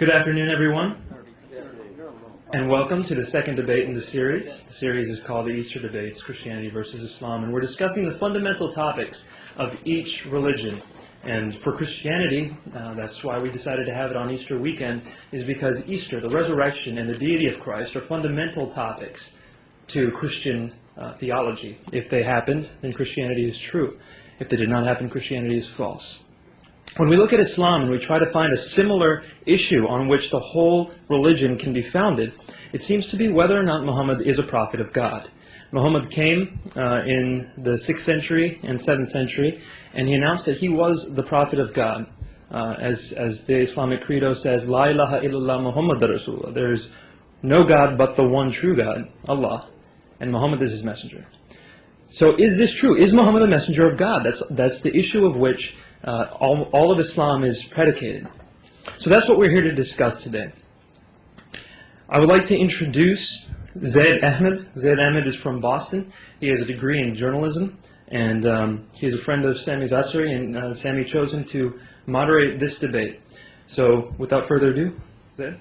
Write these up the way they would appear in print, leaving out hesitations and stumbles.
Good afternoon, everyone, and welcome to the second debate in the series. The series is called the Easter Debates, Christianity versus Islam, and we're discussing the fundamental topics of each religion. And for Christianity, that's why we decided to have it on Easter weekend, is because Easter, the resurrection, and the deity of Christ are fundamental topics to Christian theology. If they happened, then Christianity is true. If they did not happen, Christianity is false. When we look at Islam and we try to find a similar issue on which the whole religion can be founded, it seems to be whether or not Muhammad is a prophet of God. Muhammad came in the 6th century and 7th century, and he announced that he was the prophet of God. As the Islamic credo says, La ilaha illallah Muhammad Rasulullah. There is no God but the one true God, Allah, and Muhammad is his messenger. So is this true? Is Muhammad the messenger of God? That's the issue of which all of Islam is predicated. So that's what we're here to discuss today. I would like to introduce Zaid Ahmed. Zaid Ahmed is from Boston. He has a degree in journalism, and he is a friend of Sami Zaatari, and Sami chose him to moderate this debate. So without further ado, Zaid.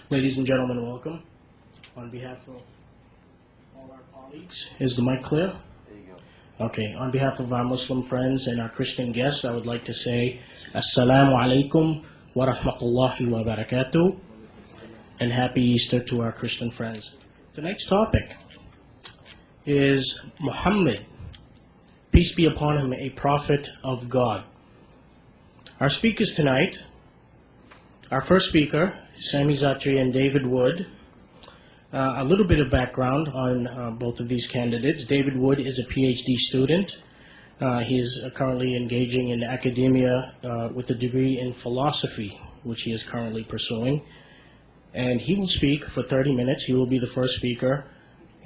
Ladies and gentlemen, welcome. On behalf of all our colleagues, is the mic clear? There you go. Okay, on behalf of our Muslim friends and our Christian guests, I would like to say Assalamu alaikum wa rahmatullahi wa barakatuh, and Happy Easter to our Christian friends. Tonight's topic is Muhammad, peace be upon him, a prophet of God. Our speakers tonight, our first speaker, Sami Zaatari and David Wood. A little bit of background on both of these candidates. David Wood is a PhD student. He is currently engaging in academia with a degree in philosophy, which he is currently pursuing. And he will speak for 30 minutes. He will be the first speaker.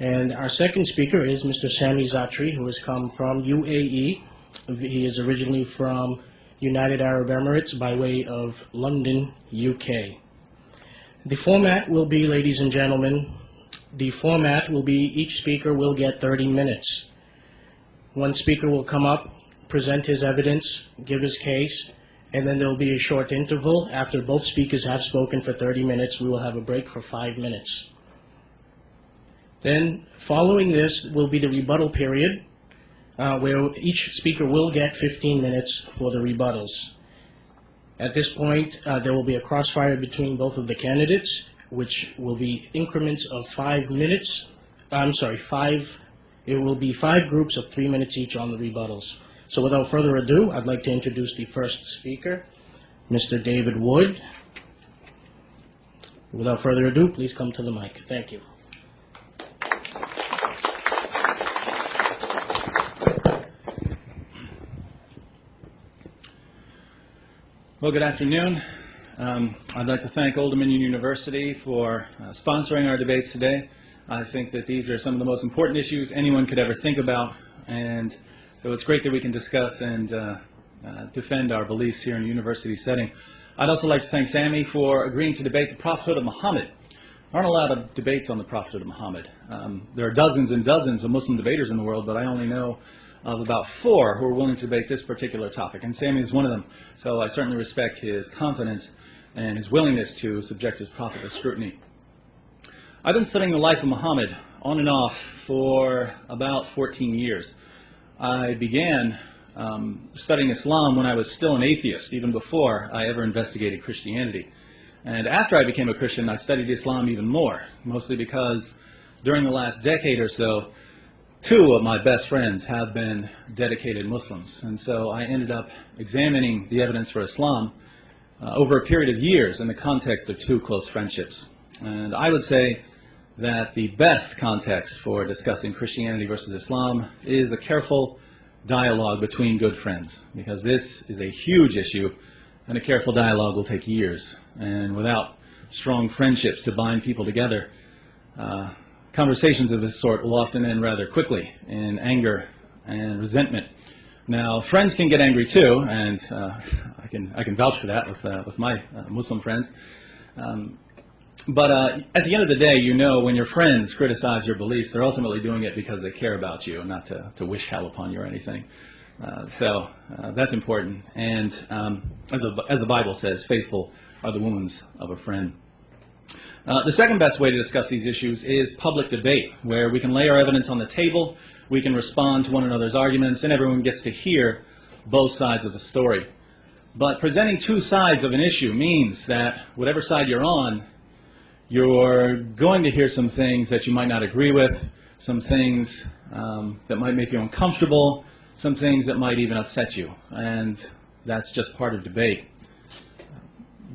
And our second speaker is Mr. Sami Zaatari, who has come from UAE. He is originally from United Arab Emirates by way of London, UK. The format will be, ladies and gentlemen, each speaker will get 30 minutes. One speaker will come up, present his evidence, give his case, and then there will be a short interval. After both speakers have spoken for 30 minutes, we will have a break for 5 minutes. Then, following this, will be the rebuttal period, where each speaker will get 15 minutes for the rebuttals. At this point, there will be a crossfire between both of the candidates, which will be increments of 5 minutes. It will be 5 groups of 3 minutes each on the rebuttals. So without further ado, I'd like to introduce the first speaker, Mr. David Wood. Without further ado, please come to the mic. Thank you. Well, good afternoon. I'd like to thank Old Dominion University for sponsoring our debates today. I think that these are some of the most important issues anyone could ever think about, and so it's great that we can discuss and defend our beliefs here in a university setting. I'd also like to thank Sami for agreeing to debate the prophethood of Muhammad. There aren't a lot of debates on the prophethood of Muhammad. There are dozens and dozens of Muslim debaters in the world, but I only know of about 4 who are willing to debate this particular topic, and Sami is one of them. So I certainly respect his confidence and his willingness to subject his prophet to scrutiny. I've been studying the life of Muhammad on and off for about 14 years. I began studying Islam when I was still an atheist, even before I ever investigated Christianity. And after I became a Christian, I studied Islam even more, mostly because during the last decade or so, 2 of my best friends have been dedicated Muslims, and so I ended up examining the evidence for Islam over a period of years in the context of 2 close friendships. And I would say that the best context for discussing Christianity versus Islam is a careful dialogue between good friends, because this is a huge issue, and a careful dialogue will take years. And without strong friendships to bind people together, conversations of this sort will often end rather quickly in anger and resentment. Now, friends can get angry too, and I can vouch for that with my Muslim friends. But at the end of the day, you know when your friends criticize your beliefs, they're ultimately doing it because they care about you and not to wish hell upon you or anything. So that's important. And as the Bible says, faithful are the wounds of a friend. The second best way to discuss these issues is public debate, where we can lay our evidence on the table, we can respond to one another's arguments, and everyone gets to hear both sides of the story. But presenting two sides of an issue means that whatever side you're on, you're going to hear some things that you might not agree with, some things that might make you uncomfortable, some things that might even upset you. And that's just part of debate.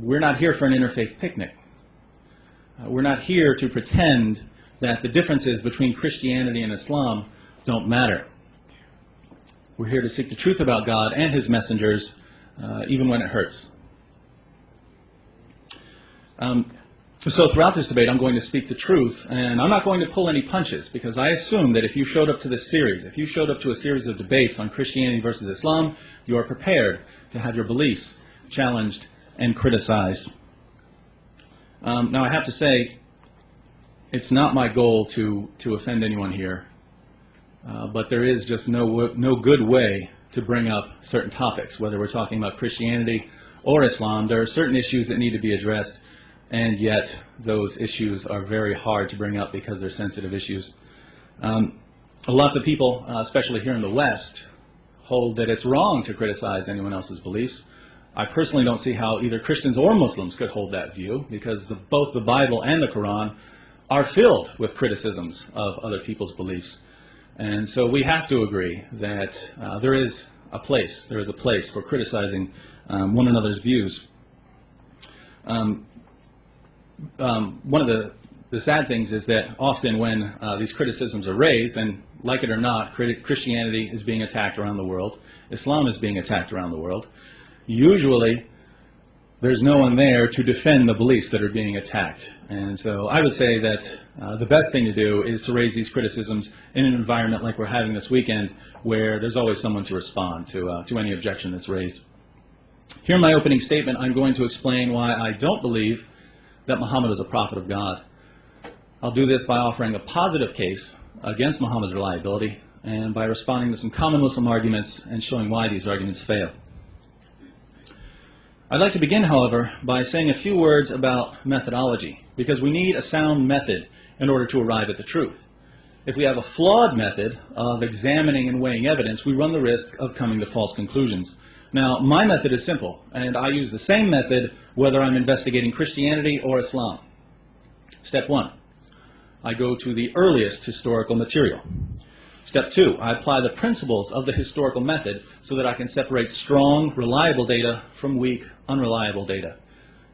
We're not here for an interfaith picnic. We're not here to pretend that the differences between Christianity and Islam don't matter. We're here to seek the truth about God and His messengers, even when it hurts. So throughout this debate, I'm going to speak the truth, and I'm not going to pull any punches, because I assume that if you showed up to this series, if you showed up to a series of debates on Christianity versus Islam, you are prepared to have your beliefs challenged and criticized. Now, I have to say, it's not my goal to offend anyone here, but there is just no good way to bring up certain topics, whether we're talking about Christianity or Islam. There are certain issues that need to be addressed, and yet those issues are very hard to bring up because they're sensitive issues. Lots of people, especially here in the West, hold that it's wrong to criticize anyone else's beliefs. I personally don't see how either Christians or Muslims could hold that view, because both the Bible and the Quran are filled with criticisms of other people's beliefs. And so we have to agree that there is a place for criticizing one another's views. One of the sad things is that often when these criticisms are raised, and like it or not, Christianity is being attacked around the world, Islam is being attacked around the world, usually there's no one there to defend the beliefs that are being attacked. And so I would say that the best thing to do is to raise these criticisms in an environment like we're having this weekend, where there's always someone to respond to any objection that's raised. Here in my opening statement, I'm going to explain why I don't believe that Muhammad is a prophet of God. I'll do this by offering a positive case against Muhammad's reliability, and by responding to some common Muslim arguments and showing why these arguments fail. I'd like to begin, however, by saying a few words about methodology, because we need a sound method in order to arrive at the truth. If we have a flawed method of examining and weighing evidence, we run the risk of coming to false conclusions. Now, my method is simple, and I use the same method whether I'm investigating Christianity or Islam. Step 1, I go to the earliest historical material. Step 2, I apply the principles of the historical method so that I can separate strong, reliable data from weak, unreliable data.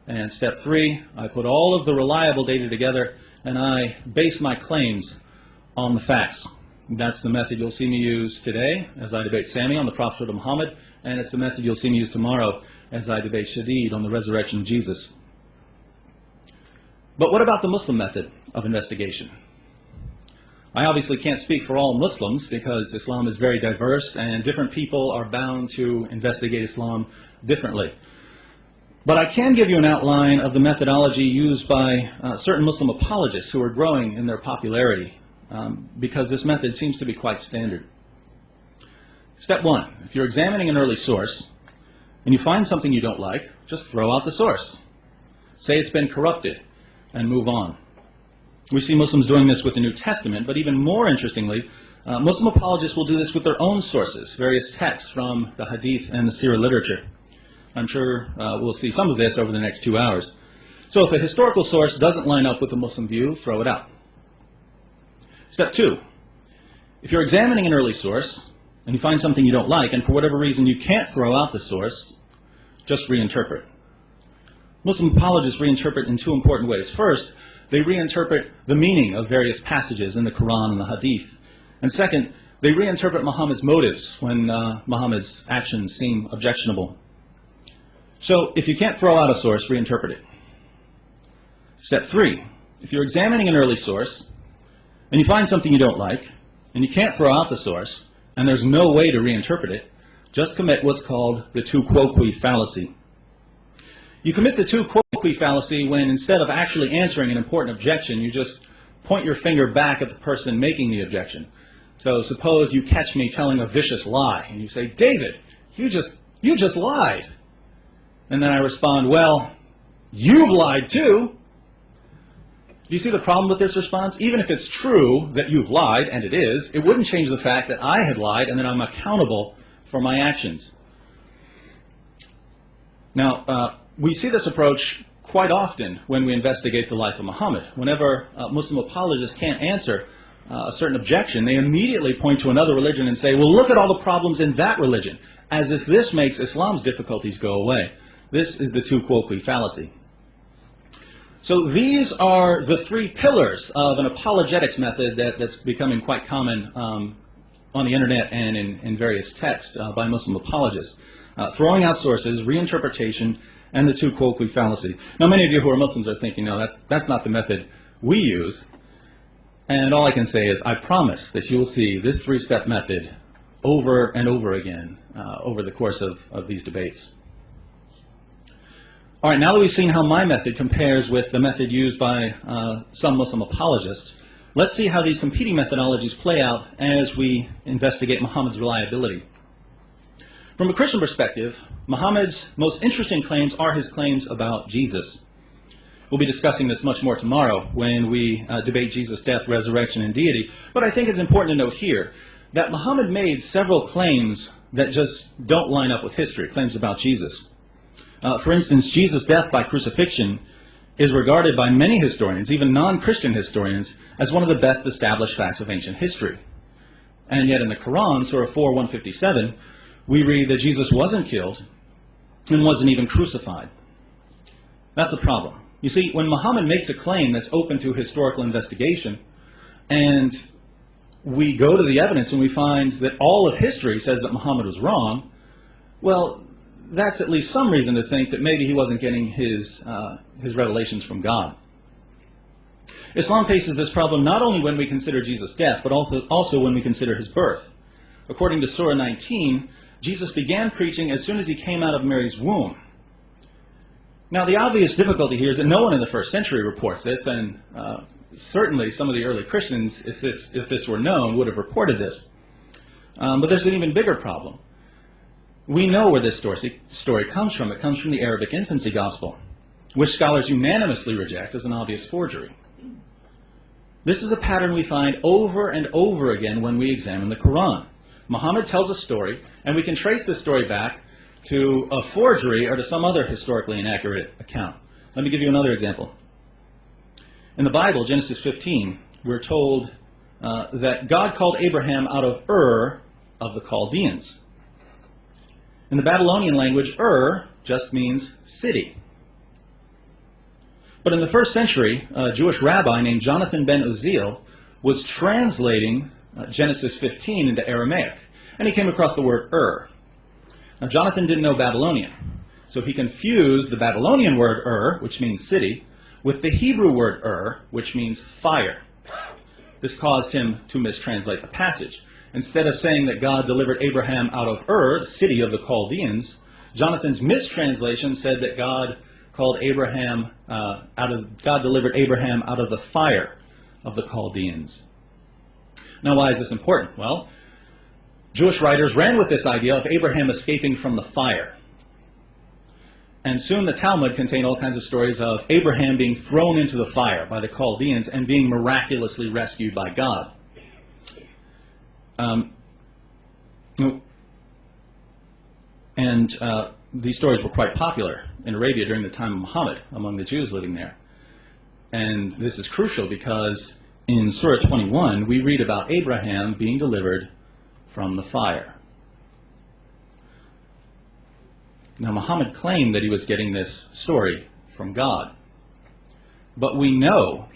And step 3, I put all of the reliable data together and I base my claims on the facts. That's the method you'll see me use today as I debate Sami on the prophethood of Muhammad, and it's the method you'll see me use tomorrow as I debate Shadid on the resurrection of Jesus. But what about the Muslim method of investigation? I obviously can't speak for all Muslims, because Islam is very diverse and different people are bound to investigate Islam differently. But I can give you an outline of the methodology used by certain Muslim apologists who are growing in their popularity, because this method seems to be quite standard. Step 1, if you're examining an early source and you find something you don't like, just throw out the source. Say it's been corrupted and move on. We see Muslims doing this with the New Testament, but even more interestingly, Muslim apologists will do this with their own sources, various texts from the Hadith and the Sirah literature. I'm sure we'll see some of this over the next 2 hours. So if a historical source doesn't line up with the Muslim view, throw it out. Step 2, if you're examining an early source and you find something you don't like, and for whatever reason you can't throw out the source, just reinterpret. Muslim apologists reinterpret in 2 important ways. First, they reinterpret the meaning of various passages in the Quran and the Hadith. And second, they reinterpret Muhammad's motives when Muhammad's actions seem objectionable. So if you can't throw out a source, reinterpret it. Step 3, if you're examining an early source and you find something you don't like, and you can't throw out the source, and there's no way to reinterpret it, just commit what's called the tu quoque fallacy. You commit the tu quoque fallacy when instead of actually answering an important objection, you just point your finger back at the person making the objection. So suppose you catch me telling a vicious lie, and you say, David, you just lied. And then I respond, well, you've lied too. Do you see the problem with this response? Even if it's true that you've lied, and it is, it wouldn't change the fact that I had lied and that I'm accountable for my actions. Now, we see this approach quite often when we investigate the life of Muhammad. Whenever Muslim apologists can't answer a certain objection, they immediately point to another religion and say, well, look at all the problems in that religion, as if this makes Islam's difficulties go away. This is the tu quoque fallacy. So these are the three pillars of an apologetics method that's becoming quite common on the internet and in various texts by Muslim apologists. Throwing out sources, reinterpretation, and the tu quoque fallacy. Now many of you who are Muslims are thinking, no, that's not the method we use. And all I can say is I promise that you will see this three-step method over and over again over the course of these debates. All right, now that we've seen how my method compares with the method used by some Muslim apologists, let's see how these competing methodologies play out as we investigate Muhammad's reliability. From a Christian perspective, Muhammad's most interesting claims are his claims about Jesus. We'll be discussing this much more tomorrow when we debate Jesus' death, resurrection, and deity, but I think it's important to note here that Muhammad made several claims that just don't line up with history, claims about Jesus. For instance, Jesus' death by crucifixion is regarded by many historians, even non-Christian historians, as one of the best established facts of ancient history. And yet in the Quran, Surah 4, 157, we read that Jesus wasn't killed and wasn't even crucified. That's a problem. You see, when Muhammad makes a claim that's open to historical investigation, and we go to the evidence and we find that all of history says that Muhammad was wrong, well, that's at least some reason to think that maybe he wasn't getting his revelations from God. Islam faces this problem not only when we consider Jesus' death, but also when we consider his birth. According to Surah 19, Jesus began preaching as soon as he came out of Mary's womb. Now, the obvious difficulty here is that no one in the first century reports this, and certainly some of the early Christians, if this were known, would have reported this. But there's an even bigger problem. We know where this story comes from. It comes from the Arabic infancy gospel, which scholars unanimously reject as an obvious forgery. This is a pattern we find over and over again when we examine the Quran. Muhammad tells a story, and we can trace this story back to a forgery or to some other historically inaccurate account. Let me give you another example. In the Bible, Genesis 15, we're told that God called Abraham out of Ur of the Chaldeans. In the Babylonian language, Ur just means city. But in the first century, a Jewish rabbi named Jonathan ben Uziel was translating Genesis 15 into Aramaic, and he came across the word Ur. Now, Jonathan didn't know Babylonian, so he confused the Babylonian word Ur, which means city, with the Hebrew word Ur, which means fire. This caused him to mistranslate the passage. Instead of saying that God delivered Abraham out of Ur, the city of the Chaldeans, Jonathan's mistranslation said that God delivered Abraham out of the fire of the Chaldeans. Now, why is this important? Well, Jewish writers ran with this idea of Abraham escaping from the fire. And soon the Talmud contained all kinds of stories of Abraham being thrown into the fire by the Chaldeans and being miraculously rescued by God. These stories were quite popular in Arabia during the time of Muhammad among the Jews living there. And this is crucial because in Surah 21 we read about Abraham being delivered from the fire. Now, Muhammad claimed that he was getting this story from God. But we know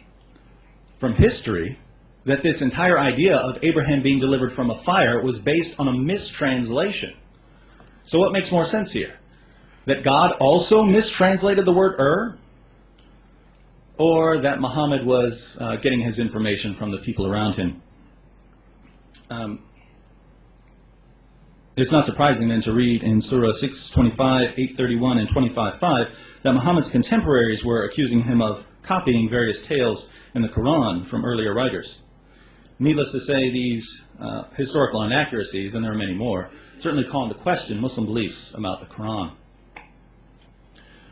from history that this entire idea of Abraham being delivered from a fire was based on a mistranslation. So what makes more sense here? That God also mistranslated the word Ur? Or that Muhammad was getting his information from the people around him? It's not surprising then to read in Surah 6:25, 8:31, and 25:5 that Muhammad's contemporaries were accusing him of copying various tales in the Quran from earlier writers. Needless to say, these historical inaccuracies, and there are many more, certainly call into question Muslim beliefs about the Quran.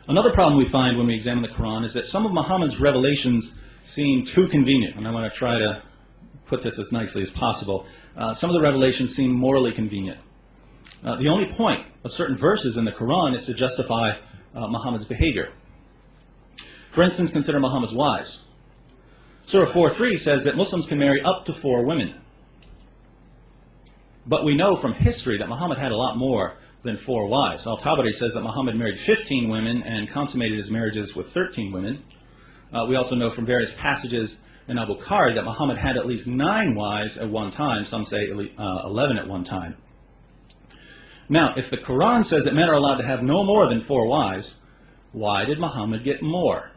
Another problem we find when we examine the Quran is that some of Muhammad's revelations seem too convenient, and I want to try to put this as nicely as possible. Some of the revelations seem morally convenient. The only point of certain verses in the Quran is to justify Muhammad's behavior. For instance, consider Muhammad's wives. Surah 4:3 says that Muslims can marry up to 4 women. But we know from history that Muhammad had a lot more than 4 wives. Al-Tabari says that Muhammad married 15 women and consummated his marriages with 13 women. We also know from various passages in Al-Bukhari that Muhammad had at least 9 wives at one time. Some say 11 at one time. Now, if the Quran says that men are allowed to have no more than 4 wives, why did Muhammad get more?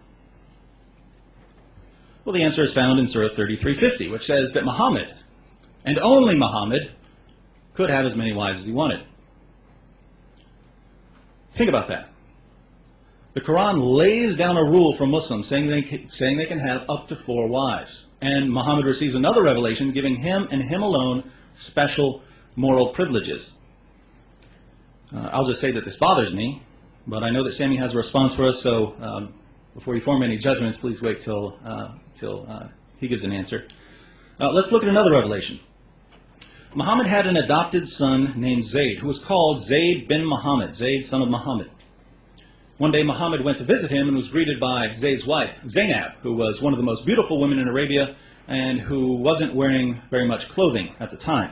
Well, the answer is found in Surah 33:50, which says that Muhammad, and only Muhammad, could have as many wives as he wanted. Think about that. The Quran lays down a rule for Muslims saying they can have up to 4 wives. And Muhammad receives another revelation giving him and him alone special moral privileges. I'll just say that this bothers me, but I know that Sami has a response for us, so before you form any judgments, please wait till he gives an answer. Let's look at another revelation. Muhammad had an adopted son named Zayd, who was called Zayd bin Muhammad, Zayd, son of Muhammad. One day Muhammad went to visit him and was greeted by Zayd's wife, Zainab, who was one of the most beautiful women in Arabia and who wasn't wearing very much clothing at the time.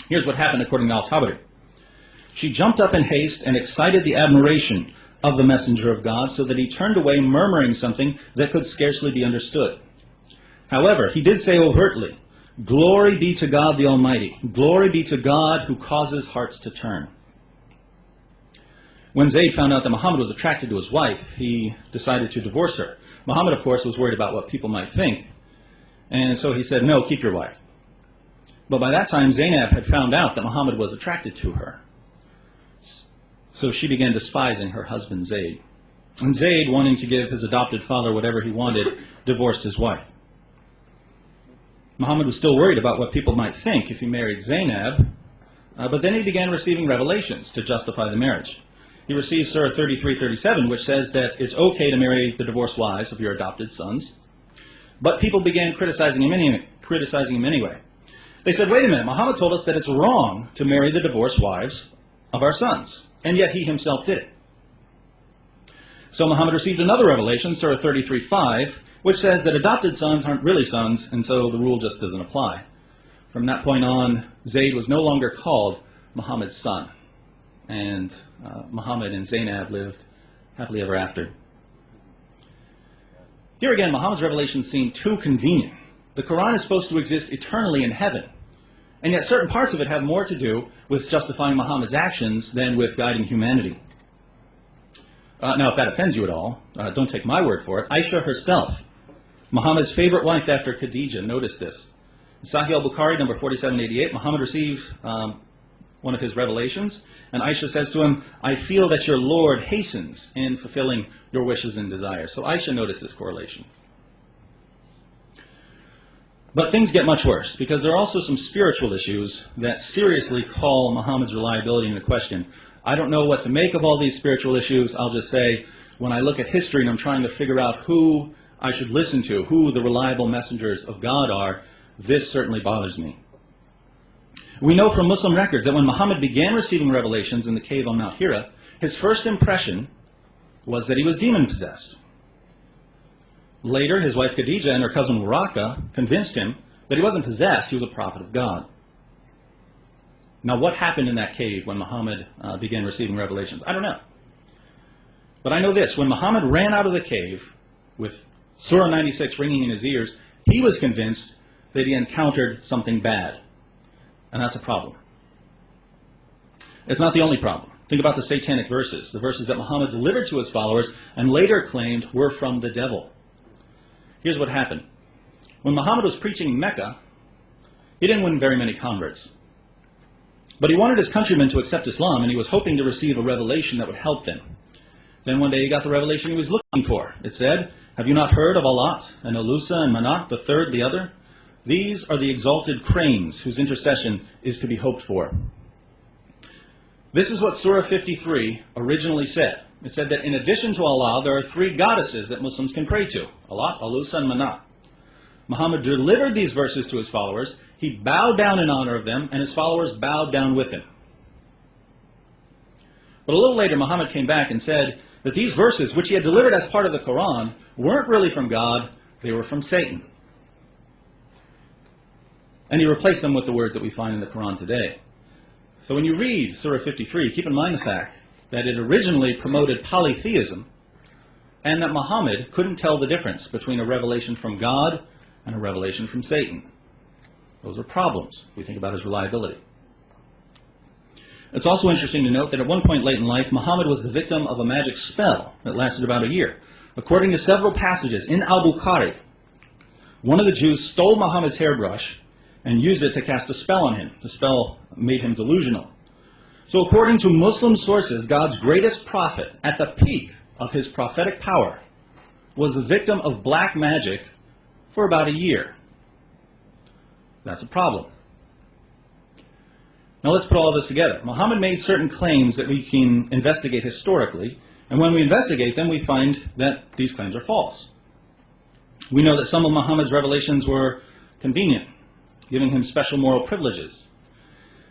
Here's what happened according to Al-Tabari. She jumped up in haste and excited the admiration of the messenger of God so that he turned away murmuring something that could scarcely be understood. However, he did say overtly, "Glory be to God the Almighty. Glory be to God who causes hearts to turn." When Zayd found out that Muhammad was attracted to his wife, he decided to divorce her. Muhammad, of course, was worried about what people might think, and so he said, "No, keep your wife." But by that time, Zainab had found out that Muhammad was attracted to her. So she began despising her husband Zayd. And Zayd, wanting to give his adopted father whatever he wanted, divorced his wife. Muhammad was still worried about what people might think if he married Zainab, but then he began receiving revelations to justify the marriage. He received Surah 33:37, which says that it's okay to marry the divorced wives of your adopted sons. But people began criticizing him anyway. They said, wait a minute, Muhammad told us that it's wrong to marry the divorced wives of our sons, and yet he himself did it. So Muhammad received another revelation, Surah 33:5, which says that adopted sons aren't really sons, and so the rule just doesn't apply. From that point on, Zayd was no longer called Muhammad's son, and Muhammad and Zainab lived happily ever after. Here again, Muhammad's revelations seem too convenient. The Quran is supposed to exist eternally in heaven, and yet certain parts of it have more to do with justifying Muhammad's actions than with guiding humanity. Now, if that offends you at all, don't take my word for it. Aisha herself, Muhammad's favorite wife after Khadijah, notice this. In Sahih al-Bukhari, number 4788, Muhammad received one of his revelations, and Aisha says to him, "I feel that your Lord hastens in fulfilling your wishes and desires." So Aisha noticed this correlation. But things get much worse, because there are also some spiritual issues that seriously call Muhammad's reliability into question. I don't know what to make of all these spiritual issues. I'll just say, when I look at history and I'm trying to figure out who I should listen to, who the reliable messengers of God are, this certainly bothers me. We know from Muslim records that when Muhammad began receiving revelations in the cave on Mount Hira, his first impression was that he was demon-possessed. Later, his wife Khadijah and her cousin Waraka convinced him that he wasn't possessed, he was a prophet of God. Now, what happened in that cave when Muhammad began receiving revelations? I don't know. But I know this, when Muhammad ran out of the cave with Surah 96 ringing in his ears, he was convinced that he encountered something bad. And that's a problem. It's not the only problem. Think about the satanic verses, the verses that Muhammad delivered to his followers and later claimed were from the devil. Here's what happened. When Muhammad was preaching in Mecca, he didn't win very many converts. But he wanted his countrymen to accept Islam, and he was hoping to receive a revelation that would help them. Then one day he got the revelation he was looking for. It said, "Have you not heard of Alat and Alusa and Manat, the third, the other? These are the exalted cranes whose intercession is to be hoped for." This is what Surah 53 originally said. It said that in addition to Allah, there are three goddesses that Muslims can pray to: Alat, Alusa, and Manat. Muhammad delivered these verses to his followers. He bowed down in honor of them, and his followers bowed down with him. But a little later, Muhammad came back and said that these verses, which he had delivered as part of the Quran, weren't really from God, they were from Satan. And he replaced them with the words that we find in the Quran today. So when you read Surah 53, keep in mind the fact that it originally promoted polytheism, and that Muhammad couldn't tell the difference between a revelation from God and a revelation from Satan. Those are problems if we think about his reliability. It's also interesting to note that at one point late in life, Muhammad was the victim of a magic spell that lasted about a year. According to several passages in Al-Bukhari, one of the Jews stole Muhammad's hairbrush and used it to cast a spell on him. The spell made him delusional. So according to Muslim sources, God's greatest prophet, at the peak of his prophetic power, was the victim of black magic for about a year. That's a problem. Now let's put all of this together. Muhammad made certain claims that we can investigate historically, and when we investigate them, we find that these claims are false. We know that some of Muhammad's revelations were convenient, giving him special moral privileges.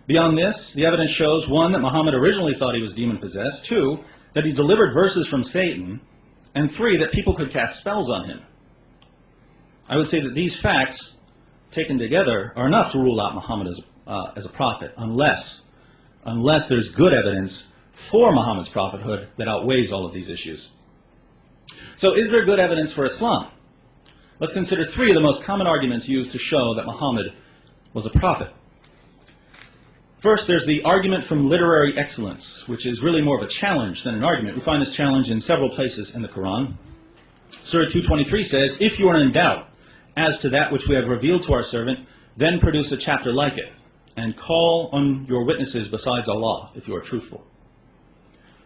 Beyond this, the evidence shows, one, that Muhammad originally thought he was demon-possessed, two, that he delivered verses from Satan, and three, that people could cast spells on him. I would say that these facts, taken together, are enough to rule out Muhammad as a prophet, unless there's good evidence for Muhammad's prophethood that outweighs all of these issues. So is there good evidence for Islam? Let's consider three of the most common arguments used to show that Muhammad was a prophet. First, there's the argument from literary excellence, which is really more of a challenge than an argument. We find this challenge in several places in the Quran. Surah 223 says, "If you are in doubt as to that which we have revealed to our servant, then produce a chapter like it, and call on your witnesses besides Allah, if you are truthful."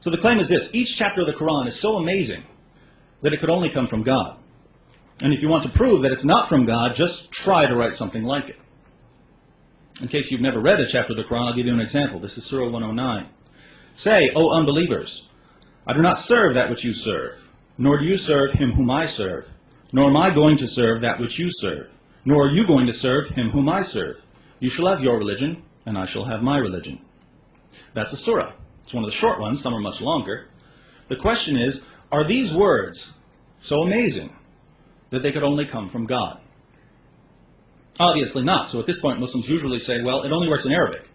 So the claim is this: each chapter of the Quran is so amazing that it could only come from God. And if you want to prove that it's not from God, just try to write something like it. In case you've never read a chapter of the Quran, I'll give you an example. This is Surah 109. "Say, O unbelievers, I do not serve that which you serve, nor do you serve him whom I serve, nor am I going to serve that which you serve, nor are you going to serve him whom I serve. You shall have your religion, and I shall have my religion." That's a surah. It's one of the short ones. Some are much longer. The question is, are these words so amazing that they could only come from God? Obviously not. So at this point, Muslims usually say, well, it only works in Arabic.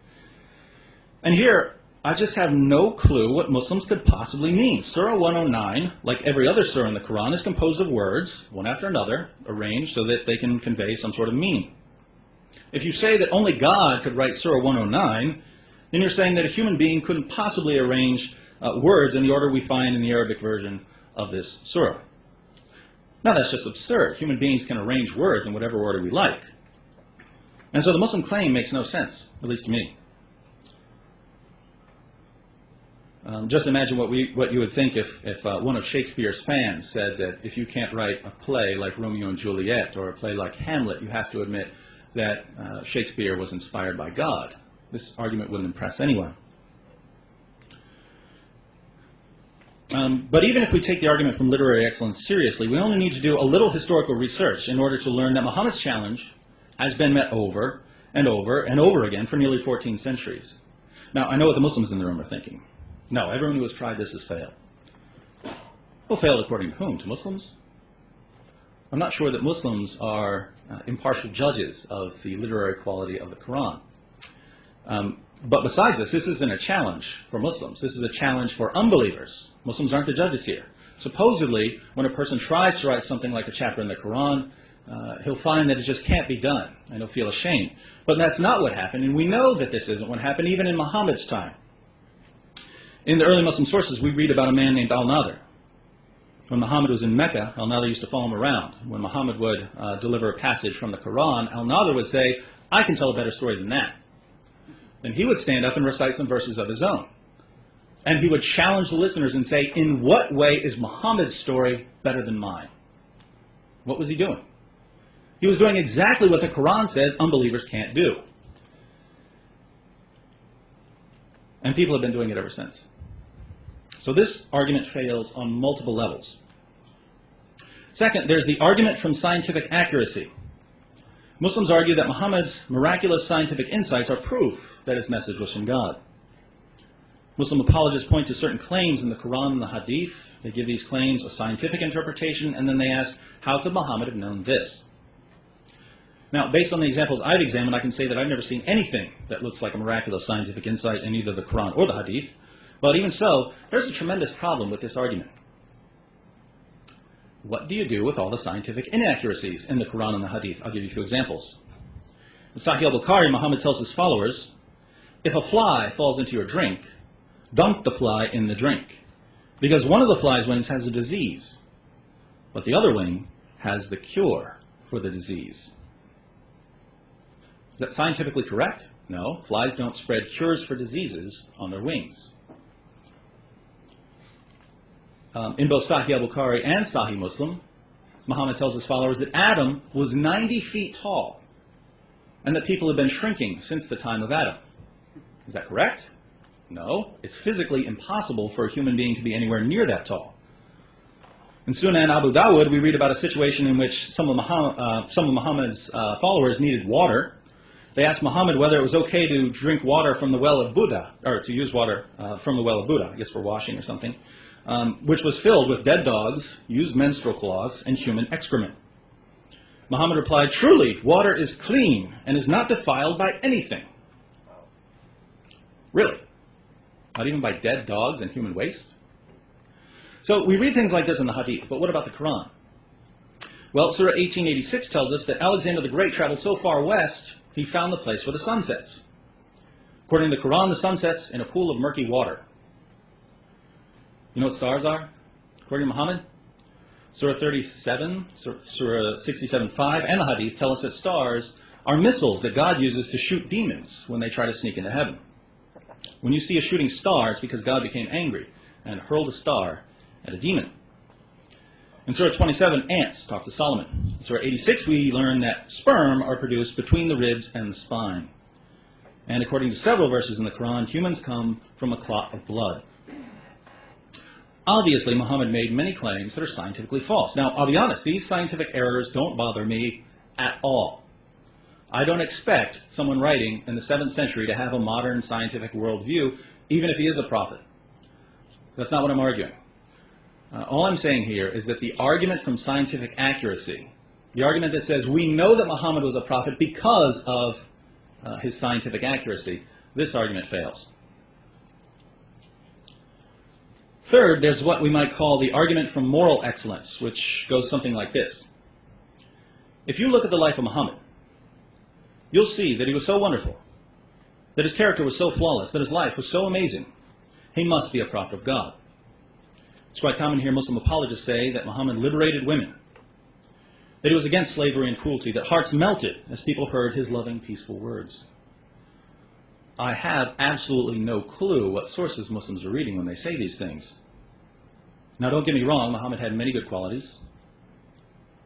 And here, I just have no clue what Muslims could possibly mean. Surah 109, like every other surah in the Quran, is composed of words, one after another, arranged so that they can convey some sort of meaning. If you say that only God could write Surah 109, then you're saying that a human being couldn't possibly arrange words in the order we find in the Arabic version of this surah. Now that's just absurd. Human beings can arrange words in whatever order we like. And so the Muslim claim makes no sense, at least to me. Just imagine what you would think if one of Shakespeare's fans said that if you can't write a play like Romeo and Juliet or a play like Hamlet, you have to admit that Shakespeare was inspired by God. This argument wouldn't impress anyone. But even if we take the argument from literary excellence seriously, we only need to do a little historical research in order to learn that Muhammad's challenge has been met over and over and over again for nearly 14 centuries. Now, I know what the Muslims in the room are thinking. No, everyone who has tried this has failed. Well, failed according to whom? To Muslims? I'm not sure that Muslims are impartial judges of the literary quality of the Quran. But besides this isn't a challenge for Muslims. This is a challenge for unbelievers. Muslims aren't the judges here. Supposedly, when a person tries to write something like a chapter in the Quran, he'll find that it just can't be done, and he'll feel ashamed. But that's not what happened, and we know that this isn't what happened even in Muhammad's time. In the early Muslim sources, we read about a man named Al-Nadir. When Muhammad was in Mecca, Al-Nadir used to follow him around. When Muhammad would deliver a passage from the Quran, Al-Nadir would say, "I can tell a better story than that." then he would stand up and recite some verses of his own. And he would challenge the listeners and say, in what way is Muhammad's story better than mine? What was he doing? He was doing exactly what the Quran says unbelievers can't do. And people have been doing it ever since. So this argument fails on multiple levels. Second, there's the argument from scientific accuracy. Muslims argue that Muhammad's miraculous scientific insights are proof that his message was from God. Muslim apologists point to certain claims in the Quran and the Hadith. They give these claims a scientific interpretation, and then they ask, how could Muhammad have known this? Now, based on the examples I've examined, I can say that I've never seen anything that looks like a miraculous scientific insight in either the Quran or the Hadith. But even so, there's a tremendous problem with this argument. What do you do with all the scientific inaccuracies in the Quran and the Hadith? I'll give you a few examples. In Sahih al-Bukhari, Muhammad tells his followers, if a fly falls into your drink, dunk the fly in the drink, because one of the fly's wings has a disease, but the other wing has the cure for the disease. Is that scientifically correct? No, flies don't spread cures for diseases on their wings. In both Sahih al-Bukhari and Sahih Muslim, Muhammad tells his followers that Adam was 90 feet tall and that people have been shrinking since the time of Adam. Is that correct? No, it's physically impossible for a human being to be anywhere near that tall. In Sunan Abu Dawud, we read about a situation in which some of Muhammad's followers needed water. They asked Muhammad whether it was okay to drink water from the well of Buddha, or to use water from the well of Buddha, I guess for washing or something, which was filled with dead dogs, used menstrual cloths, and human excrement. Muhammad replied, truly, water is clean and is not defiled by anything. Really? Not even by dead dogs and human waste? So we read things like this in the Hadith, but what about the Quran? Well, Surah 1886 tells us that Alexander the Great traveled so far west, he found the place where the sun sets. According to the Quran, the sun sets in a pool of murky water. You know what stars are? According to Muhammad, Surah 37, Surah 67:5, and the Hadith tell us that stars are missiles that God uses to shoot demons when they try to sneak into heaven. When you see a shooting star, it's because God became angry and hurled a star at a demon. In Surah 27, ants talk to Solomon. In Surah 86, we learn that sperm are produced between the ribs and the spine. And according to several verses in the Quran, humans come from a clot of blood. Obviously, Muhammad made many claims that are scientifically false. Now, I'll be honest, these scientific errors don't bother me at all. I don't expect someone writing in the 7th century to have a modern scientific worldview, even if he is a prophet. That's not what I'm arguing. All I'm saying here is that the argument from scientific accuracy, the argument that says we know that Muhammad was a prophet because of his scientific accuracy, this argument fails. Third, there's what we might call the argument from moral excellence, which goes something like this. If you look at the life of Muhammad, you'll see that he was so wonderful, that his character was so flawless, that his life was so amazing. He must be a prophet of God. It's quite common to hear Muslim apologists say that Muhammad liberated women, that he was against slavery and cruelty, that hearts melted as people heard his loving, peaceful words. I have absolutely no clue what sources Muslims are reading when they say these things. Now, don't get me wrong, Muhammad had many good qualities.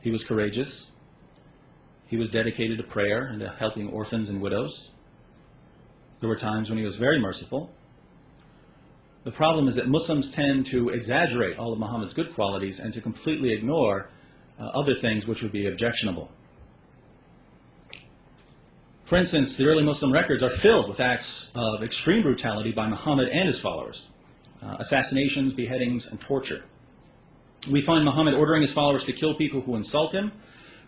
He was courageous. He was dedicated to prayer and to helping orphans and widows. There were times when he was very merciful. The problem is that Muslims tend to exaggerate all of Muhammad's good qualities and to completely ignore other things which would be objectionable. For instance, the early Muslim records are filled with acts of extreme brutality by Muhammad and his followers. Assassinations, beheadings, and torture. We find Muhammad ordering his followers to kill people who insult him,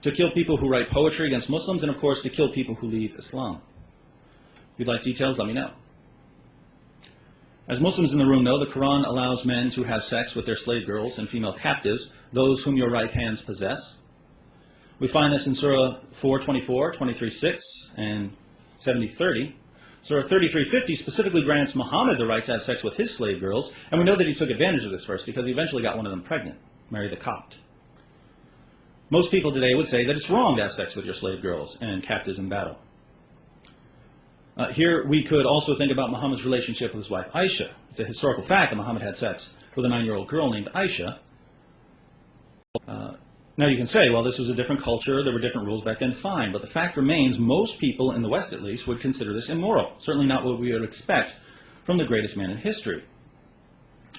to kill people who write poetry against Muslims, and of course to kill people who leave Islam. If you'd like details, let me know. As Muslims in the room know, the Quran allows men to have sex with their slave girls and female captives, those whom your right hands possess. We find this in Surah 4:24, 23:6, and 70:30. Surah 33:50 specifically grants Muhammad the right to have sex with his slave girls, and we know that he took advantage of this verse because he eventually got one of them pregnant, Mary the Copt. Most people today would say that it's wrong to have sex with your slave girls and captives in battle. Here we could also think about Muhammad's relationship with his wife Aisha. It's a historical fact that Muhammad had sex with a 9-year-old girl named Aisha. Now you can say, well, this was a different culture, there were different rules back then, fine. But the fact remains, most people, in the West at least, would consider this immoral. Certainly not what we would expect from the greatest man in history.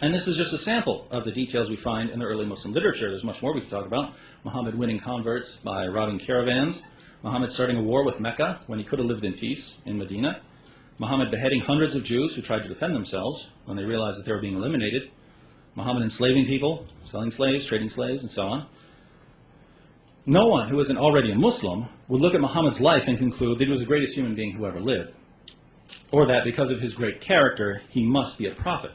And this is just a sample of the details we find in the early Muslim literature. There's much more we could talk about. Muhammad winning converts by robbing caravans. Muhammad starting a war with Mecca when he could have lived in peace in Medina. Muhammad beheading hundreds of Jews who tried to defend themselves when they realized that they were being eliminated. Muhammad enslaving people, selling slaves, trading slaves, and so on. No one who isn't already a Muslim would look at Muhammad's life and conclude that he was the greatest human being who ever lived, or that because of his great character, he must be a prophet.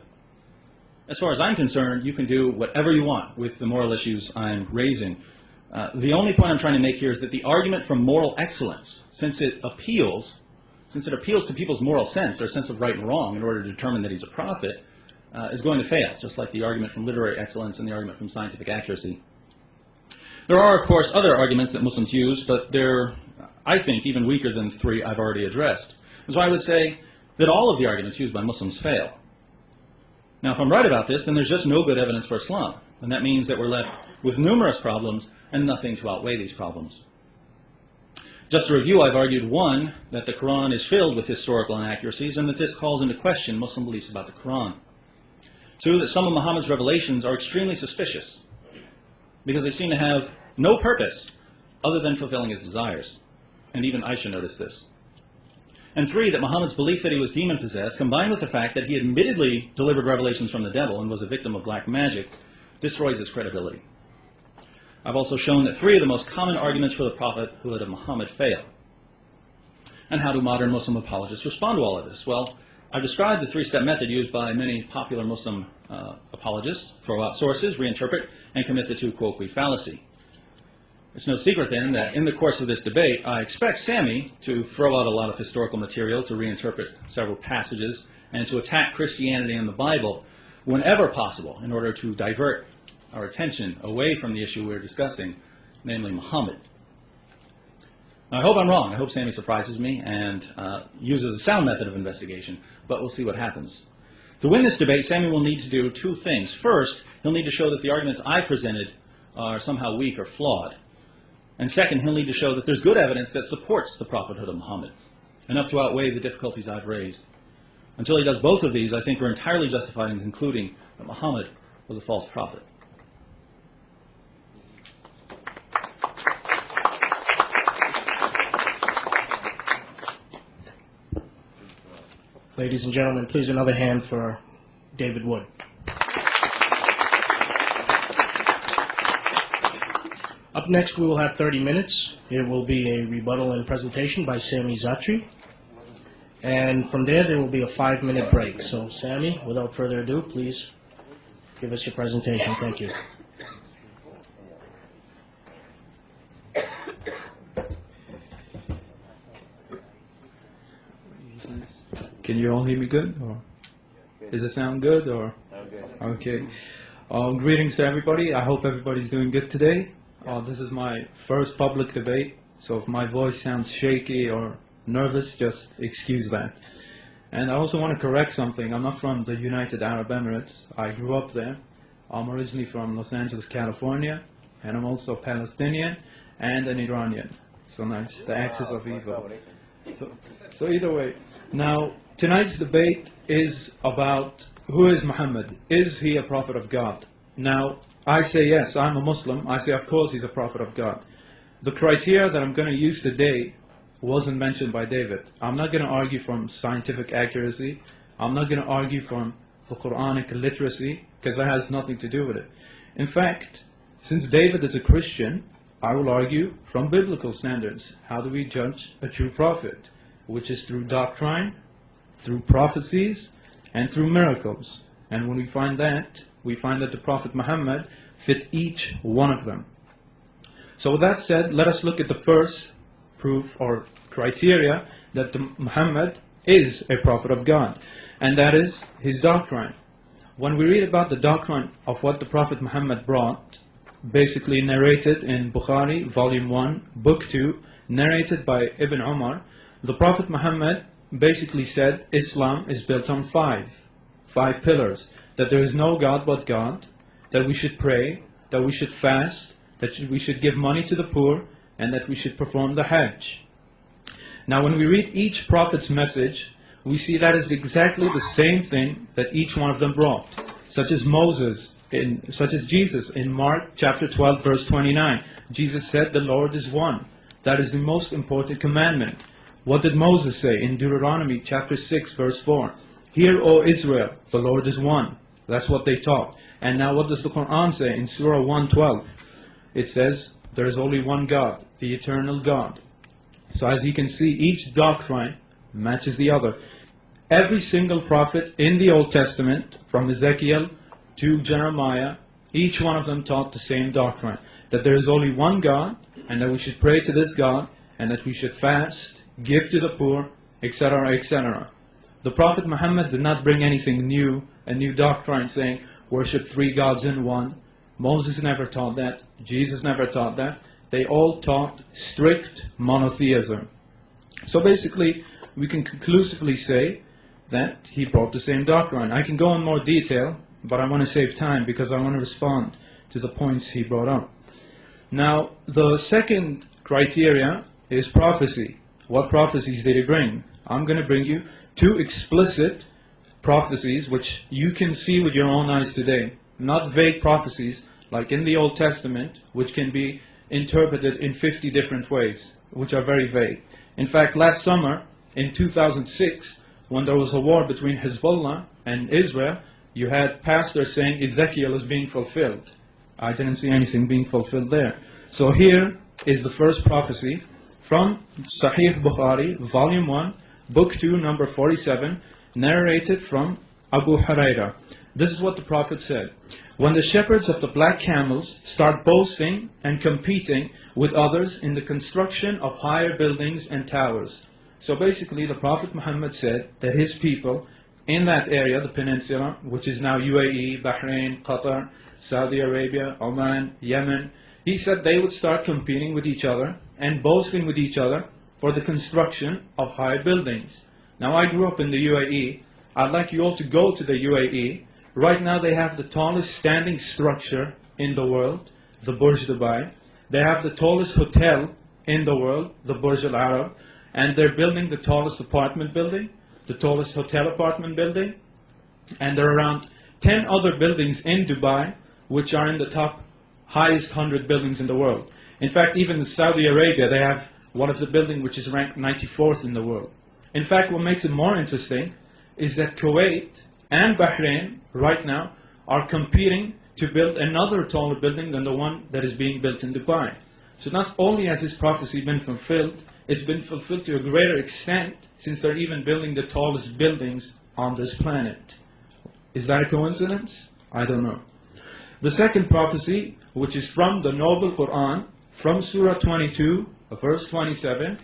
As far as I'm concerned, you can do whatever you want with the moral issues I'm raising. The only point I'm trying to make here is that the argument for moral excellence, since it appeals to people's moral sense, their sense of right and wrong, in order to determine that he's a prophet, is going to fail, just like the argument from literary excellence and the argument from scientific accuracy. There are, of course, other arguments that Muslims use, but they're, I think, even weaker than the 3 I've already addressed. So I would say that all of the arguments used by Muslims fail. Now, if I'm right about this, then there's just no good evidence for Islam, and that means that we're left with numerous problems and nothing to outweigh these problems. Just to review, I've argued, 1, that the Quran is filled with historical inaccuracies and that this calls into question Muslim beliefs about the Quran. 2, that some of Muhammad's revelations are extremely suspicious because they seem to have no purpose other than fulfilling his desires. And even Aisha noticed this. And 3, that Muhammad's belief that he was demon-possessed, combined with the fact that he admittedly delivered revelations from the devil and was a victim of black magic, destroys his credibility. I've also shown that 3 of the most common arguments for the prophethood of Muhammad fail. And how do modern Muslim apologists respond to all of this? Well, I've described the 3-step method used by many popular Muslim apologists: throw out sources, reinterpret, and commit the 2-quoque fallacy. It's no secret then that in the course of this debate, I expect Sami to throw out a lot of historical material, to reinterpret several passages, and to attack Christianity and the Bible whenever possible in order to divert our attention away from the issue we're discussing, namely Muhammad. Now, I hope I'm wrong. I hope Sami surprises me and uses a sound method of investigation, but we'll see what happens. To win this debate, Sami will need to do 2 things. First, he'll need to show that the arguments I presented are somehow weak or flawed. And second, he'll need to show that there's good evidence that supports the prophethood of Muhammad, enough to outweigh the difficulties I've raised. Until he does both of these, I think we're entirely justified in concluding that Muhammad was a false prophet. Ladies and gentlemen, please another hand for David Wood. Up next, we will have 30 minutes. It will be a rebuttal and presentation by Sami Zaatari. And from there will be a 5-minute break. So, Sami, without further ado, please give us your presentation. Thank you. Can you all hear me good? Or does it sound good? Or okay. Greetings to everybody. I hope everybody's doing good today. This is my first public debate, so if my voice sounds shaky or nervous, just excuse that. And I also want to correct something. I'm not from the United Arab Emirates. I grew up there. I'm originally from Los Angeles, California, and I'm also Palestinian and an Iranian. So nice, the axis of evil. So either way, now tonight's debate is about who is Muhammad? Is he a prophet of God? Now, I say yes, I'm a Muslim. I say, of course, he's a prophet of God. The criteria that I'm going to use today wasn't mentioned by David. I'm not going to argue from scientific accuracy. I'm not going to argue from the Quranic literacy, because that has nothing to do with it. In fact, since David is a Christian, I will argue from biblical standards. How do we judge a true prophet? Which is through doctrine, through prophecies, and through miracles. And when we find that the Prophet Muhammad fit each one of them. So with that said, let us look at the first proof or criteria that Muhammad is a prophet of God, and that is his doctrine. When we read about the doctrine of what the Prophet Muhammad brought, basically narrated in Bukhari, Volume 1, Book 2, narrated by Ibn Umar, the Prophet Muhammad basically said Islam is built on five pillars. That there is no God but God, that we should pray, that we should fast, that we should give money to the poor, and that we should perform the Hajj. Now when we read each prophet's message, we see that is exactly the same thing that each one of them brought. Such as such as Jesus in Mark chapter 12 verse 29. Jesus said, the Lord is one. That is the most important commandment. What did Moses say in Deuteronomy chapter 6 verse 4? Hear, O Israel, the Lord is one. That's what they taught. And now what does the Quran say in Surah 112? It says, there is only one God, the eternal God. So as you can see, each doctrine matches the other. Every single prophet in the Old Testament, from Ezekiel to Jeremiah, each one of them taught the same doctrine. That there is only one God, and that we should pray to this God, and that we should fast, give to the poor, etc., etc. The Prophet Muhammad did not bring anything new, a new doctrine saying, worship three gods in one. Moses never taught that. Jesus never taught that. They all taught strict monotheism. So basically, we can conclusively say that he brought the same doctrine. I can go in more detail, but I want to save time because I want to respond to the points he brought up. Now, the second criteria is prophecy. What prophecies did he bring? I'm going to bring you two explicit prophecies which you can see with your own eyes today. Not vague prophecies like in the Old Testament, which can be interpreted in 50 different ways, which are very vague. In fact, last summer, in 2006, when there was a war between Hezbollah and Israel, you had pastors saying Ezekiel is being fulfilled. I didn't see anything being fulfilled there. So here is the first prophecy from Sahih Bukhari, volume 1, book 2, number 47, narrated from Abu Huraira. This is what the Prophet said. When the shepherds of the black camels start boasting and competing with others in the construction of higher buildings and towers. So basically the Prophet Muhammad said that his people in that area, the peninsula, which is now UAE, Bahrain, Qatar, Saudi Arabia, Oman, Yemen, he said they would start competing with each other and boasting with each other for the construction of higher buildings. Now I grew up in the UAE. I'd like you all to go to the UAE. Right now they have the tallest standing structure in the world, the Burj Dubai. They have the tallest hotel in the world, the Burj Al Arab. And they're building the tallest apartment building, the tallest hotel apartment building. And there are around 10 other buildings in Dubai which are in the top highest 100 buildings in the world. In fact, even in Saudi Arabia, they have one of the buildings which is ranked 94th in the world. In fact, what makes it more interesting is that Kuwait and Bahrain right now are competing to build another taller building than the one that is being built in Dubai. So not only has this prophecy been fulfilled, it's been fulfilled to a greater extent since they're even building the tallest buildings on this planet. Is that a coincidence? I don't know. The second prophecy, which is from the Noble Quran, from Surah 22, verse 27,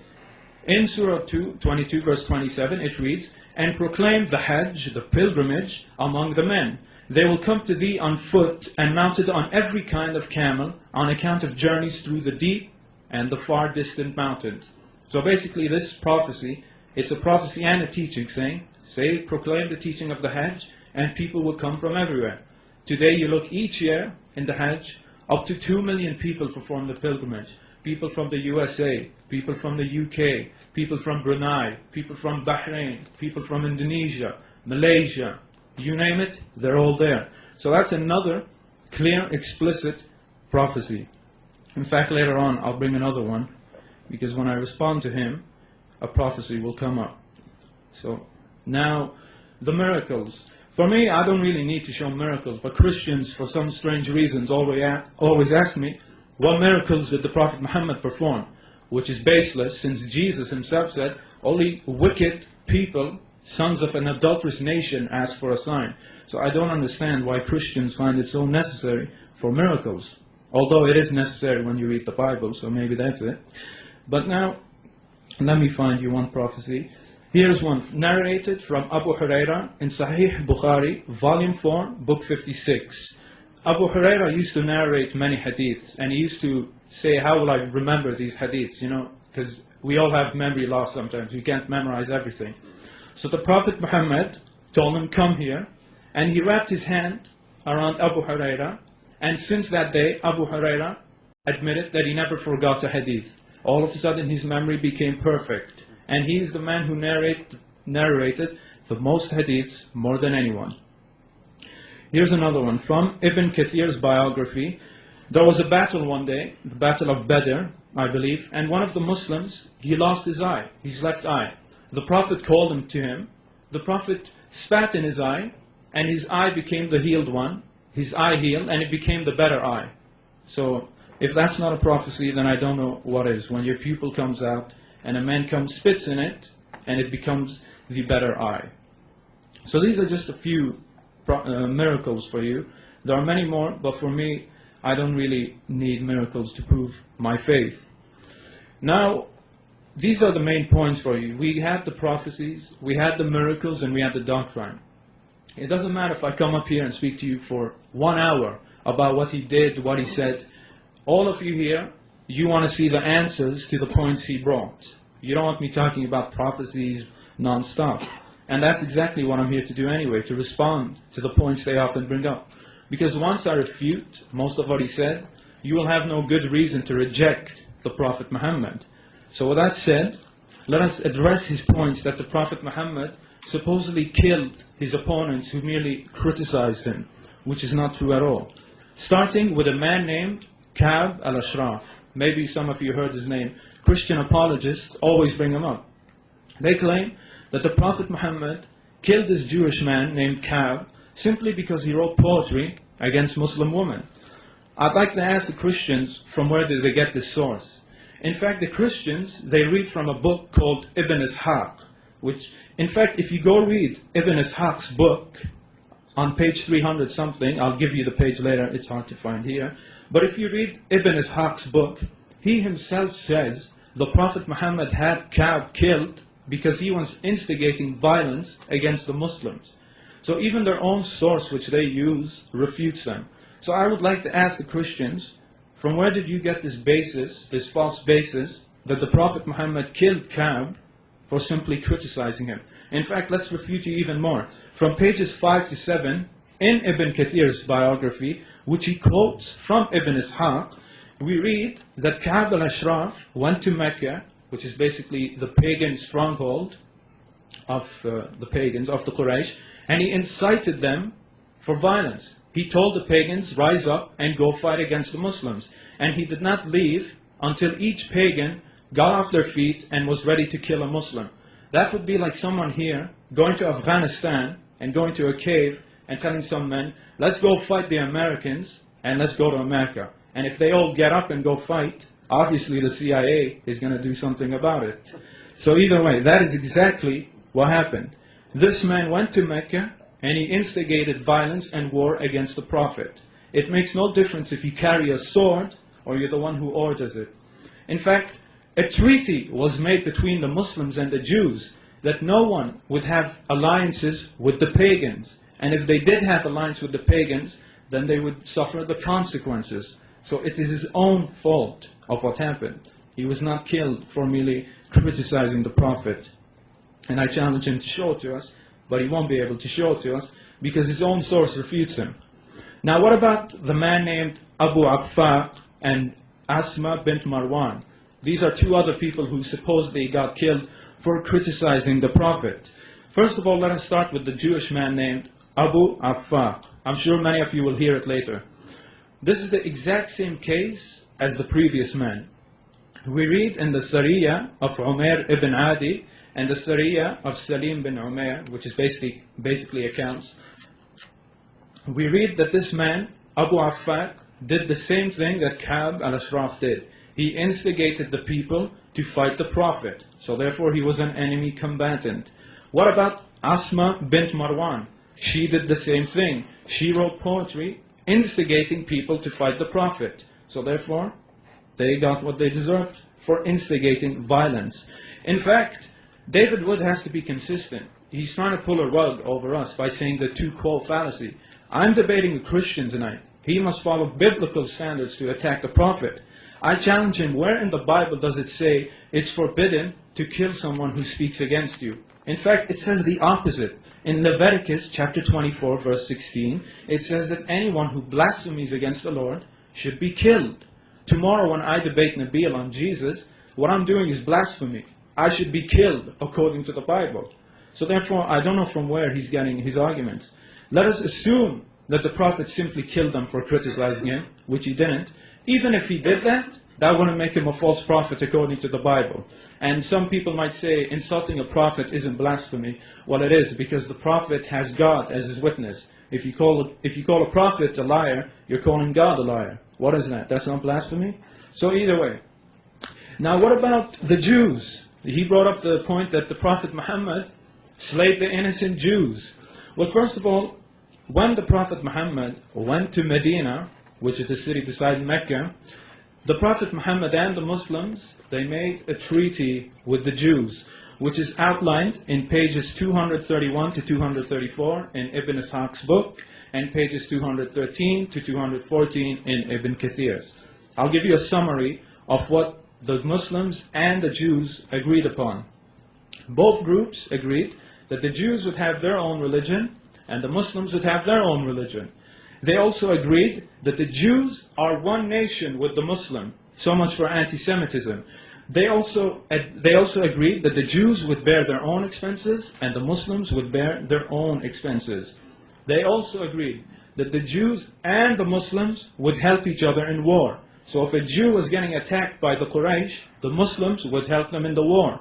in Surah 22, verse 27, it reads, and proclaim the Hajj, the pilgrimage, among the men. They will come to thee on foot and mounted on every kind of camel on account of journeys through the deep and the far distant mountains. So basically this prophecy, it's a prophecy and a teaching saying, proclaim the teaching of the Hajj and people will come from everywhere. Today you look each year in the Hajj, up to 2 million people perform the pilgrimage. People from the USA, people from the UK, people from Brunei, people from Bahrain, people from Indonesia, Malaysia, you name it, they're all there. So that's another clear, explicit prophecy. In fact, later on, I'll bring another one, because when I respond to him, a prophecy will come up. So, now, the miracles. For me, I don't really need to show miracles, but Christians, for some strange reasons, always ask me, what miracles did the Prophet Muhammad perform? Which is baseless, since Jesus himself said, only wicked people, sons of an adulterous nation, ask for a sign. So I don't understand why Christians find it so necessary for miracles. Although it is necessary when you read the Bible, so maybe that's it. But now, let me find you one prophecy. Here's one narrated from Abu Huraira in Sahih Bukhari, volume 4, book 56. Abu Huraira used to narrate many hadiths, and he used to say, how will I remember these hadiths, because we all have memory loss sometimes. You can't memorize everything. So the Prophet Muhammad told him, come here, and he wrapped his hand around Abu Huraira, and since that day, Abu Huraira admitted that he never forgot a hadith. All of a sudden, his memory became perfect, and he is the man who narrated the most hadiths more than anyone. Here's another one from Ibn Kathir's biography. There was a battle one day, the Battle of Badr, I believe, and one of the Muslims, he lost his eye, his left eye. The Prophet called him to him. The Prophet spat in his eye, and his eye became the healed one. His eye healed, and it became the better eye. So, if that's not a prophecy, then I don't know what is. When your pupil comes out, and a man comes, spits in it, and it becomes the better eye. So these are just a few miracles for you. There are many more, but for me, I don't really need miracles to prove my faith. Now, these are the main points for you. We had the prophecies, we had the miracles, and we had the doctrine. It doesn't matter if I come up here and speak to you for 1 hour about what he did, what he said. All of you here, you want to see the answers to the points he brought. You don't want me talking about prophecies non-stop. And that's exactly what I'm here to do anyway, to respond to the points they often bring up. Because once I refute most of what he said, you will have no good reason to reject the Prophet Muhammad. So with that said, let us address his points that the Prophet Muhammad supposedly killed his opponents who merely criticized him, which is not true at all. Starting with a man named Ka'b al-Ashraf. Maybe some of you heard his name. Christian apologists always bring him up. They claim that the Prophet Muhammad killed this Jewish man named Ka'b simply because he wrote poetry against Muslim women. I'd like to ask the Christians, from where did they get this source? In fact, the Christians, they read from a book called Ibn Ishaq, which, in fact, if you go read Ibn Ishaq's book, on page 300 something, I'll give you the page later, it's hard to find here, but if you read Ibn Ishaq's book, he himself says the Prophet Muhammad had Ka'b killed because he was instigating violence against the Muslims. So even their own source, which they use, refutes them. So I would like to ask the Christians, from where did you get this basis, this false basis, that the Prophet Muhammad killed Ka'b for simply criticizing him? In fact, let's refute you even more. From pages 5 to 7, in Ibn Kathir's biography, which he quotes from Ibn Ishaq, we read that Ka'b al-Ashraf went to Mecca, which is basically the pagan stronghold of the pagans, of the Quraysh, and he incited them for violence. He told the pagans, rise up and go fight against the Muslims. And he did not leave until each pagan got off their feet and was ready to kill a Muslim. That would be like someone here going to Afghanistan and going to a cave and telling some men, let's go fight the Americans and let's go to America. And if they all get up and go fight, obviously the CIA is going to do something about it. So either way, that is exactly what happened. This man went to Mecca and he instigated violence and war against the Prophet. It makes no difference if you carry a sword or you're the one who orders it. In fact, a treaty was made between the Muslims and the Jews that no one would have alliances with the pagans. And if they did have alliance with the pagans, then they would suffer the consequences. So it is his own fault of what happened. He was not killed for merely criticizing the Prophet. And I challenge him to show it to us, but he won't be able to show it to us because his own source refutes him. Now what about the man named Abu Affaq and Asma bint Marwan? These are two other people who supposedly got killed for criticizing the Prophet. First of all, let us start with the Jewish man named Abu Affaq. I'm sure many of you will hear it later. This is the exact same case as the previous man. We read in the Sariya of Umair ibn Adi and the Sariya of Salim bin Umair, which is basically accounts. We read that this man, Abu Affaq, did the same thing that Ka'b al-Ashraf did. He instigated the people to fight the Prophet. So therefore he was an enemy combatant. What about Asma bint Marwan? She did the same thing. She wrote poetry instigating people to fight the Prophet. So therefore they got what they deserved for instigating violence. In fact, David Wood has to be consistent. He's trying to pull a rug over us by saying the two-quo fallacy. I'm debating a Christian tonight. He must follow biblical standards to attack the Prophet. I challenge him, where in the Bible does it say it's forbidden to kill someone who speaks against you? In fact, it says the opposite. In Leviticus chapter 24, verse 16, it says that anyone who blasphemes against the Lord should be killed. Tomorrow when I debate Nabil on Jesus, what I'm doing is blasphemy. I should be killed according to the Bible. So therefore, I don't know from where he's getting his arguments. Let us assume that the Prophet simply killed them for criticizing him, which he didn't. Even if he did that, that wouldn't make him a false prophet according to the Bible. And some people might say insulting a prophet isn't blasphemy. Well, it is, because the prophet has God as his witness. If you call a prophet a liar, you're calling God a liar. What is that? That's not blasphemy? So either way. Now what about the Jews? He brought up the point that the Prophet Muhammad slayed the innocent Jews. Well, first of all, when the Prophet Muhammad went to Medina, which is the city beside Mecca, the Prophet Muhammad and the Muslims, they made a treaty with the Jews, which is outlined in pages 231 to 234 in Ibn Ishaq's book, and pages 213 to 214 in Ibn Kathir's. I'll give you a summary of what the Muslims and the Jews agreed upon. Both groups agreed that the Jews would have their own religion, and the Muslims would have their own religion. They also agreed that the Jews are one nation with the Muslim. So much for anti-Semitism. They also agreed that the Jews would bear their own expenses and the Muslims would bear their own expenses. They also agreed that the Jews and the Muslims would help each other in war. So if a Jew was getting attacked by the Quraysh, the Muslims would help them in the war.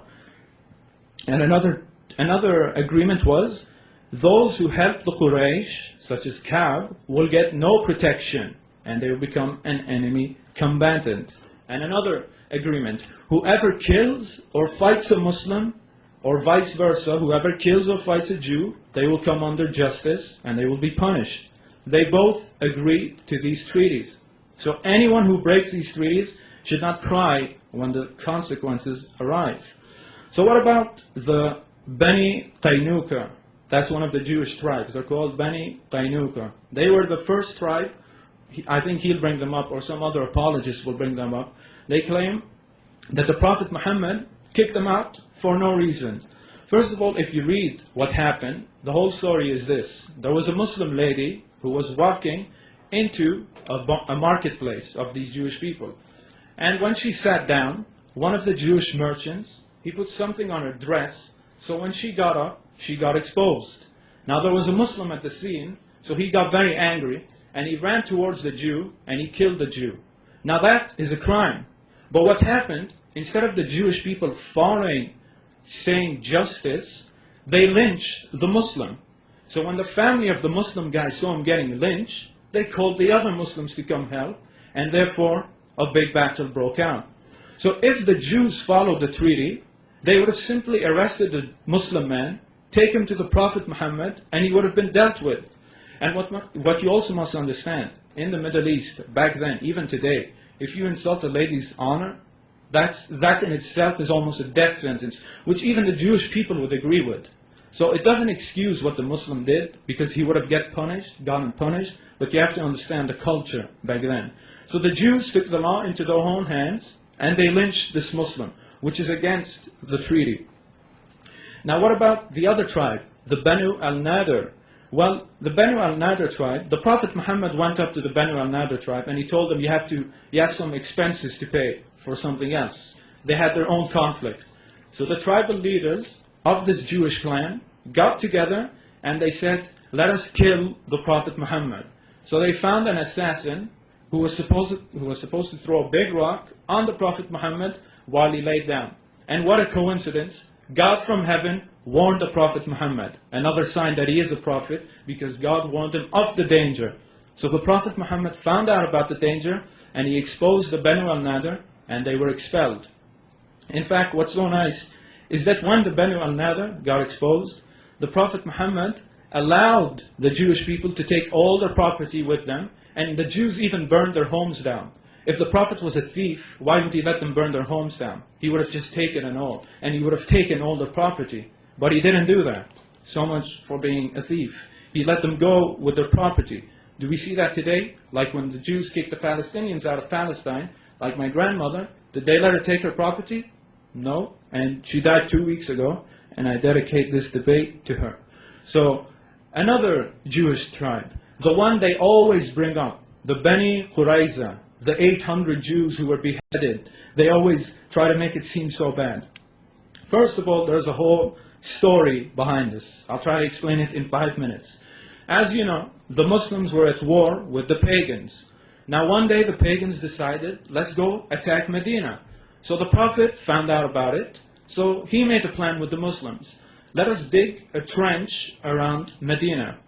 And another agreement was, those who help the Quraysh, such as Ka'b, will get no protection and they will become an enemy combatant. And another agreement, whoever kills or fights a Muslim, or vice versa, whoever kills or fights a Jew, they will come under justice and they will be punished. They both agreed to these treaties. So anyone who breaks these treaties should not cry when the consequences arrive. So what about the Bani Qaynuqa? That's one of the Jewish tribes. They're called Bani Qaynuqa. They were the first tribe. I think he'll bring them up, or some other apologists will bring them up. They claim that the Prophet Muhammad kicked them out for no reason. First of all, if you read what happened, the whole story is this. There was a Muslim lady who was walking into a marketplace of these Jewish people. And when she sat down, one of the Jewish merchants, he put something on her dress, so when she got up, she got exposed. Now there was a Muslim at the scene, so he got very angry, and he ran towards the Jew, and he killed the Jew. Now that is a crime. But what happened, instead of the Jewish people following, saying justice, they lynched the Muslim. So when the family of the Muslim guy saw him getting lynched, they called the other Muslims to come help, and therefore a big battle broke out. So if the Jews followed the treaty, they would have simply arrested the Muslim man, take him to the Prophet Muhammad, and he would have been dealt with. And what you also must understand, in the Middle East, back then, even today, if you insult a lady's honor, that in itself is almost a death sentence, which even the Jewish people would agree with. So it doesn't excuse what the Muslim did, because he would have gotten punished, but you have to understand the culture back then. So the Jews took the law into their own hands, and they lynched this Muslim, which is against the treaty. Now what about the other tribe, the Banu al-Nadir? Well, the Banu al-Nadir tribe, the Prophet Muhammad went up to the Banu al-Nadir tribe and he told them, you have some expenses to pay for something else. They had their own conflict. So the tribal leaders of this Jewish clan got together and they said, let us kill the Prophet Muhammad. So they found an assassin who was supposed to throw a big rock on the Prophet Muhammad while he laid down. And what a coincidence, God from heaven warned the Prophet Muhammad. Another sign that he is a prophet, because God warned him of the danger. So the Prophet Muhammad found out about the danger and he exposed the Banu al-Nadir and they were expelled. In fact, what's so nice is that when the Banu al-Nadir got exposed, the Prophet Muhammad allowed the Jewish people to take all their property with them, and the Jews even burned their homes down. If the Prophet was a thief, why would he let them burn their homes down? He would have just taken it all, and he would have taken all their property. But he didn't do that. So much for being a thief. He let them go with their property. Do we see that today? Like when the Jews kicked the Palestinians out of Palestine, like my grandmother, did they let her take her property? No, and she died 2 weeks ago, and I dedicate this debate to her. So, another Jewish tribe, the one they always bring up, the Bani Qurayza, the 800 Jews who were beheaded, they always try to make it seem so bad. First of all, there's a whole story behind this. I'll try to explain it in 5 minutes. As you know, the Muslims were at war with the pagans. Now one day the pagans decided, let's go attack Medina. So the Prophet found out about it, so he made a plan with the Muslims. Let us dig a trench around Medina.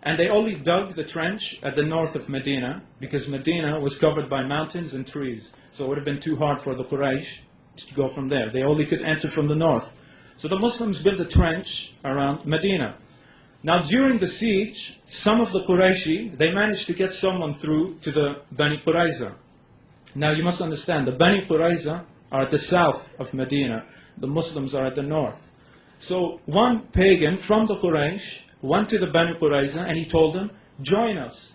And they only dug the trench at the north of Medina, because Medina was covered by mountains and trees. So it would have been too hard for the Quraysh to go from there. They only could enter from the north. So the Muslims built a trench around Medina. Now during the siege, some of the Qurayshi, they managed to get someone through to the Bani Qurayza. Now you must understand, the Bani Qurayza are at the south of Medina. The Muslims are at the north. So one pagan from the Quraysh went to the Bani Qurayza and he told them, join us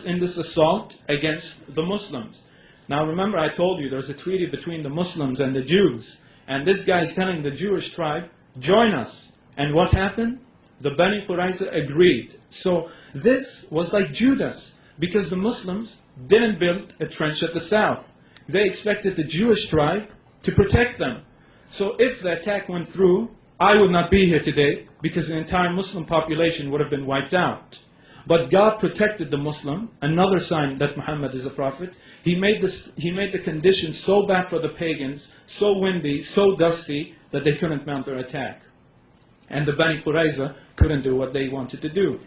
in this assault against the Muslims. Now remember, I told you there's a treaty between the Muslims and the Jews. And this guy is telling the Jewish tribe, join us. And what happened? The Bani Qurayza agreed. So this was like Judas, because the Muslims didn't build a trench at the south. They expected the Jewish tribe to protect them. So if the attack went through, I would not be here today, because the entire Muslim population would have been wiped out. But God protected the Muslim, another sign that Muhammad is a prophet. He made the conditions so bad for the pagans, so windy, so dusty, that they couldn't mount their attack. And the Bani Qurayza couldn't do what they wanted to do.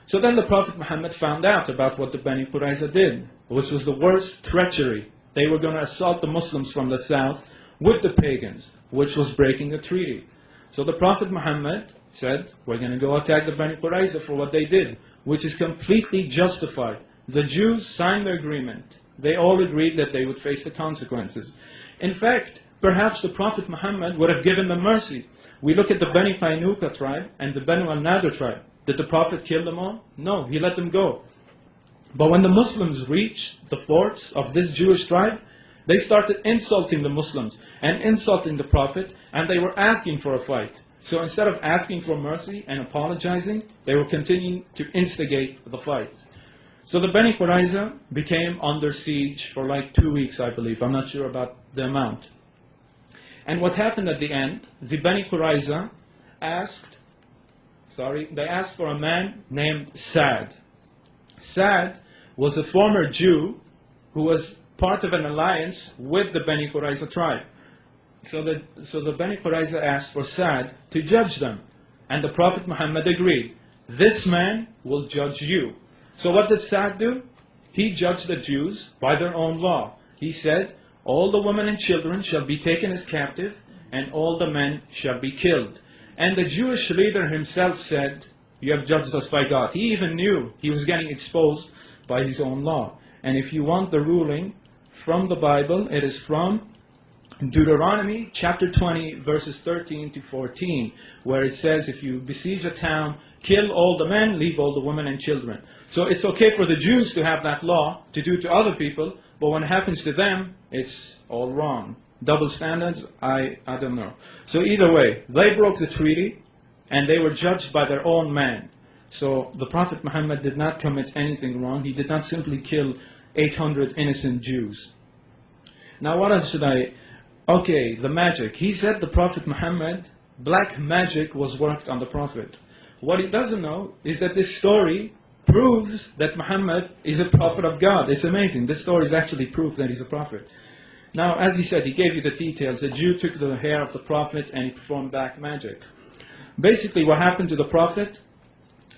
So then the Prophet Muhammad found out about what the Bani Qurayza did, which was the worst treachery. They were going to assault the Muslims from the south with the pagans, which was breaking the treaty. So the Prophet Muhammad said, we're going to go attack the Bani Qurayza for what they did, which is completely justified. The Jews signed the agreement. They all agreed that they would face the consequences. In fact, perhaps the Prophet Muhammad would have given them mercy. We look at the Bani Qaynuqa tribe and the Banu al-Nadir tribe. Did the Prophet kill them all? No, he let them go. But when the Muslims reached the forts of this Jewish tribe, they started insulting the Muslims and insulting the Prophet, and they were asking for a fight. So instead of asking for mercy and apologizing, they were continuing to instigate the fight. So the Bani Qurayza became under siege for like 2 weeks, I believe. I'm not sure about the amount. And what happened at the end, the Bani Qurayza asked for a man named Sa'd. Sa'd was a former Jew who was part of an alliance with the Bani Qurayza tribe. So the Bani Qurayza asked for Sa'd to judge them. And the Prophet Muhammad agreed. This man will judge you. So what did Sa'd do? He judged the Jews by their own law. He said, all the women and children shall be taken as captive, and all the men shall be killed. And the Jewish leader himself said, you have judged us by God. He even knew he was getting exposed by his own law. And if you want the ruling from the Bible, it is from Deuteronomy chapter 20, verses 13 to 14, where it says, if you besiege a town, kill all the men, leave all the women and children. So it's okay for the Jews to have that law to do to other people, but when it happens to them, it's all wrong. Double standards, I don't know. So either way, they broke the treaty, and they were judged by their own man. So the Prophet Muhammad did not commit anything wrong. He did not simply kill 800 innocent Jews. Now what else should I... Okay, the magic. He said the Prophet Muhammad, black magic was worked on the Prophet. What he doesn't know is that this story proves that Muhammad is a prophet of God. It's amazing. This story is actually proof that he's a prophet. Now, as he said, he gave you the details. A Jew took the hair of the Prophet and he performed black magic. Basically, what happened to the Prophet,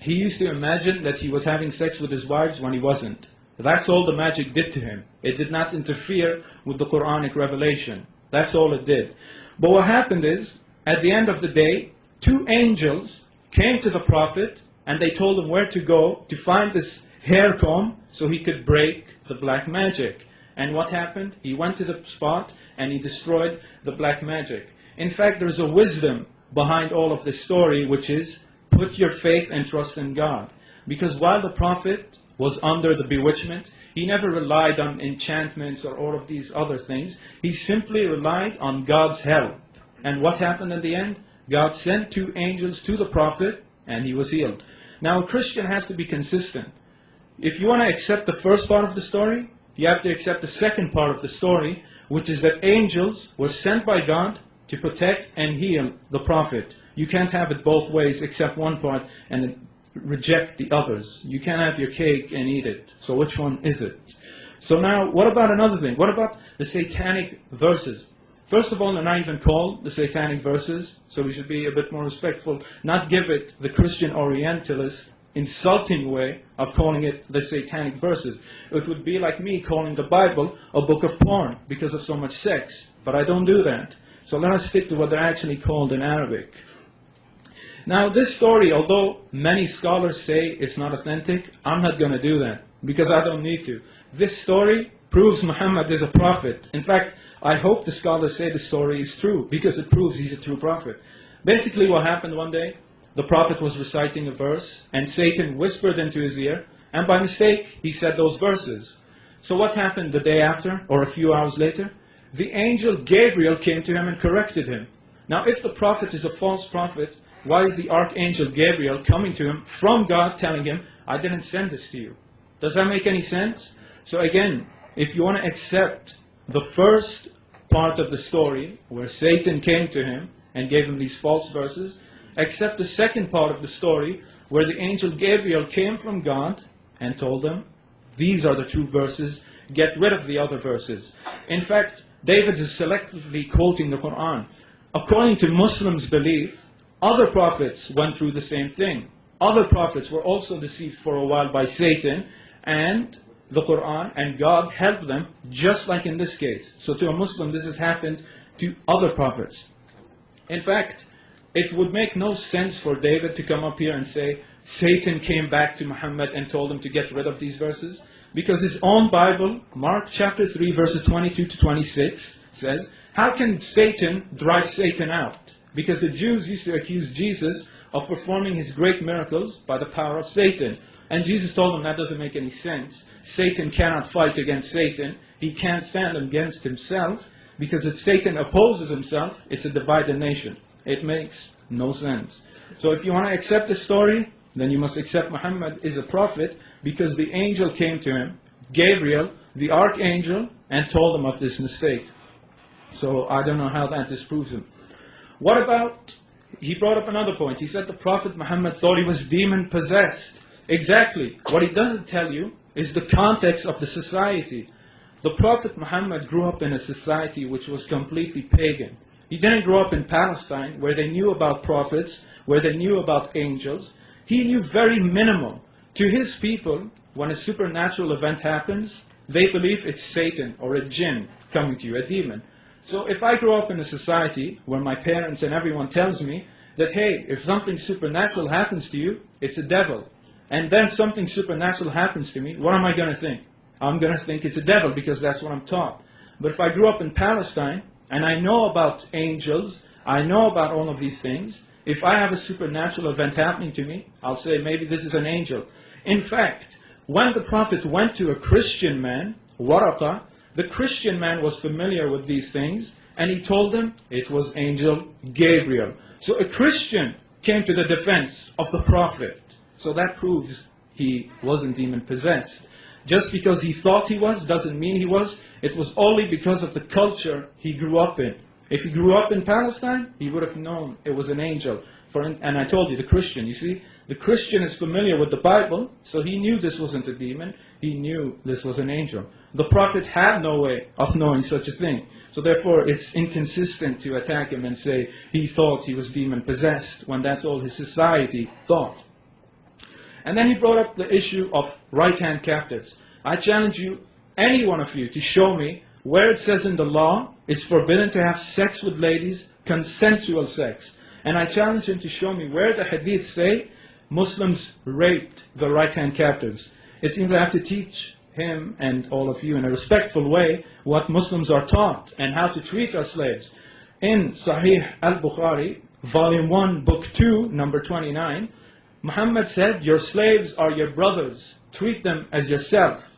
he used to imagine that he was having sex with his wives when he wasn't. That's all the magic did to him. It did not interfere with the Quranic revelation. That's all it did. But what happened is, at the end of the day, 2 angels came to the Prophet and they told him where to go to find this hair comb so he could break the black magic. And what happened? He went to the spot and he destroyed the black magic. In fact, there's a wisdom behind all of this story, which is, put your faith and trust in God. Because while the Prophet was under the bewitchment. He never relied on enchantments or all of these other things. He simply relied on God's help. And what happened in the end? God sent 2 angels to the Prophet, and he was healed. Now, a Christian has to be consistent. If you want to accept the first part of the story, you have to accept the second part of the story, which is that angels were sent by God to protect and heal the Prophet. You can't have it both ways, accept one part and reject the others. You can't have your cake and eat it. So which one is it? So now, what about another thing? What about the satanic verses? First of all, they're not even called the satanic verses, so we should be a bit more respectful, not give it the Christian Orientalist insulting way of calling it the satanic verses. It would be like me calling the Bible a book of porn because of so much sex, but I don't do that. So let us stick to what they're actually called in Arabic. Now this story, although many scholars say it's not authentic, I'm not going to do that because I don't need to. This story proves Muhammad is a prophet. In fact, I hope the scholars say the story is true because it proves he's a true prophet. Basically what happened one day, the prophet was reciting a verse and Satan whispered into his ear and by mistake he said those verses. So what happened the day after or a few hours later? The angel Gabriel came to him and corrected him. Now if the prophet is a false prophet, why is the archangel Gabriel coming to him from God telling him, I didn't send this to you? Does that make any sense? So again, if you want to accept the first part of the story where Satan came to him and gave him these false verses, accept the second part of the story where the angel Gabriel came from God and told them, these are the true verses, get rid of the other verses. In fact, David is selectively quoting the Quran. According to Muslims' belief, other prophets went through the same thing. Other prophets were also deceived for a while by Satan and the Quran, and God helped them, just like in this case. So to a Muslim, this has happened to other prophets. In fact, it would make no sense for David to come up here and say, Satan came back to Muhammad and told him to get rid of these verses, because his own Bible, Mark chapter 3, verses 22 to 26, says, how can Satan drive Satan out? Because the Jews used to accuse Jesus of performing his great miracles by the power of Satan. And Jesus told them that doesn't make any sense. Satan cannot fight against Satan. He can't stand against himself, because if Satan opposes himself, it's a divided nation. It makes no sense. So if you want to accept the story, then you must accept Muhammad is a prophet, because the angel came to him, Gabriel, the archangel, and told him of this mistake. So I don't know how that disproves him. What about, he brought up another point. He said the Prophet Muhammad thought he was demon-possessed. Exactly. What he doesn't tell you is the context of the society. The Prophet Muhammad grew up in a society which was completely pagan. He didn't grow up in Palestine, where they knew about prophets, where they knew about angels. He knew very minimal. To his people, when a supernatural event happens, they believe it's Satan or a jinn coming to you, a demon. So if I grow up in a society where my parents and everyone tells me that, hey, if something supernatural happens to you, it's a devil. And then something supernatural happens to me, what am I going to think? I'm going to think it's a devil, because that's what I'm taught. But if I grew up in Palestine, and I know about angels, I know about all of these things, if I have a supernatural event happening to me, I'll say maybe this is an angel. In fact, when the Prophet went to a Christian man, Waraqah, the Christian man was familiar with these things, and he told him it was angel Gabriel. So a Christian came to the defense of the Prophet. So that proves he wasn't demon-possessed. Just because he thought he was doesn't mean he was. It was only because of the culture he grew up in. If he grew up in Palestine, he would have known it was an angel. And I told you, the Christian, you see, the Christian is familiar with the Bible, so he knew this wasn't a demon. He knew this was an angel. The Prophet had no way of knowing such a thing. So therefore, it's inconsistent to attack him and say he thought he was demon-possessed, when that's all his society thought. And then he brought up the issue of right-hand captives. I challenge you, any one of you, to show me where it says in the law it's forbidden to have sex with ladies, consensual sex. And I challenge him to show me where the hadiths say Muslims raped the right-hand captives. It seems I have to teach him and all of you in a respectful way what Muslims are taught and how to treat our slaves. In Sahih al-Bukhari, volume 1, book 2, number 29, Muhammad said, your slaves are your brothers. treat them as yourself.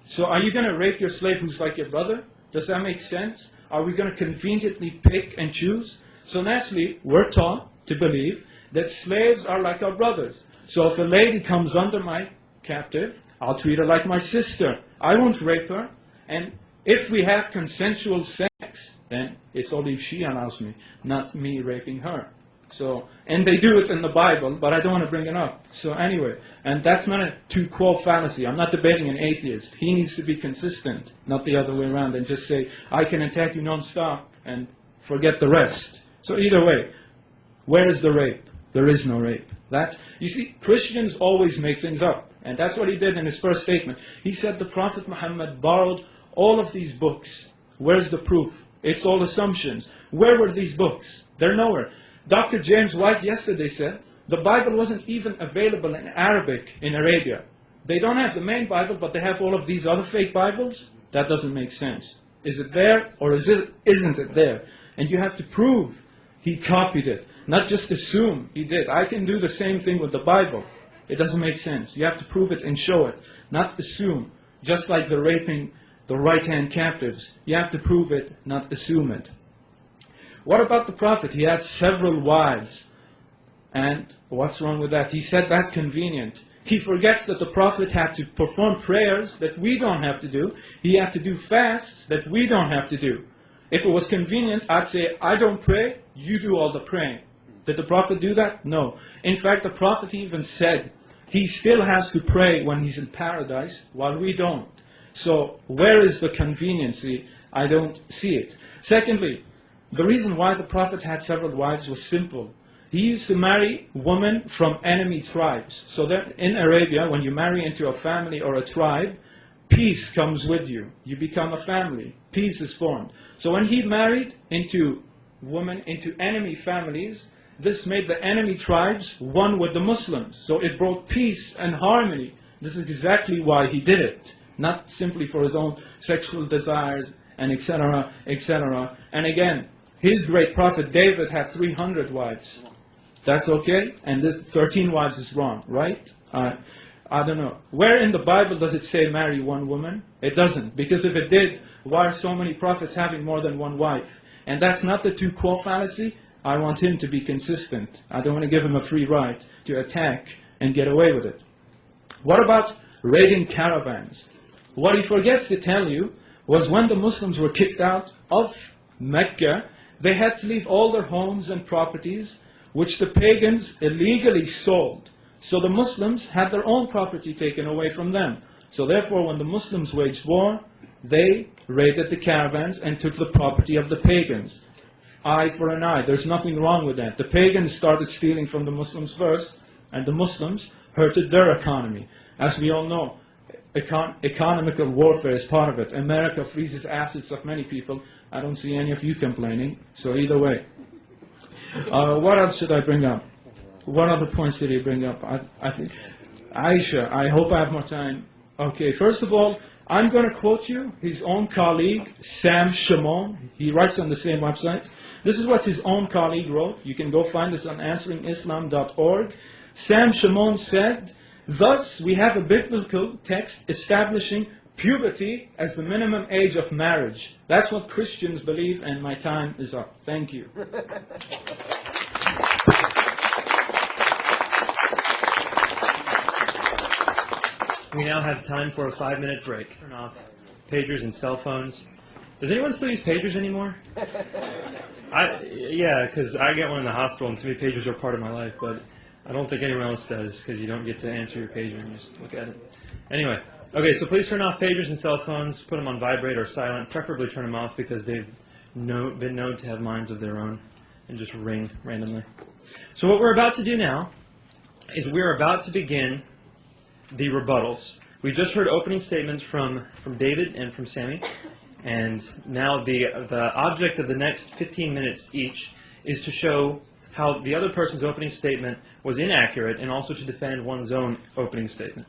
So are you going to rape your slave who's like your brother? Does that make sense? Are we going to conveniently pick and choose? So naturally, we're taught to believe that slaves are like our brothers. So if a lady comes under my captive, I'll treat her like my sister. I won't rape her. And if we have consensual sex, then it's only if she allows me, not me raping her. So, and they do it in the Bible, but I don't want to bring it up. So anyway, and that's not a tu quo fallacy. I'm not debating an atheist. He needs to be consistent, not the other way around, and just say, I can attack you non-stop and forget the rest. So either way, where is the rape? There is no rape. You see, Christians always make things up. And that's what he did in his first statement. He said the Prophet Muhammad borrowed all of these books. Where's the proof? It's all assumptions. Where were these books? They're nowhere. Dr. James White yesterday said the Bible wasn't even available in Arabic in Arabia. They don't have the main Bible, but they have all of these other fake Bibles. That doesn't make sense. Is it there or isn't it there? And you have to prove he copied it, not just assume he did. I can do the same thing with the Bible. It doesn't make sense. You have to prove it and show it, not assume. Just like the raping the right-hand captives. You have to prove it, not assume it. What about the Prophet? He had several wives. And what's wrong with that? He said that's convenient. He forgets that the Prophet had to perform prayers that we don't have to do. He had to do fasts that we don't have to do. If it was convenient, I'd say, I don't pray, you do all the praying. Did the Prophet do that? No. In fact, the Prophet even said he still has to pray when he's in paradise, while we don't. So where is the conveniency? I don't see it. Secondly, the reason why the Prophet had several wives was simple. He used to marry women from enemy tribes. So that in Arabia, when you marry into a family or a tribe, peace comes with you. You become a family. Peace is formed. So when he married into women into enemy families, this made the enemy tribes one with the Muslims. So it brought peace and harmony. This is exactly why he did it. Not simply for his own sexual desires and etc., etc. And again, his great prophet David had 300 wives. That's okay? And this 13 wives is wrong, right? I don't know. Where in the Bible does it say marry one woman? It doesn't. Because if it did, why are so many prophets having more than one wife? And that's not the tu quo fallacy. I want him to be consistent. I don't want to give him a free ride to attack and get away with it. What about raiding caravans? What he forgets to tell you was when the Muslims were kicked out of Mecca, they had to leave all their homes and properties, which the pagans illegally sold. So the Muslims had their own property taken away from them. So therefore, when the Muslims waged war, they raided the caravans and took the property of the pagans. Eye for an eye. There's nothing wrong with that. The pagans started stealing from the Muslims first, and the Muslims hurted their economy. As we all know, economical warfare is part of it. America freezes assets of many people. I don't see any of you complaining. So either way. What else should I bring up? What other points did he bring up? I think Aisha, I hope I have more time. Okay, first of all, I'm going to quote you his own colleague, Sam Shimon. He writes on the same website. This is what his own colleague wrote. You can go find this on answeringislam.org. Sam Shimon said, thus we have a biblical text establishing puberty as the minimum age of marriage. That's what Christians believe, and my time is up. Thank you. We now have time for a 5-minute break. Turn off pagers and cell phones. Does anyone still use pagers anymore? Yeah, because I get one in the hospital, and to me pagers are part of my life, but I don't think anyone else does, because you don't get to answer your pager and just look at it. Anyway, okay, so please turn off pagers and cell phones, put them on vibrate or silent, preferably turn them off because they've been known to have minds of their own and just ring randomly. So what we're about to do now is we're about to begin the rebuttals. We just heard opening statements from David and from Sami, and now the object of the next 15 minutes each is to show how the other person's opening statement was inaccurate and also to defend one's own opening statement.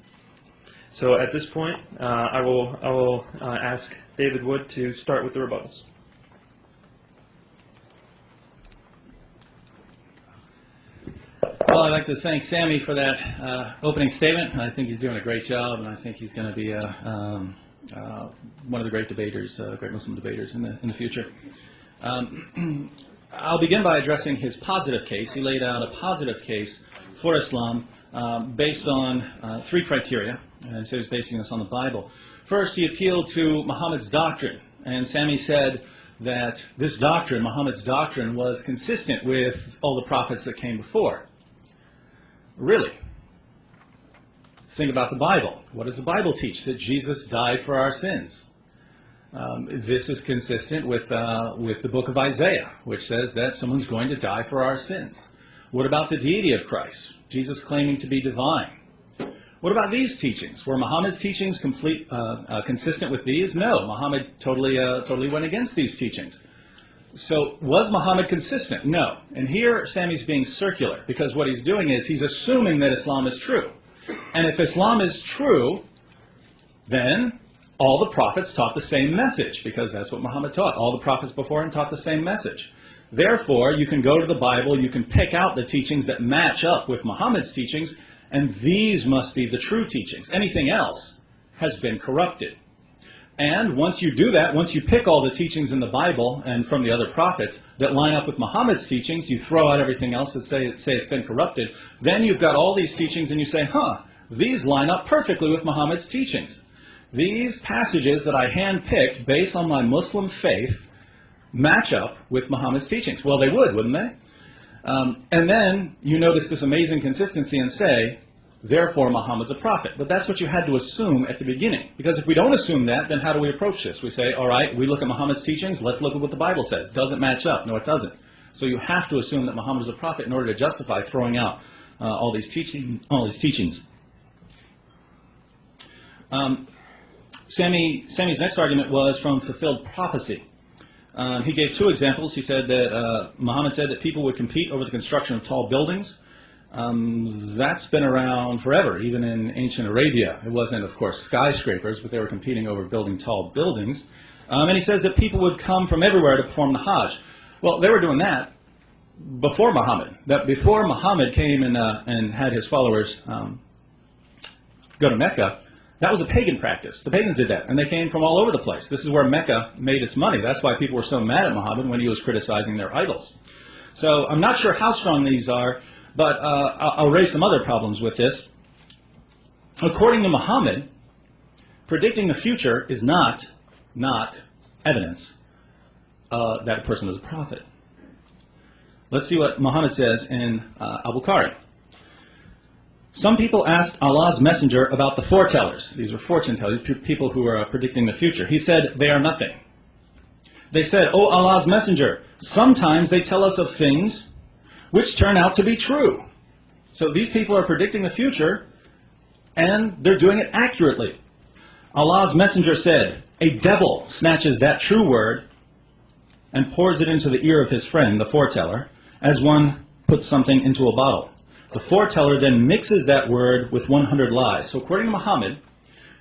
So at this point, I will ask David Wood to start with the rebuttals. all, I'd like to thank Sami for that opening statement. I think he's doing a great job, and I think he's going to be one of the great debaters, great Muslim debaters in the future. I'll begin by addressing his positive case. He laid out a positive case for Islam based on three criteria, and so he's basing this on the Bible. First, he appealed to Muhammad's doctrine, and Sami said that this doctrine, Muhammad's doctrine, was consistent with all the prophets that came before. Really? Think about the Bible. What does the Bible teach? That Jesus died for our sins. This is consistent with the book of Isaiah, which says that someone's going to die for our sins. What about the deity of Christ? Jesus claiming to be divine. What about these teachings? Were Muhammad's teachings consistent with these? No, Muhammad totally went against these teachings. So was Muhammad consistent? No. And here Sami's being circular, because what he's doing is he's assuming that Islam is true. And if Islam is true, then all the prophets taught the same message, because that's what Muhammad taught. All the prophets before him taught the same message. Therefore, you can go to the Bible, you can pick out the teachings that match up with Muhammad's teachings, and these must be the true teachings. Anything else has been corrupted. And once you do that, once you pick all the teachings in the Bible and from the other prophets that line up with Muhammad's teachings, you throw out everything else that say it's been corrupted, then you've got all these teachings and you say, these line up perfectly with Muhammad's teachings. These passages that I handpicked based on my Muslim faith match up with Muhammad's teachings. Well, they would, wouldn't they? And then you notice this amazing consistency and say, therefore Muhammad's a prophet. But that's what you had to assume at the beginning. Because if we don't assume that, then how do we approach this? We say, all right, we look at Muhammad's teachings, let's look at what the Bible says. Does it match up? No, it doesn't. So you have to assume that Muhammad is a prophet in order to justify throwing out all these teachings. Sami's next argument was from fulfilled prophecy. He gave two examples. He said that Muhammad said that people would compete over the construction of tall buildings. That's been around forever, even in ancient Arabia. It wasn't, of course, skyscrapers, but they were competing over building tall buildings. And he says that people would come from everywhere to perform the Hajj. Well, they were doing that before Muhammad. That before Muhammad came and had his followers go to Mecca, that was a pagan practice. The pagans did that, and they came from all over the place. This is where Mecca made its money. That's why people were so mad at Muhammad when he was criticizing their idols. So I'm not sure how strong these are, but I'll raise some other problems with this. According to Muhammad, predicting the future is not evidence that a person is a prophet. Let's see what Muhammad says in Al-Bukhari. Some people asked Allah's messenger about the foretellers. These were fortune tellers, people who are predicting the future. He said, they are nothing. They said, O Allah's messenger, sometimes they tell us of things which turn out to be true. So these people are predicting the future, and they're doing it accurately. Allah's messenger said, a devil snatches that true word and pours it into the ear of his friend, the foreteller, as one puts something into a bottle. The foreteller then mixes that word with 100 lies. So according to Muhammad,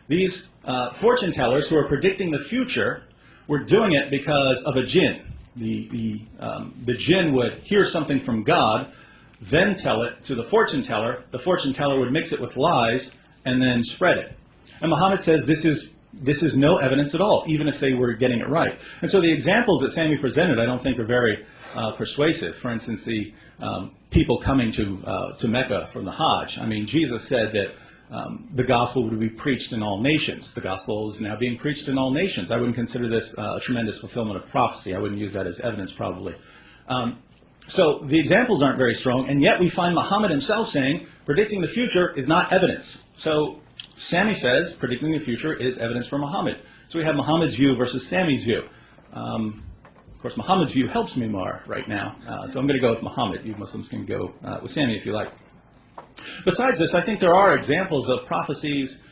these fortune tellers who are predicting the future were doing it because of a jinn. The jinn would hear something from God, then tell it to the fortune teller. The fortune teller would mix it with lies and then spread it. And Muhammad says this is no evidence at all, even if they were getting it right. And so the examples that Sami presented I don't think are very persuasive. For instance, the people coming to Mecca from the Hajj. I mean, Jesus said that the gospel would be preached in all nations. The gospel is now being preached in all nations. I wouldn't consider this a tremendous fulfillment of prophecy. I wouldn't use that as evidence, probably. So the examples aren't very strong, and yet we find Muhammad himself saying predicting the future is not evidence. So Sami says predicting the future is evidence for Muhammad. So we have Muhammad's view versus Sami's view. Of course, Muhammad's view helps me more right now, so I'm going to go with Muhammad. You Muslims can go with Sami if you like. Besides this, I think there are examples of prophecies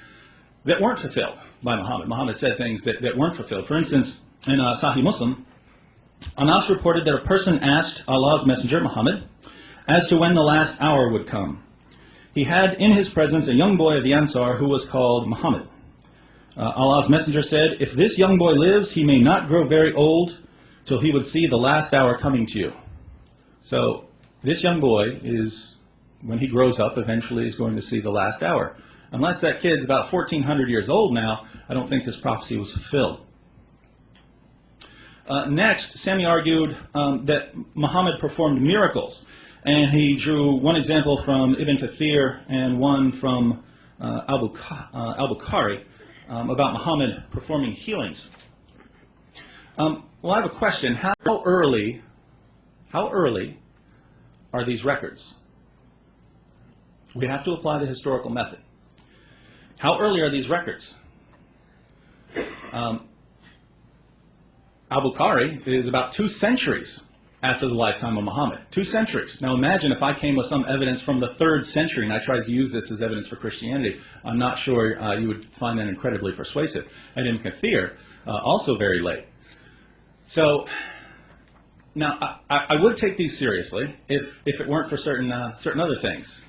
that weren't fulfilled by Muhammad. Muhammad said things that weren't fulfilled. For instance, in Sahih Muslim, Anas reported that a person asked Allah's messenger, Muhammad, as to when the last hour would come. He had in his presence a young boy of the Ansar who was called Muhammad. Allah's messenger said, if this young boy lives, he may not grow very old till he would see the last hour coming to you. So this young boy is when he grows up, eventually is going to see the last hour. Unless that kid's about 1,400 years old now, I don't think this prophecy was fulfilled. Next, Sami argued that Muhammad performed miracles. And he drew one example from Ibn Kathir and one from al-Bukhari about Muhammad performing healings. Well, I have a question. How early are these records? We have to apply the historical method. How early are these records? Al-Bukhari is about 2 centuries after the lifetime of Muhammad. 2 centuries. Now imagine if I came with some evidence from the 3rd century and I tried to use this as evidence for Christianity. I'm not sure you would find that incredibly persuasive. And Ibn Kathir, also very late. So, now I would take these seriously if it weren't for certain other things.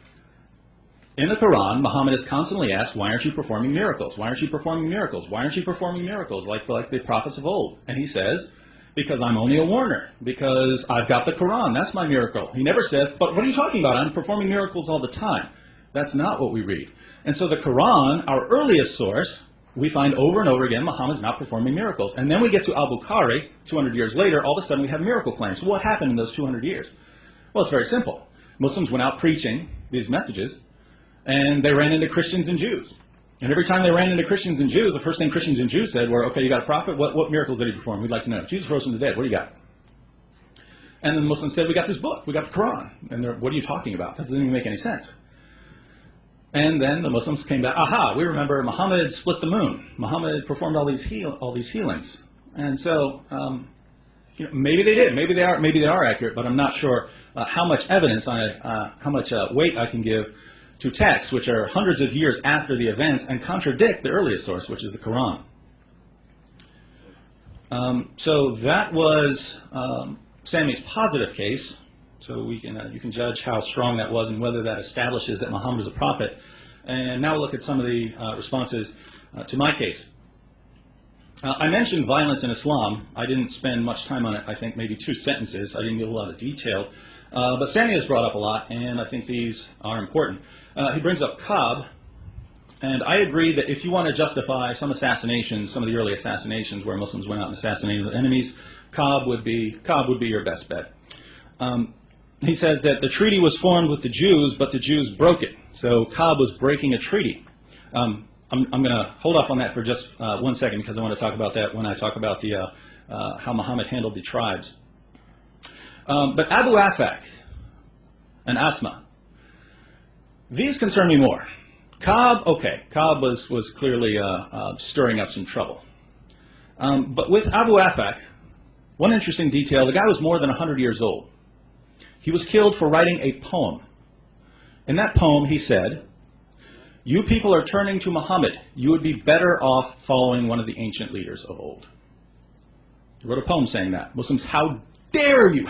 In the Quran, Muhammad is constantly asked, why aren't you performing miracles? Why aren't you performing miracles? Why aren't you performing miracles like the prophets of old? And he says, because I'm only a warner, because I've got the Quran, that's my miracle. He never says, but what are you talking about? I'm performing miracles all the time. That's not what we read. And so the Quran, our earliest source, we find over and over again Muhammad's not performing miracles. And then we get to al-Bukhari, 200 years later, all of a sudden we have miracle claims. What happened in those 200 years? Well, it's very simple. Muslims went out preaching these messages, and they ran into Christians and Jews. And every time they ran into Christians and Jews, the first thing Christians and Jews said were, okay, you got a prophet? What miracles did he perform? We'd like to know. Jesus rose from the dead. What do you got? And then the Muslims said, we got this book. We got the Quran. And they're, what are you talking about? That doesn't even make any sense. And then the Muslims came back, aha, we remember Muhammad split the moon. Muhammad performed all these healings. And so, maybe they did. Maybe they are accurate, but I'm not sure how much evidence, how much weight I can give to texts which are hundreds of years after the events and contradict the earliest source, which is the Quran. So that was Sami's positive case. So you can judge how strong that was and whether that establishes that Muhammad is a prophet. And now we'll look at some of the responses to my case. I mentioned violence in Islam. I didn't spend much time on it. I think maybe 2 sentences. I didn't give a lot of detail. But Sami has brought up a lot, and I think these are important. He brings up Ka'b, and I agree that if you want to justify some assassinations, some of the early assassinations where Muslims went out and assassinated their enemies, Ka'b would be your best bet. He says that the treaty was formed with the Jews, but the Jews broke it. So Ka'b was breaking a treaty. I'm going to hold off on that for just 1 second because I want to talk about that when I talk about the how Muhammad handled the tribes. But Abu Afak and Asma, these concern me more. Ka'b, okay, Ka'b was clearly stirring up some trouble. But with Abu Afak, one interesting detail, the guy was more than 100 years old. He was killed for writing a poem. In that poem, he said, you people are turning to Muhammad. You would be better off following one of the ancient leaders of old. He wrote a poem saying that. Muslims, how dare you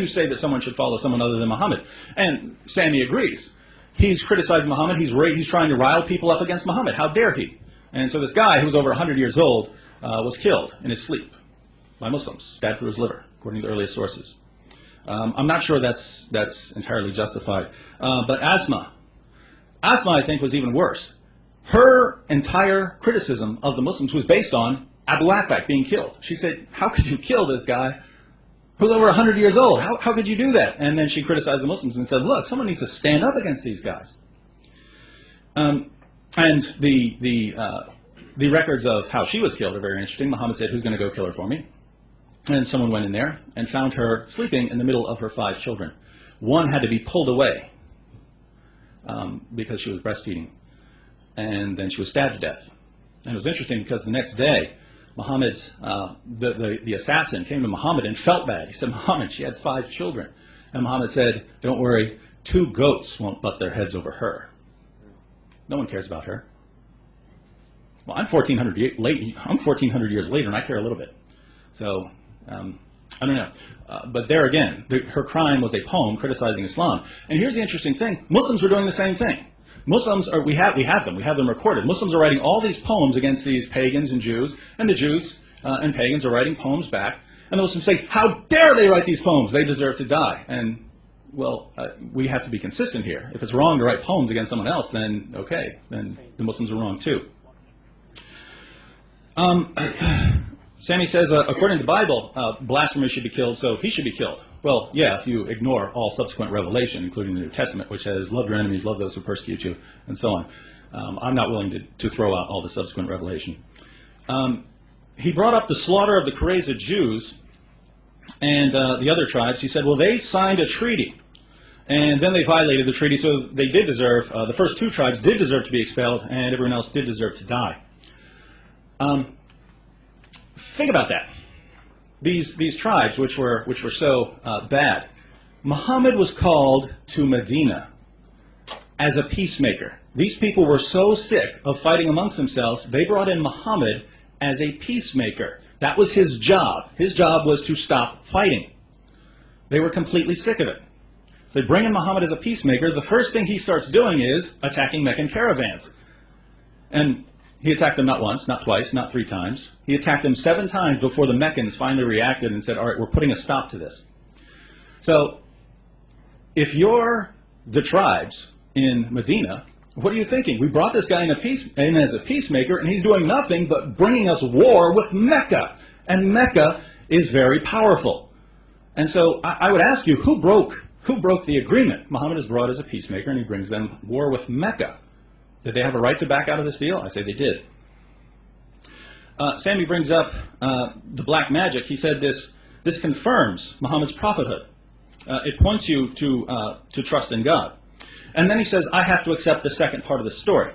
say that someone should follow someone other than Muhammad? And Sami agrees. He's criticizing Muhammad. He's trying to rile people up against Muhammad. How dare he? And so this guy, who was over 100 years old, was killed in his sleep by Muslims, stabbed through his liver, according to the earliest sources. I'm not sure that's entirely justified. But Asma, I think, was even worse. Her entire criticism of the Muslims was based on Abu Afak being killed. She said, how could you kill this guy who's over 100 years old? How could you do that? And then she criticized the Muslims and said, look, someone needs to stand up against these guys. And the records of how she was killed are very interesting. Muhammad said, who's going to go kill her for me? And someone went in there and found her sleeping in the middle of her 5 children. One had to be pulled away because she was breastfeeding. And then she was stabbed to death. And it was interesting because the next day, Muhammad's, the assassin came to Muhammad and felt bad. He said, Muhammad, she had 5 children. And Muhammad said, don't worry, 2 goats won't butt their heads over her. No one cares about her. Well, I'm 1,400 years later, and I care a little bit. So, I don't know. But there again, her crime was a poem criticizing Islam. And here's the interesting thing. Muslims were doing the same thing. Muslims are, we have them recorded. Muslims are writing all these poems against these pagans and Jews, and the Jews and pagans are writing poems back. And the Muslims say, how dare they write these poems? They deserve to die. And well, we have to be consistent here. If it's wrong to write poems against someone else, then okay, then the Muslims are wrong too. Sami says, according to the Bible, blasphemers should be killed, so he should be killed. Well, yeah, if you ignore all subsequent revelation, including the New Testament, which says, love your enemies, love those who persecute you, and so on. I'm not willing to throw out all the subsequent revelation. He brought up the slaughter of the Qurayza Jews and the other tribes. He said, well, they signed a treaty, and then they violated the treaty, so they did deserve, the first two tribes did deserve to be expelled, and everyone else did deserve to die. Think about that. These tribes, which were so bad, Muhammad was called to Medina as a peacemaker. These people were so sick of fighting amongst themselves, they brought in Muhammad as a peacemaker. That was his job. His job was to stop fighting. They were completely sick of it. So they bring in Muhammad as a peacemaker. The first thing he starts doing is attacking Meccan caravans. And he attacked them not once, not twice, not 3 times. He attacked them 7 times before the Meccans finally reacted and said, all right, we're putting a stop to this. So if you're the tribes in Medina, what are you thinking? We brought this guy in as a peacemaker, and he's doing nothing but bringing us war with Mecca. And Mecca is very powerful. And so I would ask you, who broke the agreement? Muhammad is brought as a peacemaker, and he brings them war with Mecca. Did they have a right to back out of this deal? I say they did. Sami brings up the black magic. He said this confirms Muhammad's prophethood. It points you to trust in God. And then he says, I have to accept the second part of the story.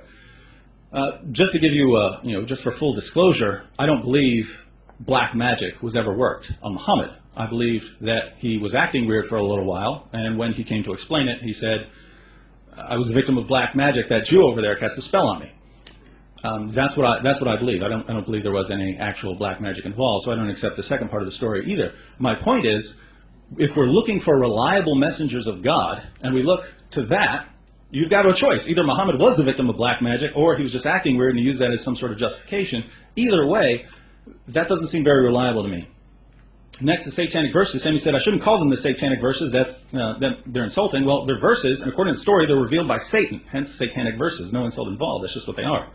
Just to give you, just for full disclosure, I don't believe black magic was ever worked on Muhammad. I believed that he was acting weird for a little while, and when he came to explain it, he said, I was a victim of black magic. That Jew over there cast a spell on me. That's what I believe. I don't believe there was any actual black magic involved, so I don't accept the second part of the story either. My point is, if we're looking for reliable messengers of God, and we look to that, you've got a choice. Either Muhammad was the victim of black magic, or he was just acting weird and he used that as some sort of justification. Either way, that doesn't seem very reliable to me. Next, the satanic verses. Sami said, I shouldn't call them the satanic verses. They're insulting. Well, they're verses, and according to the story, they're revealed by Satan. Hence, satanic verses. No insult involved. That's just what they are.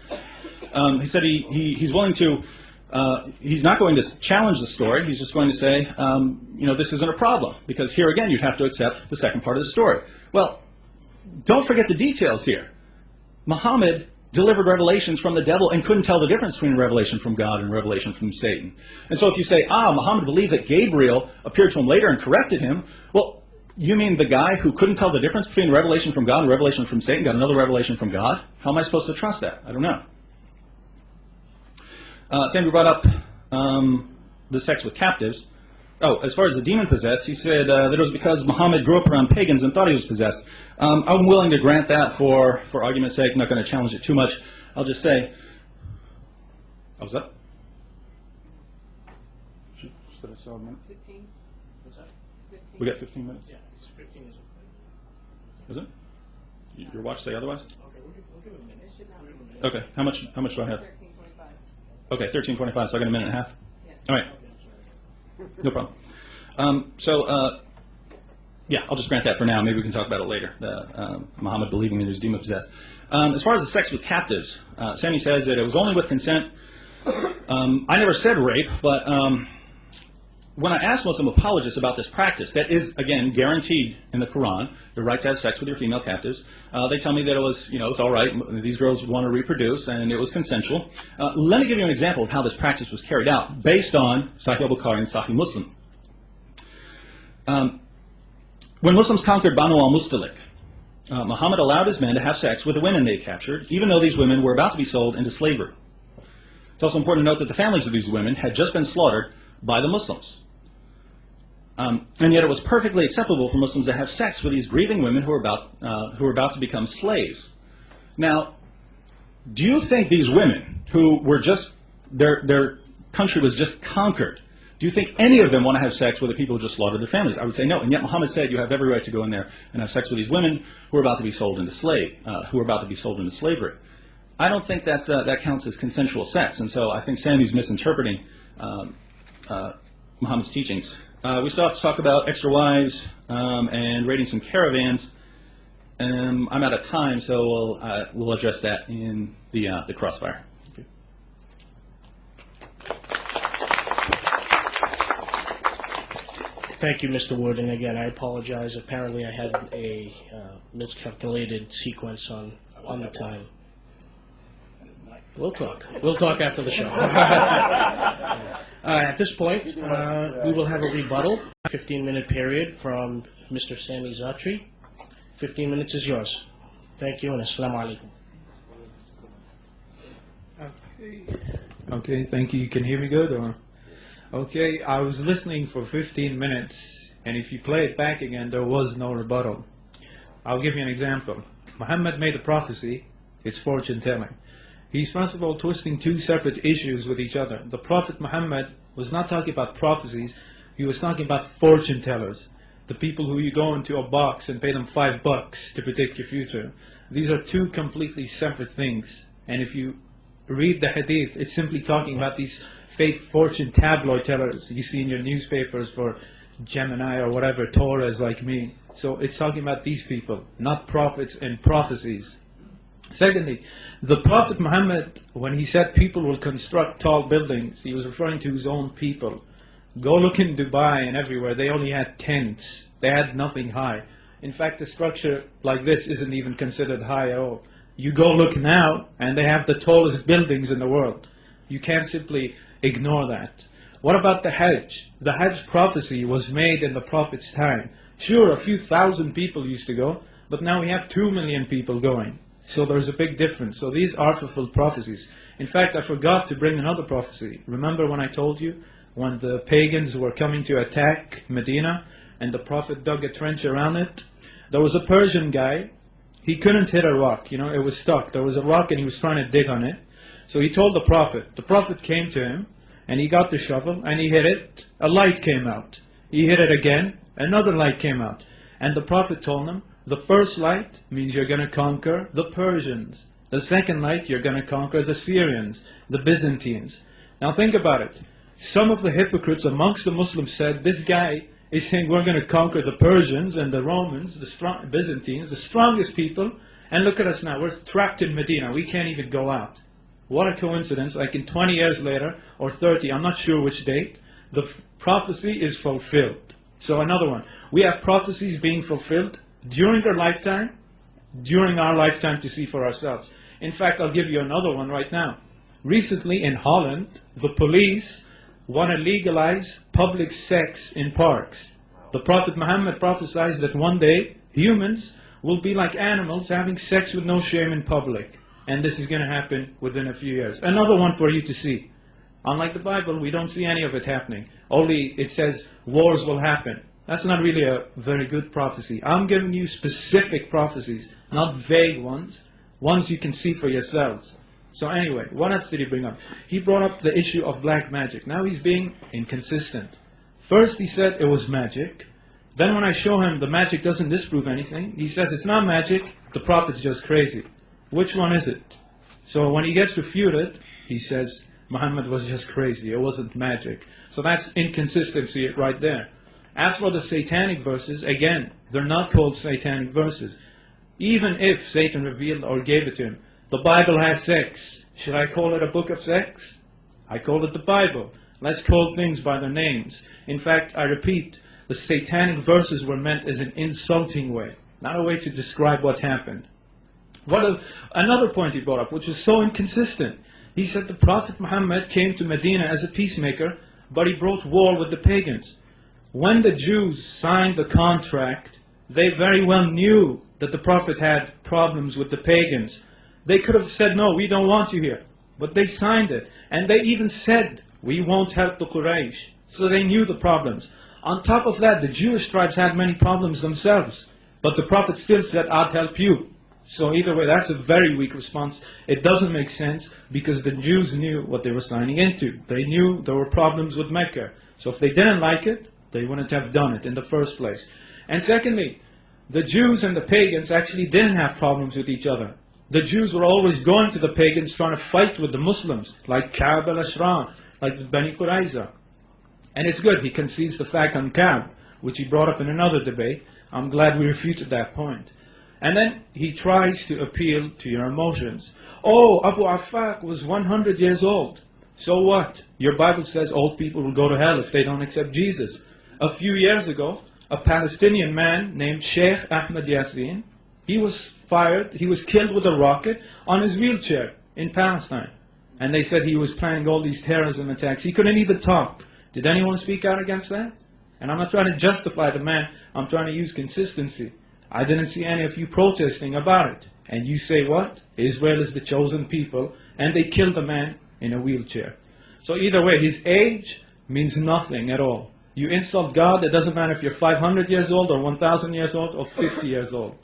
He said he's willing to, he's not going to challenge the story. He's just going to say, this isn't a problem. Because here again, you'd have to accept the second part of the story. Well, don't forget the details here. Muhammad delivered revelations from the devil and couldn't tell the difference between revelation from God and revelation from Satan. And so if you say, Muhammad believed that Gabriel appeared to him later and corrected him, well, you mean the guy who couldn't tell the difference between revelation from God and revelation from Satan got another revelation from God? How am I supposed to trust that? I don't know. Sami brought up the sex with captives. Oh, as far as the demon possessed, he said that it was because Muhammad grew up around pagans and thought he was possessed. I'm willing to grant that for argument's sake. I'm not going to challenge it too much. I'll just say, oh, was that? Should I say a minute? 15. What's that? 15. We got 15 minutes? Yeah, it's 15 is Is it? Your watch say otherwise? okay, we'll give it a minute. It should not be a minute. Okay, how much do I have? 13:25. Okay, 13:25, so I got a minute and a half? Yes. All right. No problem. Yeah, I'll just grant that for now. Maybe we can talk about it later, Muhammad believing that he was demon-possessed. As far as the sex with captives, Sami says that it was only with consent. I never said rape, but when I asked Muslim apologists about this practice, that is, again, guaranteed in the Quran, your right to have sex with your female captives, they tell me that it was, it's all right, these girls want to reproduce, and it was consensual. Let me give you an example of how this practice was carried out, based on Sahih al-Bukhari and Sahih Muslim. When Muslims conquered Banu al-Mustalik, Muhammad allowed his men to have sex with the women they captured, even though these women were about to be sold into slavery. It's also important to note that the families of these women had just been slaughtered by the Muslims. And yet it was perfectly acceptable for Muslims to have sex with these grieving women who were about to become slaves. Now, do you think these women who were just, their country was just conquered, do you think any of them want to have sex with the people who just slaughtered their families? I would say no. And yet Muhammad said you have every right to go in there and have sex with these women who are about to be sold into slavery. I don't think that counts as consensual sex. And so I think Sami's misinterpreting Muhammad's teachings. We still have to talk about extra wives and raiding some caravans. I'm out of time, so we'll address that in the crossfire. Thank you, Mr. Wood. And again, I apologize. Apparently, I had a miscalculated sequence on the time. We'll talk. We'll talk after the show. At this point, we will have a rebuttal, 15-minute period from Mr. Sami Zaatari. 15 minutes is yours. Thank you, and assalamu alaikum. Okay, thank you. You can hear me good? Or? Okay, I was listening for 15 minutes, and if you play it back again, there was no rebuttal. I'll give you an example. Muhammad made a prophecy. It's fortune telling. He's first of all twisting two separate issues with each other. The Prophet Muhammad was not talking about prophecies. He was talking about fortune tellers. The people who you go into a box and pay them $5 to predict your future. These are two completely separate things. And if you read the hadith, it's simply talking about these fake fortune tabloid tellers you see in your newspapers for Gemini or whatever, Torahs like me. So it's talking about these people, not prophets and prophecies. Secondly, the Prophet Muhammad, when he said people will construct tall buildings, he was referring to his own people. Go look in Dubai and everywhere, they only had tents. They had nothing high. In fact, a structure like this isn't even considered high at all. You go look now, and they have the tallest buildings in the world. You can't simply ignore that. What about the Hajj? The Hajj prophecy was made in the Prophet's time. Sure, a few thousand people used to go, but now we have 2 million people going. So there's a big difference. So these are fulfilled prophecies. In fact, I forgot to bring another prophecy. Remember when I told you, when the pagans were coming to attack Medina, and the Prophet dug a trench around it? There was a Persian guy. He couldn't hit a rock, it was stuck. There was a rock and he was trying to dig on it. So he told the Prophet. The Prophet came to him and he got the shovel and he hit it. A light came out. He hit it again. Another light came out. And the Prophet told him, the first light means you're going to conquer the Persians. The second light, you're going to conquer the Syrians, the Byzantines. Now think about it. Some of the hypocrites amongst the Muslims said, this guy is saying we're going to conquer the Persians and the Romans, the Byzantines, the strongest people, and look at us now, we're trapped in Medina, we can't even go out. What a coincidence, like in 20 years later, or 30, I'm not sure which date, the prophecy is fulfilled. So another one, we have prophecies being fulfilled during their lifetime, during our lifetime to see for ourselves. In fact, I'll give you another one right now. Recently in Holland, the police want to legalize public sex in parks. The Prophet Muhammad prophesied that one day humans will be like animals having sex with no shame in public. And this is going to happen within a few years. Another one for you to see. Unlike the Bible, we don't see any of it happening. Only it says wars will happen. That's not really a very good prophecy. I'm giving you specific prophecies, not vague ones. Ones you can see for yourselves. So anyway, what else did he bring up? He brought up the issue of black magic. Now he's being inconsistent. First he said it was magic. Then when I show him the magic doesn't disprove anything, he says it's not magic, the Prophet's just crazy. Which one is it? So when he gets refuted, he says Muhammad was just crazy, it wasn't magic. So that's inconsistency right there. As for the satanic verses, again, they're not called satanic verses. Even if Satan revealed or gave it to him, the Bible has sex. Should I call it a book of sex? I call it the Bible. Let's call things by their names. In fact, I repeat, the satanic verses were meant as an insulting way, not a way to describe what happened. Another point he brought up, which is so inconsistent. He said the Prophet Muhammad came to Medina as a peacemaker, but he brought war with the pagans. When the Jews signed the contract, they very well knew that the Prophet had problems with the pagans. They could have said, no, we don't want you here. But they signed it. And they even said, we won't help the Quraysh. So they knew the problems. On top of that, the Jewish tribes had many problems themselves. But the Prophet still said, I'd help you. So either way, that's a very weak response. It doesn't make sense because the Jews knew what they were signing into. They knew there were problems with Mecca. So if they didn't like it, they wouldn't have done it in the first place. And secondly, the Jews and the pagans actually didn't have problems with each other. The Jews were always going to the pagans trying to fight with the Muslims, like Ka'b al-Ashraf, like the Bani Qurayza. And it's good, he concedes the fact on Ka'b, which he brought up in another debate. I'm glad we refuted that point. And then he tries to appeal to your emotions. Oh, Abu Affaq was 100 years old. So what? Your Bible says old people will go to hell if they don't accept Jesus. A few years ago, a Palestinian man named Sheikh Ahmed Yassin, he was killed with a rocket on his wheelchair in Palestine. And they said he was planning all these terrorism attacks. He couldn't even talk. Did anyone speak out against that? And I'm not trying to justify the man, I'm trying to use consistency. I didn't see any of you protesting about it. And you say what? Israel is the chosen people, and they killed a man in a wheelchair. So either way, his age means nothing at all. You insult God, it doesn't matter if you're 500 years old or 1,000 years old or 50 years old.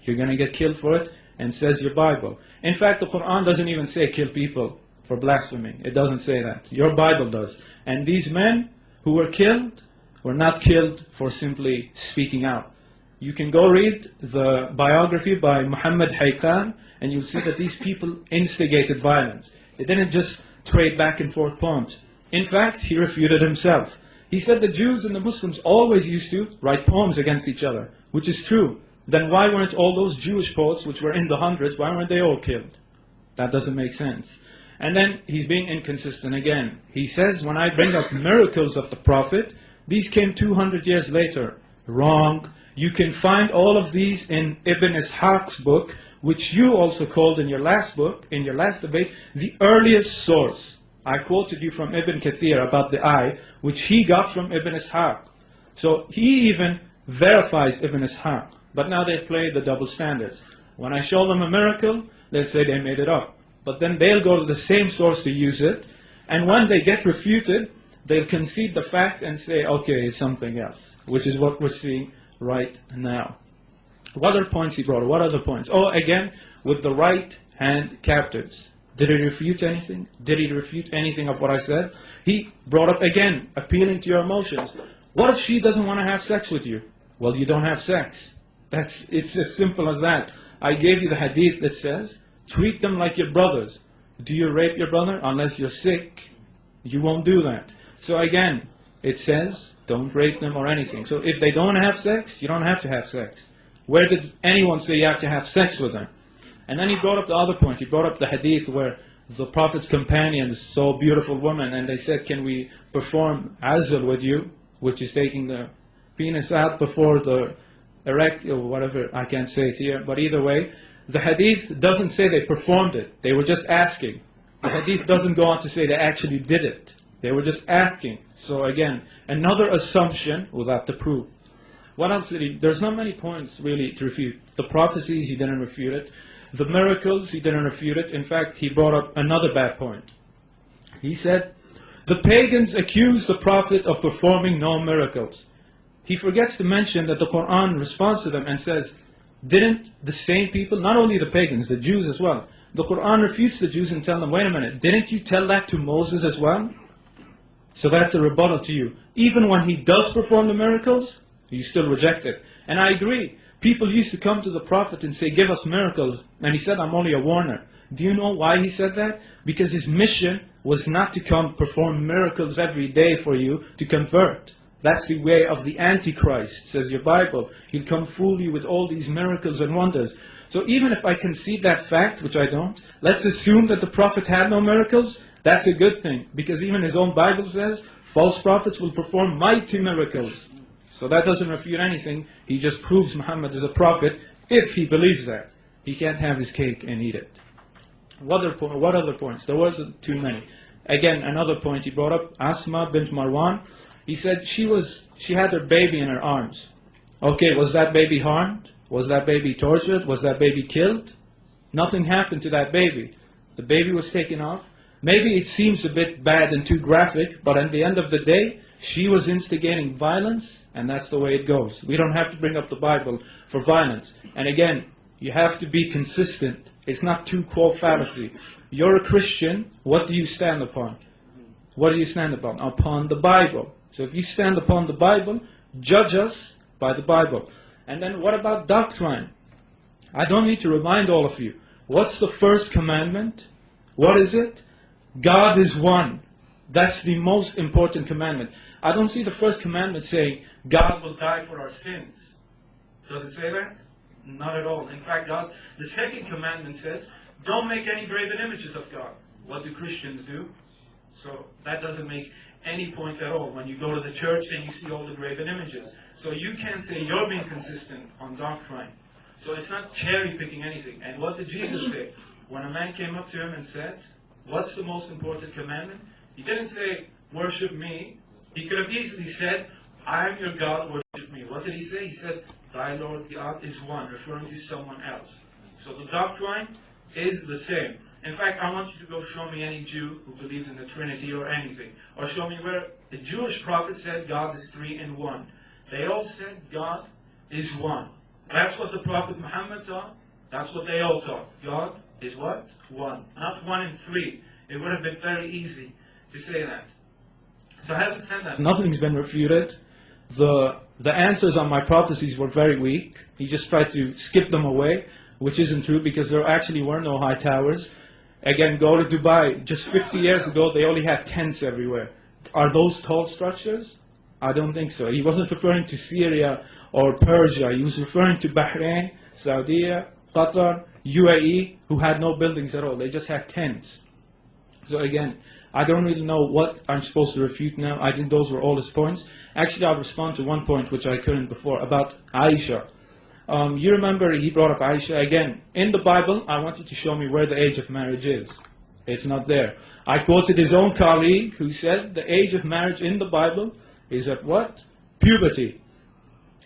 You're going to get killed for it, and says your Bible. In fact, the Quran doesn't even say kill people for blaspheming. It doesn't say that. Your Bible does. And these men who were killed were not killed for simply speaking out. You can go read the biography by Muhammad Hayqan, and you'll see that these people instigated violence. They didn't just trade back and forth poems. In fact, he refuted himself. He said the Jews and the Muslims always used to write poems against each other, which is true. Then why weren't all those Jewish poets, which were in the hundreds, why weren't they all killed? That doesn't make sense. And then he's being inconsistent again. He says, when I bring up miracles of the Prophet, these came 200 years later. Wrong. You can find all of these in Ibn Ishaq's book, which you also called in your last book, in your last debate, the earliest source. I quoted you from Ibn Kathir about the eye, which he got from Ibn Ishaq. So he even verifies Ibn Ishaq. But now they play the double standards. When I show them a miracle, they'll say they made it up. But then they'll go to the same source to use it. And when they get refuted, they'll concede the fact and say, okay, it's something else. Which is what we're seeing right now. What other points he brought? What other points? Oh, again, with the right hand captives. Did he refute anything? Did he refute anything of what I said? He brought up again, appealing to your emotions. What if she doesn't want to have sex with you? Well, you don't have sex. It's as simple as that. I gave you the hadith that says, treat them like your brothers. Do you rape your brother? Unless you're sick, you won't do that. So again, it says, don't rape them or anything. So if they don't have sex, you don't have to have sex. Where did anyone say you have to have sex with them? And then he brought up the other point. He brought up the hadith where the Prophet's companions saw a beautiful woman and they said, can we perform azl with you? Which is taking the penis out before the erect, or whatever, I can't say it here. But either way, the hadith doesn't say they performed it. They were just asking. The hadith doesn't go on to say they actually did it. They were just asking. So again, another assumption without the proof. What else did he? There's not many points really to refute. The prophecies, he didn't refute it. The miracles, he didn't refute it. In fact, he brought up another bad point. He said, the pagans accuse the Prophet of performing no miracles. He forgets to mention that the Quran responds to them and says, didn't the same people, not only the pagans, the Jews as well, the Quran refutes the Jews and tells them, wait a minute, didn't you tell that to Moses as well? So that's a rebuttal to you. Even when he does perform the miracles, you still reject it. And I agree. People used to come to the Prophet and say, give us miracles. And he said, I'm only a warner. Do you know why he said that? Because his mission was not to come perform miracles every day for you to convert. That's the way of the Antichrist, says your Bible. He'll come fool you with all these miracles and wonders. So even if I concede that fact, which I don't, let's assume that the Prophet had no miracles. That's a good thing. Because even his own Bible says, false prophets will perform mighty miracles. So that doesn't refute anything. He just proves Muhammad is a prophet if he believes that. He can't have his cake and eat it. What other points? There wasn't too many. Again, another point he brought up, Asma bint Marwan. He said she had her baby in her arms. Okay, was that baby harmed? Was that baby tortured? Was that baby killed? Nothing happened to that baby. The baby was taken off. Maybe it seems a bit bad and too graphic, but at the end of the day, she was instigating violence, and that's the way it goes. We don't have to bring up the Bible for violence. And again, you have to be consistent. It's not two-quote fallacy. You're a Christian, what do you stand upon? What do you stand upon? Upon the Bible. So if you stand upon the Bible, judge us by the Bible. And then what about doctrine? I don't need to remind all of you. What's the first commandment? What is it? God is one. That's the most important commandment. I don't see the first commandment saying, God will die for our sins. Does it say that? Not at all. In fact, the second commandment says, don't make any graven images of God. What do Christians do? So that doesn't make any point at all when you go to the church and you see all the graven images. So you can't say you're being consistent on doctrine. So it's not cherry picking anything. And what did Jesus say? When a man came up to him and said, what's the most important commandment? He didn't say, worship me. He could have easily said, I am your God, worship me. What did he say? He said, thy Lord God is one, referring to someone else. So the doctrine is the same. In fact, I want you to go show me any Jew who believes in the Trinity or anything. Or show me where a Jewish prophet said God is 3 in 1. They all said God is one. That's what the Prophet Muhammad taught. That's what they all taught. God is what? One. Not 1 in 3. It would have been very easy to say that. So having said that, nothing's been refuted. The answers on my prophecies were very weak. He just tried to skip them away, which isn't true because there actually were no high towers. Again, go to Dubai. Just 50 years ago, they only had tents everywhere. Are those tall structures? I don't think so. He wasn't referring to Syria or Persia. He was referring to Bahrain, Saudi, Qatar, UAE, who had no buildings at all. They just had tents. So again, I don't really know what I'm supposed to refute now. I think those were all his points. Actually, I'll respond to one point which I couldn't before, about Aisha. You remember he brought up Aisha again. In the Bible, I want you to show me where the age of marriage is. It's not there. I quoted his own colleague who said the age of marriage in the Bible is at what? Puberty.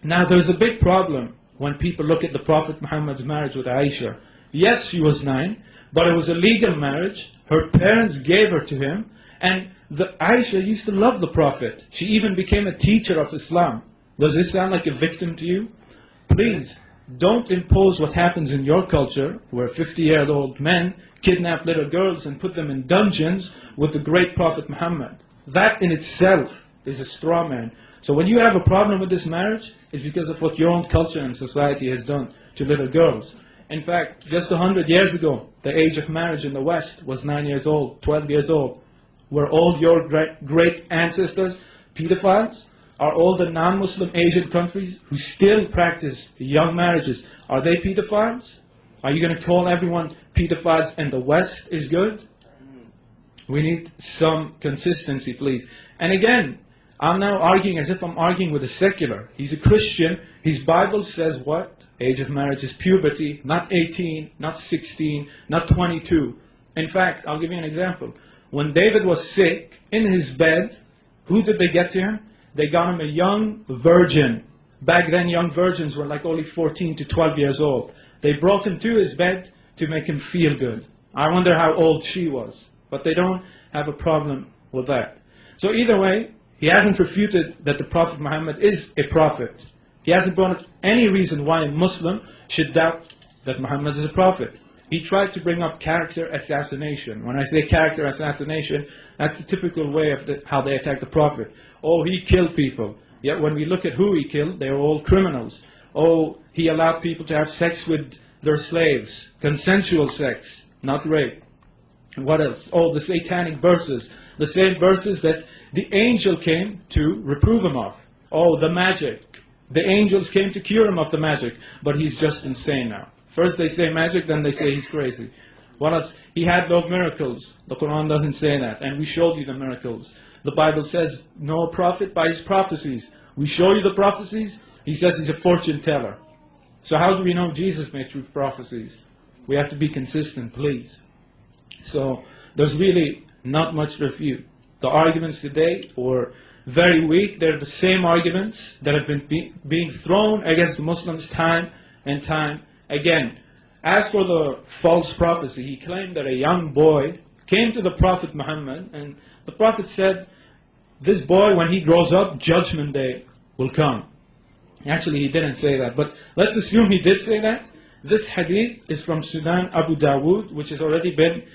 Now there's a big problem when people look at the Prophet Muhammad's marriage with Aisha. Yes, she was 9, but it was a legal marriage. Her parents gave her to him, and Aisha used to love the Prophet. She even became a teacher of Islam. Does this sound like a victim to you? Please, don't impose what happens in your culture, where 50-year-old men kidnap little girls and put them in dungeons with the great Prophet Muhammad. That in itself is a straw man. So when you have a problem with this marriage, it's because of what your own culture and society has done to little girls. In fact, just 100 years ago, the age of marriage in the West was 9 years old, 12 years old. Were all your great ancestors pedophiles? Are all the non-Muslim Asian countries who still practice young marriages, are they pedophiles? Are you going to call everyone pedophiles and the West is good? We need some consistency, please. And again, I'm now arguing as if I'm arguing with a secular. He's a Christian. His Bible says what? Age of marriage is puberty, not 18, not 16, not 22. In fact, I'll give you an example. When David was sick, in his bed, who did they get to him? They got him a young virgin. Back then, young virgins were like only 14 to 12 years old. They brought him to his bed to make him feel good. I wonder how old she was. But they don't have a problem with that. So either way, he hasn't refuted that the Prophet Muhammad is a prophet. He hasn't brought up any reason why a Muslim should doubt that Muhammad is a prophet. He tried to bring up character assassination. When I say character assassination, that's the typical way of how they attack the Prophet. Oh, he killed people. Yet when we look at who he killed, they were all criminals. Oh, he allowed people to have sex with their slaves. Consensual sex, not rape. What else? Oh, the satanic verses. The same verses that the angel came to reprove him of. Oh, the magic. The angels came to cure him of the magic. But he's just insane now. First they say magic, then they say he's crazy. What else? He had no miracles. The Quran doesn't say that. And we showed you the miracles. The Bible says, no prophet by his prophecies. We show you the prophecies. He says he's a fortune teller. So how do we know Jesus made true prophecies? We have to be consistent, please. So there's really not much to refute. The arguments today were very weak. They're the same arguments that have been being thrown against the Muslims time and time again. As for the false prophecy, he claimed that a young boy came to the Prophet Muhammad, and the Prophet said, this boy, when he grows up, Judgment Day will come. Actually, he didn't say that, but let's assume he did say that. This hadith is from Sunan Abu Dawood, which has already been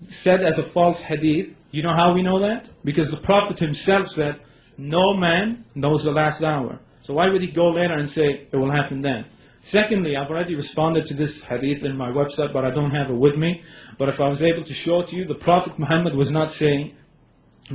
said as a false hadith. You know how we know that? Because the Prophet himself said, no man knows the last hour. So why would he go later and say it will happen then? Secondly, I've already responded to this hadith in my website, but I don't have it with me. But if I was able to show it to you, the Prophet Muhammad was not saying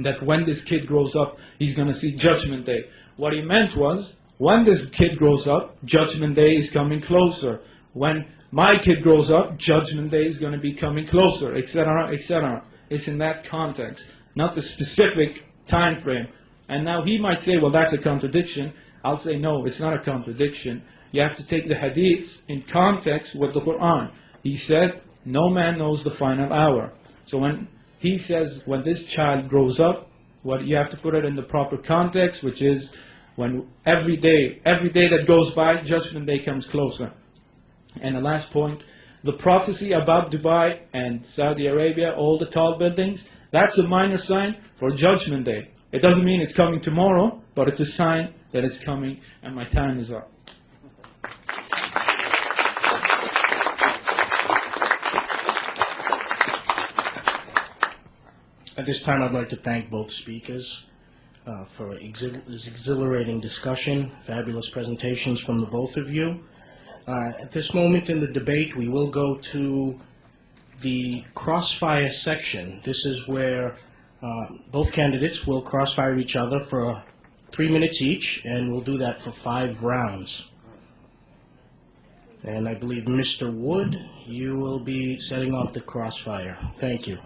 that when this kid grows up, he's going to see Judgment Day. What he meant was, when this kid grows up, Judgment Day is coming closer. When my kid grows up, Judgment Day is going to be coming closer, etc., etc. It's in that context, not the specific time frame. And now he might say, well, that's a contradiction. I'll say, no, it's not a contradiction. You have to take the hadiths in context with the Quran. He said, no man knows the final hour. So when he says, when this child grows up, what you have to put it in the proper context, which is when every day that goes by, Judgment Day comes closer. And the last point, the prophecy about Dubai and Saudi Arabia, all the tall buildings, that's a minor sign for Judgment Day. It doesn't mean it's coming tomorrow, but it's a sign that it's coming, and my time is up. At this time, I'd like to thank both speakers for this exhilarating discussion, fabulous presentations from the both of you. At this moment in the debate, we will go to the crossfire section. This is where both candidates will crossfire each other for 3 minutes each, and we'll do that for 5 rounds. And I believe Mr. Wood, you will be setting off the crossfire. Thank you.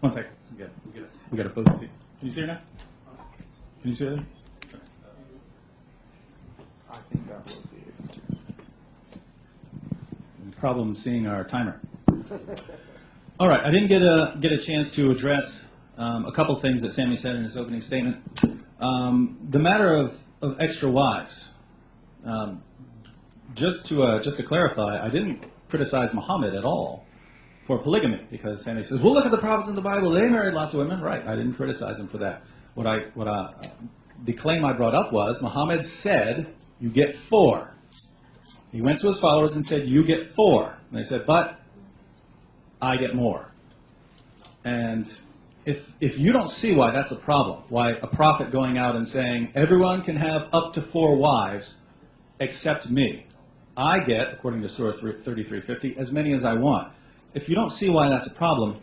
One second. We got a both. Can you see her now? Can you see her there? I think I will be able to. Problem seeing our timer. All right, I didn't get a chance to address a couple things that Sami said in his opening statement. The matter of extra wives. Just to clarify, I didn't criticize Muhammad at all for polygamy, because Sami says, well, look at the prophets in the Bible, they married lots of women. Right, I didn't criticize him for that. The claim I brought up was, Muhammad said, you get 4. He went to his followers and said, you get 4. And they said, but I get more. And if you don't see why that's a problem, why a prophet going out and saying, everyone can have up to 4 wives except me, I get, according to Surah 3350, as many as I want. If you don't see why that's a problem,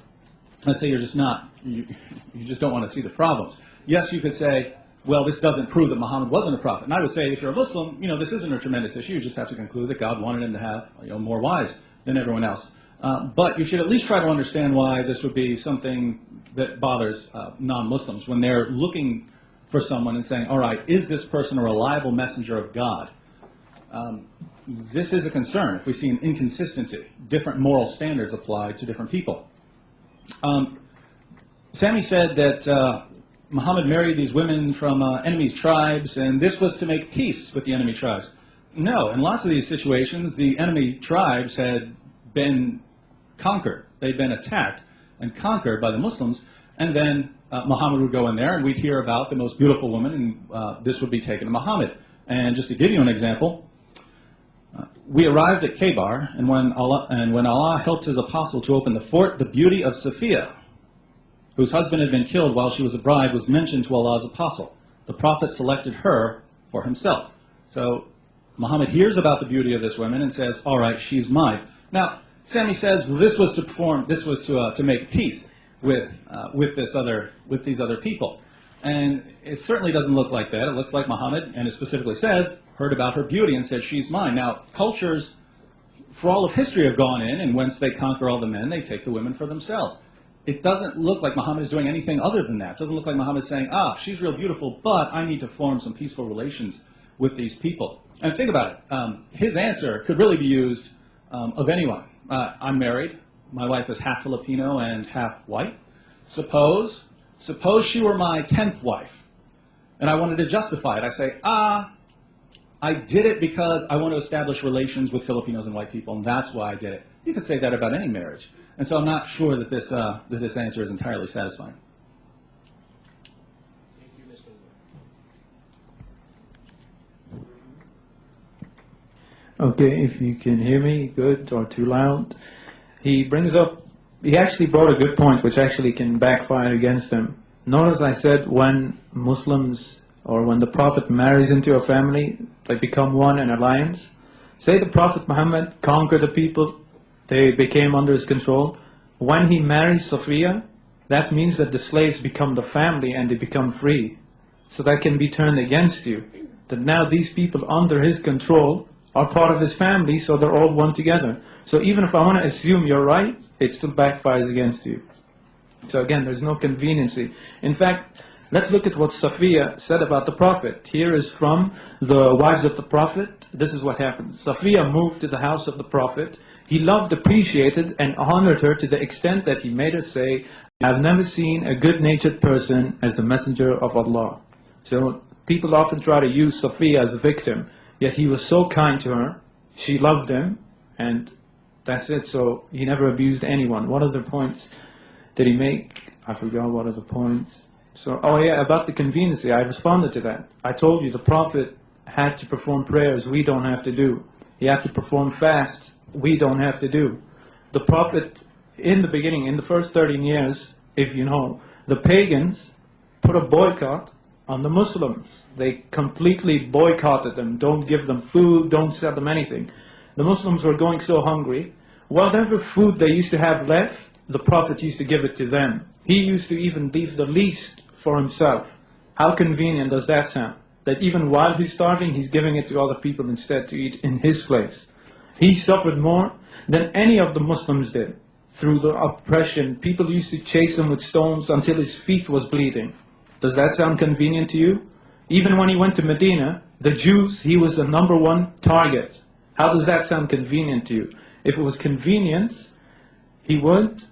let's say you're just not, you just don't want to see the problems. Yes, you could say, well, this doesn't prove that Muhammad wasn't a prophet. And I would say, if you're a Muslim, this isn't a tremendous issue. You just have to conclude that God wanted him to have more wives than everyone else. But you should at least try to understand why this would be something that bothers non-Muslims when they're looking for someone and saying, all right, is this person a reliable messenger of God? This is a concern if we see an inconsistency, different moral standards applied to different people. Sami said that Muhammad married these women from enemy's tribes, and this was to make peace with the enemy tribes. No, in lots of these situations, the enemy tribes had been conquered. They'd been attacked and conquered by the Muslims, and then Muhammad would go in there, and we'd hear about the most beautiful woman, and this would be taken to Muhammad. And just to give you an example, we arrived at Khaybar, and when Allah helped his apostle to open the fort, the beauty of Safiya, whose husband had been killed while she was a bride, was mentioned to Allah's apostle. The Prophet selected her for himself. So Muhammad hears about the beauty of this woman and says, all right, she's mine. Now, Sami says, well, this was to make peace with these other people. And it certainly doesn't look like that. It looks like Muhammad, and it specifically says, heard about her beauty and said, she's mine. Now, cultures, for all of history, have gone in, and once they conquer all the men, they take the women for themselves. It doesn't look like Muhammad is doing anything other than that. It doesn't look like Muhammad is saying, she's real beautiful, but I need to form some peaceful relations with these people. And think about it. His answer could really be used of anyone. I'm married. My wife is half Filipino and half white. Suppose she were my 10th wife, and I wanted to justify it. I say, I did it because I want to establish relations with Filipinos and white people, and that's why I did it. You could say that about any marriage. And so I'm not sure that this answer is entirely satisfying. Thank you, Mr. Wood. Okay, if you can hear me, good, or too loud. He actually brought a good point, which actually can backfire against him. Notice I said when Muslims, or when the Prophet marries into a family, they become one in alliance. Say the Prophet Muhammad conquered the people, they became under his control. When he marries Safiya, that means that the slaves become the family and they become free. So that can be turned against you. That now these people under his control are part of his family, so they're all one together. So even if I want to assume you're right, it still backfires against you. So again, there's no conveniency. In fact, let's look at what Safiya said about the Prophet. Here is from the wives of the Prophet. This is what happened. Safiya moved to the house of the Prophet. He loved, appreciated, and honored her to the extent that he made her say, "I've never seen a good-natured person as the messenger of Allah." So people often try to use Safiya as a victim, yet he was so kind to her, she loved him, and that's it. So he never abused anyone. What other points did he make? I forgot what other points. So, oh yeah, about the conveniency, I responded to that. I told you the Prophet had to perform prayers we don't have to do. He had to perform fasts we don't have to do. The Prophet, in the beginning, in the first 13 years, if you know, the pagans put a boycott on the Muslims. They completely boycotted them. Don't give them food, don't sell them anything. The Muslims were going so hungry. Whatever food they used to have left, the Prophet used to give it to them. He used to even leave the least for himself. How convenient does that sound? That even while he's starving, he's giving it to other people instead to eat in his place. He suffered more than any of the Muslims did through the oppression. People used to chase him with stones until his feet was bleeding. Does that sound convenient to you? Even when he went to Medina, the Jews, he was the #1 target. How does that sound convenient to you? If it was convenience, he would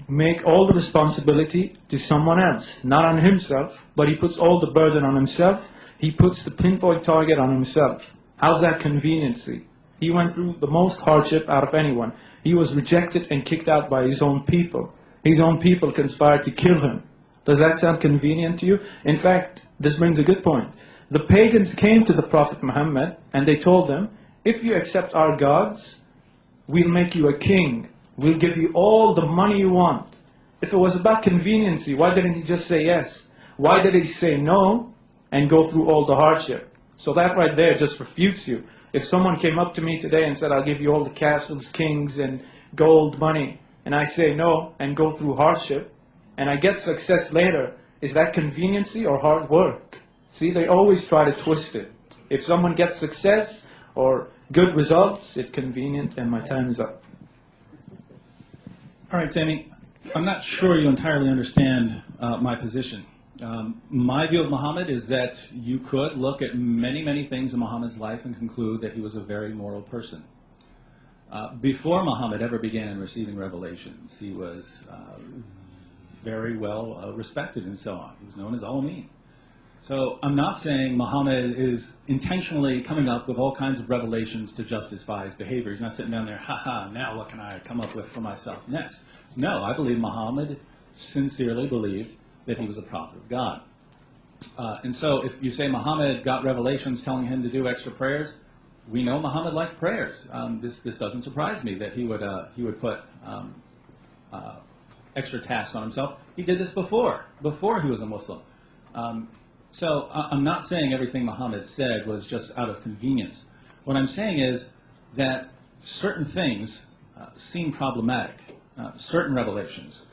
make all the responsibility to someone else, not on himself, but he puts all the burden on himself. He puts the pinpoint target on himself. How's that conveniency? He went through the most hardship out of anyone. He was rejected and kicked out by his own people. His own people conspired to kill him. Does that sound convenient to you? In fact, this brings a good point. The pagans came to the Prophet Muhammad and they told him, if you accept our gods, we'll make you a king. We'll give you all the money you want. If it was about conveniency, why didn't he just say yes? Why did he say no and go through all the hardship? So that right there just refutes you. If someone came up to me today and said, I'll give you all the castles, kings, and gold, money, and I say no and go through hardship, and I get success later, is that conveniency or hard work? See, they always try to twist it. If someone gets success or good results, it's convenient, and my time is up. All right, Sami, I'm not sure you entirely understand my position. My view of Muhammad is that you could look at many, many things in Muhammad's life and conclude that he was a very moral person. Before Muhammad ever began receiving revelations, he was very well respected and so on. He was known as Al-Amin. So I'm not saying Muhammad is intentionally coming up with all kinds of revelations to justify his behavior. He's not sitting down there, now what can I come up with for myself next? No, I believe Muhammad sincerely believed that he was a prophet of God. And so if you say Muhammad got revelations telling him to do extra prayers, we know Muhammad liked prayers. This doesn't surprise me that he would put extra tasks on himself. He did this before he was a Muslim. So I'm not saying everything Muhammad said was just out of convenience. What I'm saying is that certain things seem problematic, certain revelations.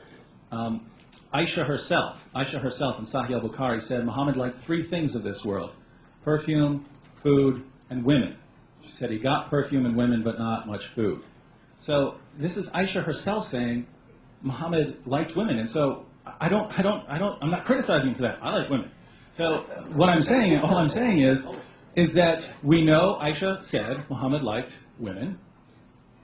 Aisha herself in Sahih al-Bukhari said Muhammad liked 3 things of this world: perfume, food, and women. She said he got perfume and women, but not much food. So this is Aisha herself saying Muhammad liked women, and so I'm not criticizing him for that. I like women. So what I'm saying, all I'm saying is that we know Aisha said Muhammad liked women.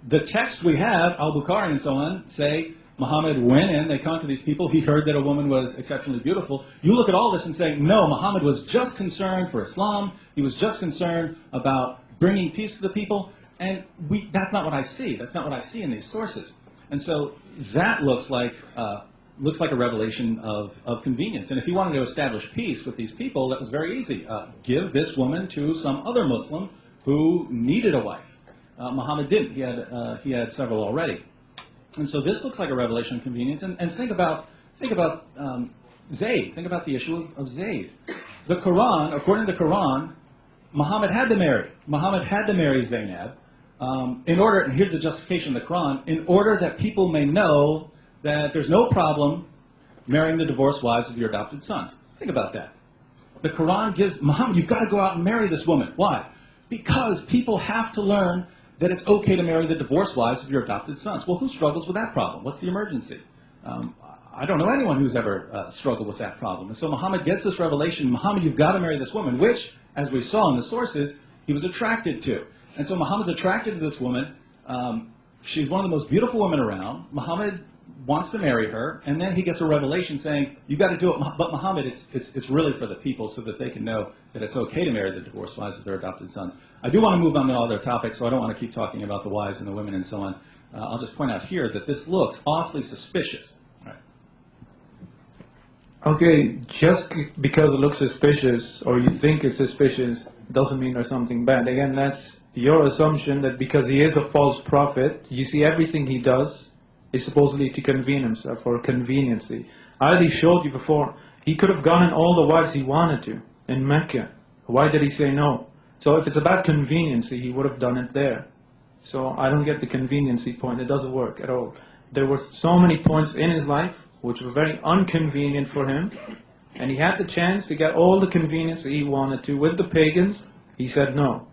The text we have, al-Bukhari and so on, say Muhammad went in, they conquered these people, he heard that a woman was exceptionally beautiful. You look at all this and say, no, Muhammad was just concerned for Islam, he was just concerned about bringing peace to the people, and that's not what I see. That's not what I see in these sources. And so that looks like a revelation of convenience. And if he wanted to establish peace with these people, that was very easy. Give this woman to some other Muslim who needed a wife. Muhammad didn't. He had several already. And so this looks like a revelation of convenience. And think about Zayd. Think about the issue of Zayd. The Quran, according to the Quran, Muhammad had to marry Muhammad had to marry Zainab in order, and here's the justification of the Quran, in order that people may know that there's no problem marrying the divorced wives of your adopted sons. Think about that. The Quran gives, Muhammad, you've got to go out and marry this woman. Why? Because people have to learn that it's okay to marry the divorced wives of your adopted sons. Well, who struggles with that problem? What's the emergency? I don't know anyone who's ever struggled with that problem. And so Muhammad gets this revelation, Muhammad, you've got to marry this woman, which, as we saw in the sources, he was attracted to. And so Muhammad's attracted to this woman. She's one of the most beautiful women around. Muhammad wants to marry her, and then he gets a revelation saying, you've got to do it, but Muhammad, it's really for the people so that they can know that it's okay to marry the divorced wives of their adopted sons. I do want to move on to other topics, so I don't want to keep talking about the wives and the women and so on. I'll just point out here that this looks awfully suspicious. All right. Okay, just because it looks suspicious or you think it's suspicious doesn't mean there's something bad. Again, that's your assumption that because he is a false prophet, you see everything he does is supposedly to convene himself or conveniency. I already showed you before, he could have gotten all the wives he wanted to in Mecca. Why did he say no? So if it's about conveniency, he would have done it there. So I don't get the conveniency point. It doesn't work at all. There were so many points in his life which were very inconvenient for him, and he had the chance to get all the convenience that he wanted to with the pagans. He said no.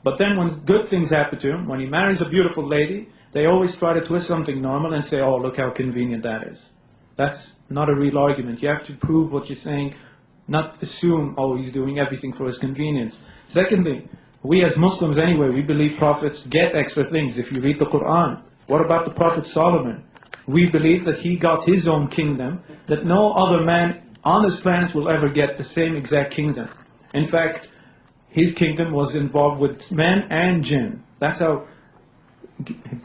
But then when good things happen to him, when he marries a beautiful lady, they always try to twist something normal and say, oh, look how convenient that is. That's not a real argument. You have to prove what you're saying, not assume, oh, he's doing everything for his convenience. Secondly, we as Muslims anyway, we believe prophets get extra things. If you read the Quran, what about the Prophet Solomon? We believe that he got his own kingdom, that no other man on this planet will ever get the same exact kingdom. In fact, his kingdom was involved with men and jinn. That's how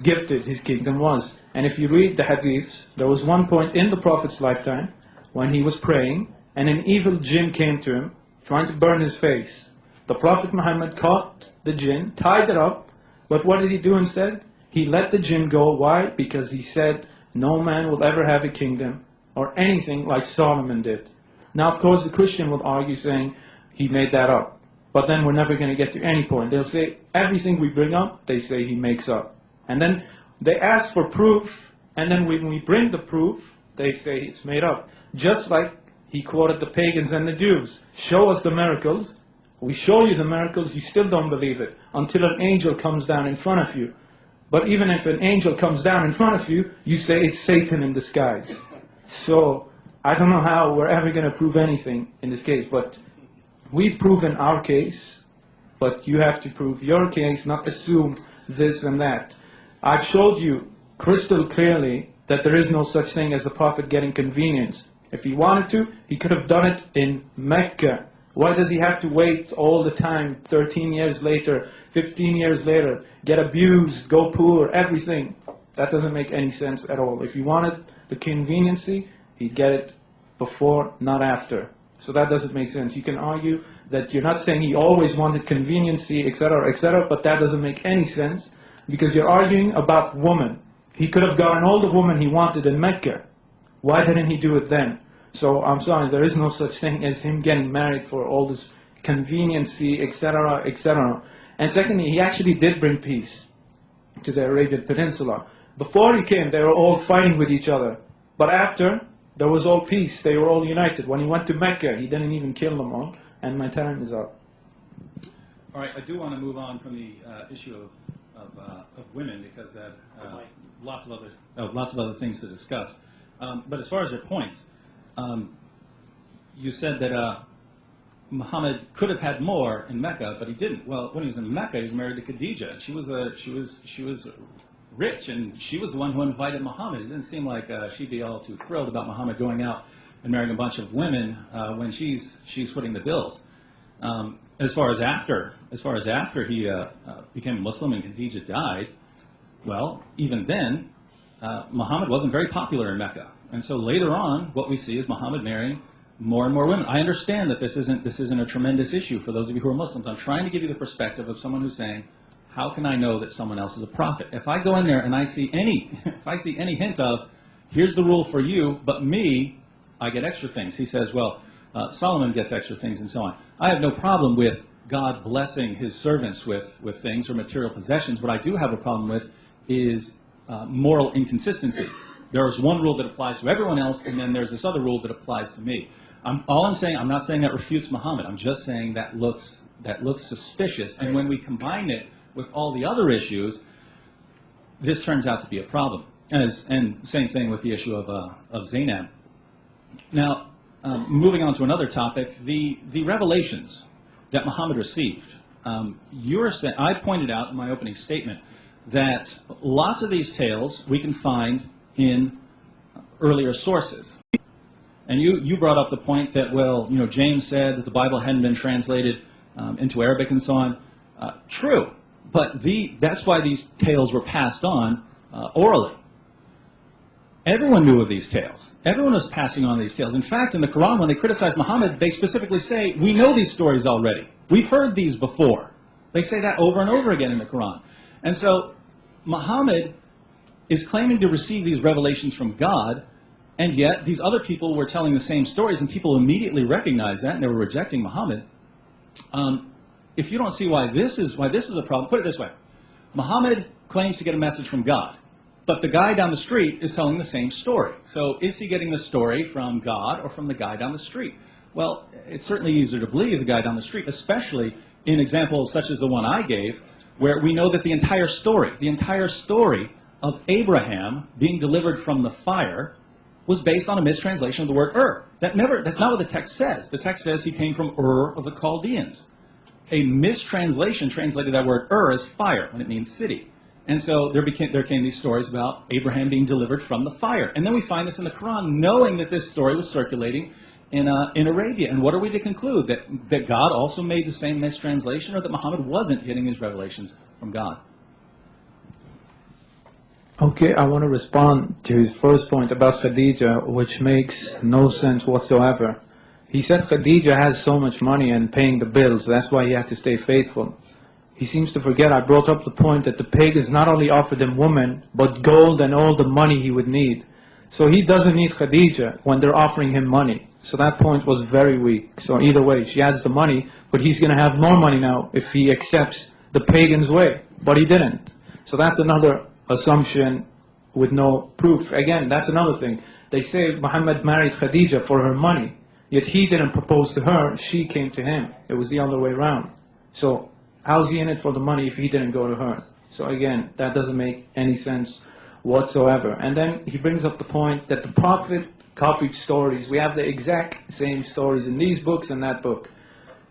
gifted his kingdom was. And if you read the hadiths, there was one point in the Prophet's lifetime when he was praying and an evil jinn came to him trying to burn his face. The Prophet Muhammad caught the jinn, tied it up, but what did he do instead? He let the jinn go. Why? Because he said no man will ever have a kingdom or anything like Solomon did. Now of course the Christian will argue saying he made that up. But then we're never going to get to any point. They'll say everything we bring up, they say he makes up. And then they ask for proof, and then when we bring the proof, they say it's made up. Just like he quoted the pagans and the Jews. Show us the miracles. We show you the miracles, you still don't believe it, until an angel comes down in front of you. But even if an angel comes down in front of you, you say it's Satan in disguise. So, I don't know how we're ever going to prove anything in this case, but we've proven our case, but you have to prove your case, not assume this and that. I've showed you crystal clearly that there is no such thing as a prophet getting convenience. If he wanted to, he could have done it in Mecca. Why does he have to wait all the time, 13 years later, 15 years later, get abused, go poor, everything? That doesn't make any sense at all. If he wanted the conveniency, he'd get it before, not after. So that doesn't make sense. You can argue that you're not saying he always wanted conveniency, etc., but that doesn't make any sense because you're arguing about woman. He could have gotten all the woman he wanted in Mecca. Why didn't he do it then? So I'm sorry, there is no such thing as him getting married for all this conveniency, etc., etc. And secondly, he actually did bring peace to the Arabian Peninsula. Before he came, they were all fighting with each other. But after, there was all peace. They were all united. When he went to Mecca, he didn't even kill them all. And my time is up. All right, I do want to move on from the issue of women because lots of other things to discuss. But as far as your points, you said that Muhammad could have had more in Mecca, but he didn't. Well, when he was in Mecca, he was married to Khadija. She was rich, and she was the one who invited Muhammad. It didn't seem like she'd be all too thrilled about Muhammad going out and marrying a bunch of women when she's footing the bills. As far as after he became a Muslim and Khadija died, well, even then, Muhammad wasn't very popular in Mecca. And so later on, what we see is Muhammad marrying more and more women. I understand that this isn't a tremendous issue for those of you who are Muslims. I'm trying to give you the perspective of someone who's saying, how can I know that someone else is a prophet? If I go in there and I see any hint of, here's the rule for you, but me, I get extra things. He says, well, Solomon gets extra things and so on. I have no problem with God blessing his servants with things or material possessions. What I do have a problem with is moral inconsistency. There's one rule that applies to everyone else, and then there's this other rule that applies to me. I'm not saying that refutes Muhammad. I'm just saying that looks suspicious. And when we combine it with all the other issues, this turns out to be a problem. And same thing with the issue of Zainab. Now, moving on to another topic, the revelations that Muhammad received. I pointed out in my opening statement that lots of these tales we can find in earlier sources. And you brought up the point that, well, James said that the Bible hadn't been translated into Arabic and so on. True, but that's why these tales were passed on orally. Everyone knew of these tales. Everyone was passing on these tales. In fact, in the Quran, when they criticize Muhammad, they specifically say, we know these stories already. We've heard these before. They say that over and over again in the Quran. And so Muhammad is claiming to receive these revelations from God, and yet these other people were telling the same stories, and people immediately recognized that, and they were rejecting Muhammad. If you don't see why this is a problem, put it this way. Muhammad claims to get a message from God, but the guy down the street is telling the same story. So is he getting the story from God or from the guy down the street? Well, it's certainly easier to believe the guy down the street, especially in examples such as the one I gave, where we know that the entire story of Abraham being delivered from the fire was based on a mistranslation of the word Ur. That's not what the text says. The text says he came from Ur of the Chaldeans. A mistranslation translated that word Ur as fire, when it means city. And so there came these stories about Abraham being delivered from the fire. And then we find this in the Quran, knowing that this story was circulating in Arabia. And what are we to conclude? That God also made the same mistranslation, or that Muhammad wasn't getting his revelations from God? Okay, I want to respond to his first point about Khadija, which makes no sense whatsoever. He said Khadija has so much money and paying the bills, that's why he had to stay faithful. He seems to forget I brought up the point that the pagans not only offered him women, but gold and all the money he would need. So he doesn't need Khadija when they're offering him money. So that point was very weak. So either way, she has the money, but he's going to have more money now if he accepts the pagan's way. But he didn't. So that's another assumption with no proof. Again, that's another thing. They say Muhammad married Khadija for her money, yet he didn't propose to her, she came to him. It was the other way around. So how's he in it for the money if he didn't go to her? So again, that doesn't make any sense whatsoever. And then he brings up the point that the Prophet copied stories. We have the exact same stories in these books and that book.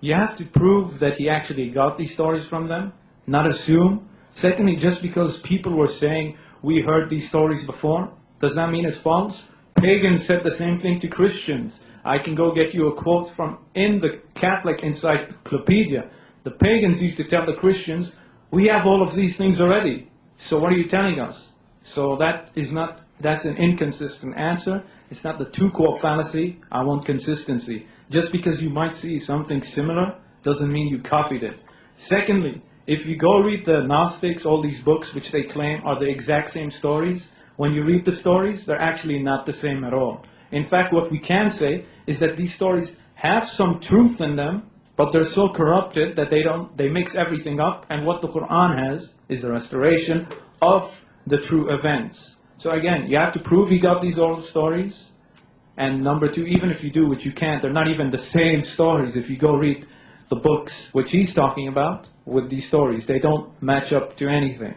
You have to prove that he actually got these stories from them, not assume. Secondly, just because people were saying, we heard these stories before, does that mean it's false? Pagans said the same thing to Christians. I can go get you a quote from in the Catholic Encyclopedia. The pagans used to tell the Christians, we have all of these things already. So what are you telling us? So that's an inconsistent answer. It's not the two-quote fallacy. I want consistency. Just because you might see something similar doesn't mean you copied it. Secondly, if you go read the Gnostics, all these books which they claim are the exact same stories, when you read the stories, they're actually not the same at all. In fact, what we can say is that these stories have some truth in them, but they're so corrupted that they mix everything up, and what the Quran has is a restoration of the true events. So again, you have to prove he got these old stories, and number two, even if you do, which you can't, they're not even the same stories. If you go read the books which he's talking about with these stories, they don't match up to anything.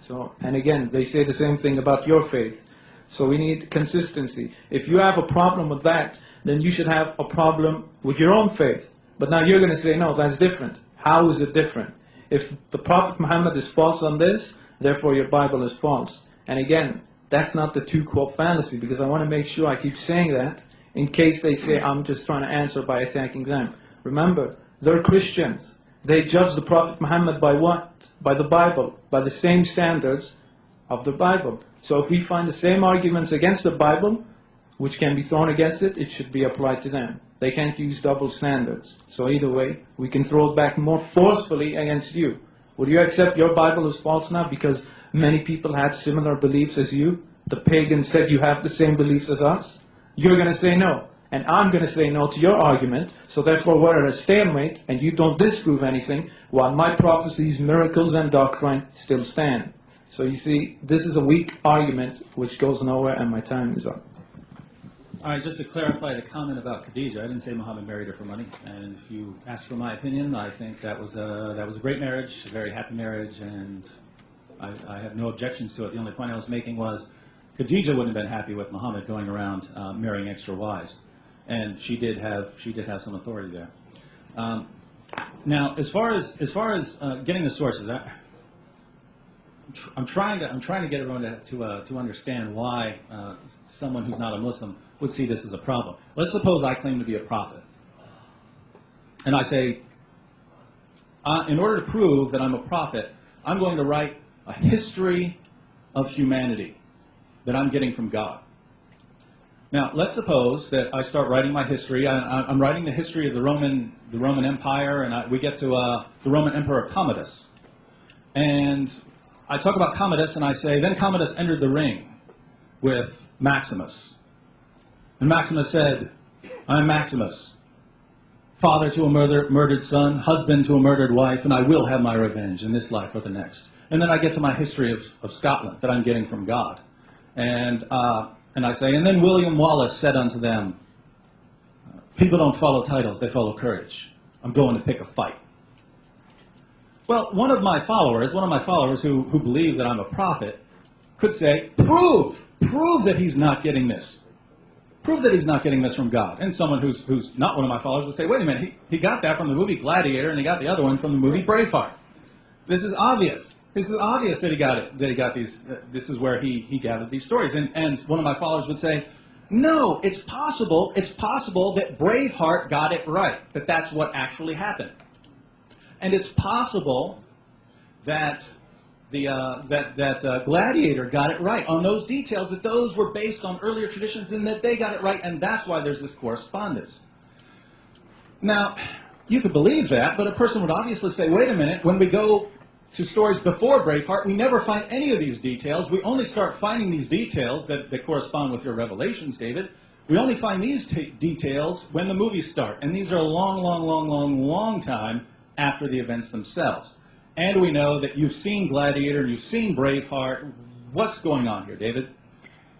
So, and again, they say the same thing about your faith. So we need consistency. If you have a problem with that, then you should have a problem with your own faith. But now you're going to say, no, that's different. How is it different? If the Prophet Muhammad is false on this, therefore your Bible is false. And again, that's not the two-quote fallacy, because I want to make sure I keep saying that in case they say I'm just trying to answer by attacking them. Remember, they're Christians. They judge the Prophet Muhammad by what? By the Bible, by the same standards of the Bible. So if we find the same arguments against the Bible, which can be thrown against it, it should be applied to them. They can't use double standards. So either way, we can throw it back more forcefully against you. Would you accept your Bible is false now because many people had similar beliefs as you? The pagans said you have the same beliefs as us? You're going to say no. and I'm going to say no to your argument, so therefore we're at a stalemate, and you don't disprove anything, while my prophecies, miracles, and doctrine still stand. So you see, this is a weak argument which goes nowhere, and my time is up. All right, just to clarify the comment about Khadijah, I didn't say Muhammad married her for money. And if you ask for my opinion, I think that was a great marriage, a very happy marriage, and I have no objections to it. The only point I was making was Khadijah wouldn't have been happy with Muhammad going around marrying extra wives, and she did have some authority there. Now, as far as getting the sources, I'm trying to get everyone to understand why someone who's not a Muslim would see this as a problem. Let's suppose I claim to be a prophet, and I say, in order to prove that I'm a prophet, I'm going to write a history of humanity that I'm getting from God. Now, let's suppose that I start writing my history. I'm writing the history of the Roman Empire, and we get to the Roman Emperor Commodus, and I talk about Commodus, and I say, then Commodus entered the ring with Maximus. And Maximus said, I'm Maximus, father to a murdered son, husband to a murdered wife, and I will have my revenge in this life or the next. And then I get to my history of Scotland that I'm getting from God. And I say, and then William Wallace said unto them, people don't follow titles, they follow courage. I'm going to pick a fight. Well, one of my followers who believe that I'm a prophet, could say, prove that he's not getting this. Prove that he's not getting this from God. And someone who's not one of my followers would say, wait a minute, he got that from the movie Gladiator, and he got the other one from the movie Braveheart. This is obvious. This is obvious that he got it. That he got these. This is where he gathered these stories. And one of my followers would say, no, it's possible. It's possible that Braveheart got it right. That's what actually happened. And it's possible that Gladiator got it right on those details, that those were based on earlier traditions and that they got it right, and that's why there's this correspondence. Now, you could believe that, but a person would obviously say, wait a minute, when we go to stories before Braveheart, we never find any of these details. We only start finding these details that correspond with your revelations, David. We only find these details when the movies start, and these are a long time after the events themselves. And we know that you've seen Gladiator and you've seen Braveheart. What's going on here, David?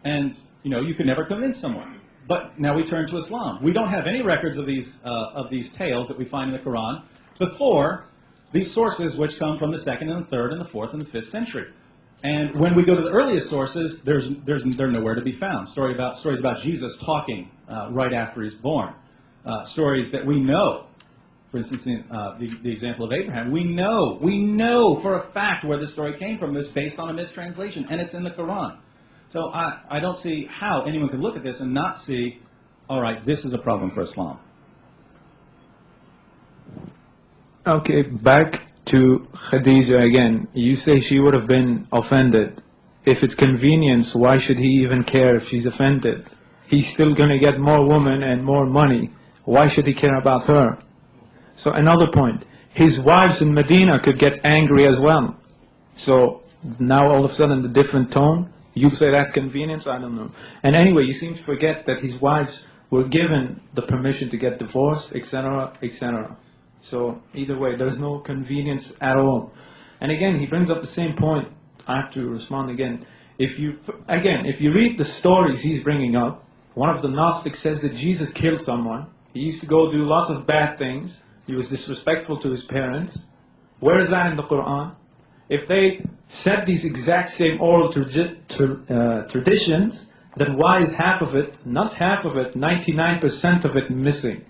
And, you could never convince someone. But now we turn to Islam. We don't have any records of these tales that we find in the Quran before these sources, which come from the 2nd and the 3rd and the 4th and the 5th century. And when we go to the earliest sources, they're nowhere to be found. Stories about Jesus talking right after he's born. Stories that we know. For instance, the example of Abraham, we know for a fact where this story came from. It's based on a mistranslation, and it's in the Quran. So I don't see how anyone could look at this and not see, all right, this is a problem for Islam. Okay, back to Khadijah again. You say she would have been offended. If it's convenience, why should he even care if she's offended? He's still going to get more women and more money. Why should he care about her? So another point, his wives in Medina could get angry as well. So now all of a sudden the different tone, you say that's convenience, I don't know. And anyway, you seem to forget that his wives were given the permission to get divorced, etc., etc. So either way, there's no convenience at all. And again, he brings up the same point. I have to respond again. If you read the stories he's bringing up, one of the Gnostics says that Jesus killed someone. He used to go do lots of bad things. He was disrespectful to his parents. Where is that in the Quran? If they said these exact same oral traditions, then why is half of it, not half of it, 99% of it missing?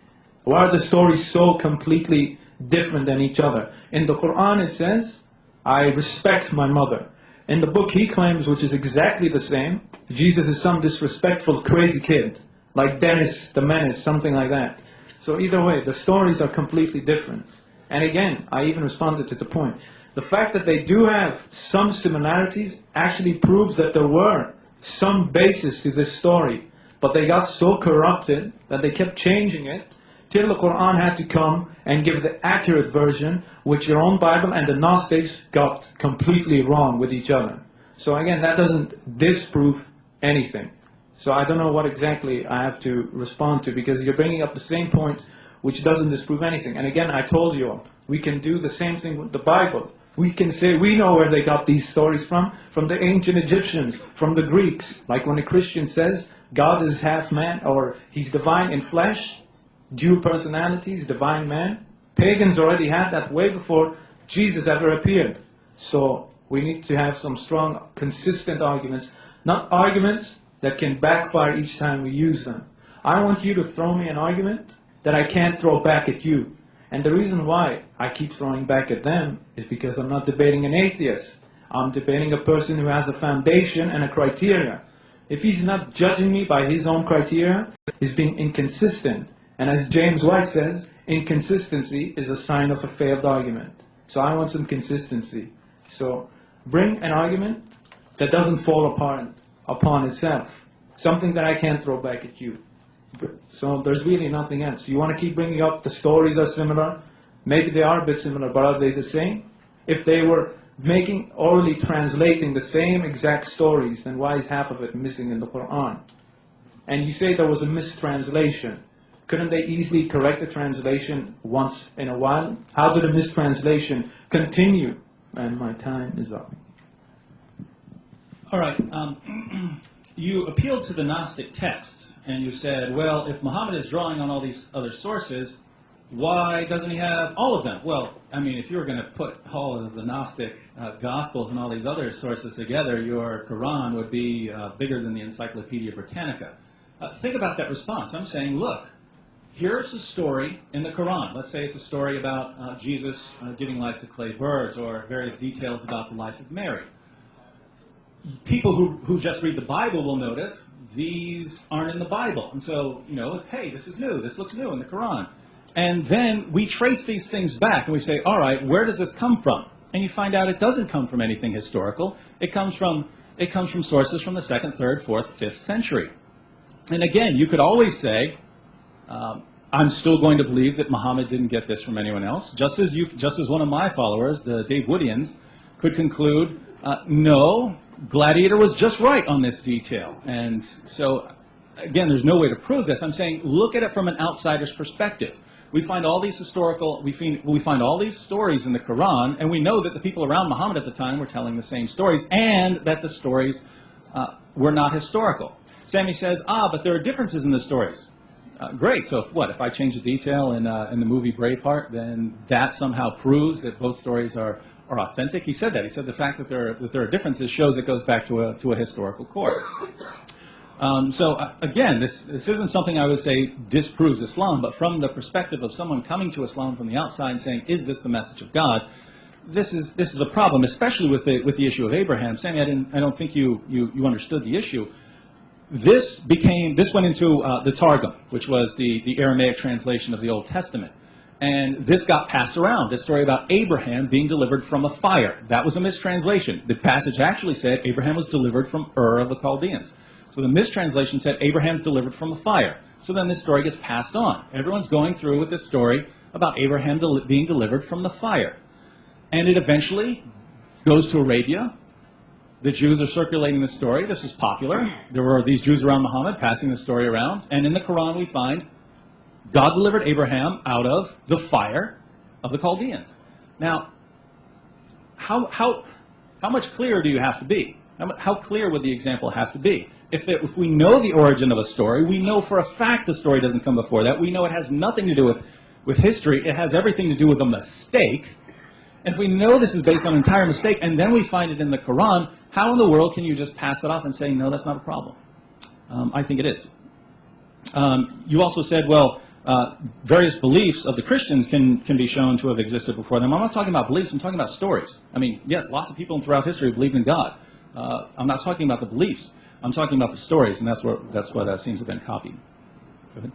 Why are the stories so completely different than each other? In the Quran it says, I respect my mother. In the book he claims, which is exactly the same, Jesus is some disrespectful, crazy kid, like Dennis the Menace, something like that. So either way, the stories are completely different. And again, I even responded to the point. The fact that they do have some similarities actually proves that there were some basis to this story. But they got so corrupted that they kept changing it till the Quran had to come and give the accurate version, which your own Bible and the Gnostics got completely wrong with each other. So again, that doesn't disprove anything. So I don't know what exactly I have to respond to, because you're bringing up the same point which doesn't disprove anything. And again, I told you all, we can do the same thing with the Bible. We can say we know where they got these stories from the ancient Egyptians, from the Greeks. Like when a Christian says God is half man, or he's divine in flesh, dual personalities, divine man. Pagans already had that way before Jesus ever appeared. So we need to have some strong, consistent arguments, not arguments that can backfire each time we use them. I want you to throw me an argument that I can't throw back at you. And the reason why I keep throwing back at them is because I'm not debating an atheist. I'm debating a person who has a foundation and a criteria. If he's not judging me by his own criteria, he's being inconsistent. And as James White says, inconsistency is a sign of a failed argument. So I want some consistency. So bring an argument that doesn't fall apart upon itself. Something that I can't throw back at you. So there's really nothing else. You want to keep bringing up the stories are similar. Maybe they are a bit similar, but are they the same? If they were orally translating the same exact stories, then why is half of it missing in the Quran? And you say there was a mistranslation. Couldn't they easily correct the translation once in a while? How did a mistranslation continue? And my time is up. All right. You appealed to the Gnostic texts, and you said, well, if Muhammad is drawing on all these other sources, why doesn't he have all of them? Well, I mean, if you were going to put all of the Gnostic Gospels and all these other sources together, your Quran would be bigger than the Encyclopedia Britannica. Think about that response. I'm saying, look, here's a story in the Quran. Let's say it's a story about Jesus giving life to clay birds, or various details about the life of Mary. People who just read the Bible will notice these aren't in the Bible. And so, you know, hey, this is new. This looks new in the Quran. And then we trace these things back and we say, all right, where does this come from? And you find out it doesn't come from anything historical. It comes from sources from the 2nd, 3rd, 4th, 5th century. And again, you could always say, I'm still going to believe that Muhammad didn't get this from anyone else. Just as one of my followers, the Dave Woodians, could conclude, no, Gladiator was just right on this detail. And so, again, there's no way to prove this. I'm saying, look at it from an outsider's perspective. We find all these we find all these stories in the Quran, and we know that the people around Muhammad at the time were telling the same stories, and that the stories were not historical. Sami says, but there are differences in the stories. Great, so if I change a detail in the movie Braveheart, then that somehow proves that both stories are authentic. He said that. He said the fact that there are differences shows it goes back to a historical core. Again, this isn't something I would say disproves Islam, but from the perspective of someone coming to Islam from the outside and saying, is this the message of God? This is a problem, especially with the issue of Abraham. Sami, I don't think you understood the issue. This went into the Targum, which was the Aramaic translation of the Old Testament. And this got passed around, this story about Abraham being delivered from a fire. That was a mistranslation. The passage actually said Abraham was delivered from Ur of the Chaldeans. So the mistranslation said Abraham's delivered from a fire. So then this story gets passed on. Everyone's going through with this story about Abraham being delivered from the fire. And it eventually goes to Arabia. The Jews are circulating the story. This is popular. There were these Jews around Muhammad passing the story around. And in the Quran we find God delivered Abraham out of the fire of the Chaldeans. Now, how much clearer do you have to be? How clear would the example have to be? If we know the origin of a story, we know for a fact the story doesn't come before that. We know it has nothing to do with history. It has everything to do with a mistake. And if we know this is based on an entire mistake, and then we find it in the Quran, how in the world can you just pass it off and say, no, that's not a problem? I think it is. You also said, well, various beliefs of the Christians can be shown to have existed before them. I'm not talking about beliefs, I'm talking about stories. I mean, yes, lots of people throughout history believed in God. I'm not talking about the beliefs. I'm talking about the stories, and that's what seems to have been copied. Go ahead.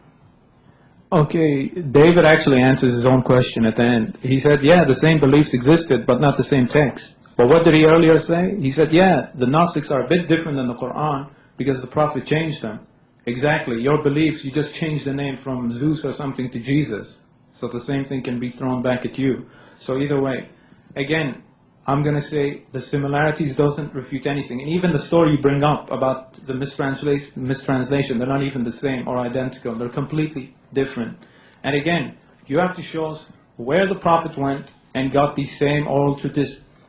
Okay, David actually answers his own question at the end. He said, yeah, the same beliefs existed, but not the same text. But what did he earlier say? He said, yeah, the Gnostics are a bit different than the Quran because the Prophet changed them. Exactly, your beliefs, you just changed the name from Zeus or something to Jesus. So the same thing can be thrown back at you. So either way, again, I'm going to say the similarities doesn't refute anything. And even the story you bring up about the mistranslation, they're not even the same or identical. They're completely different. And again, you have to show us where the Prophet went and got these same oral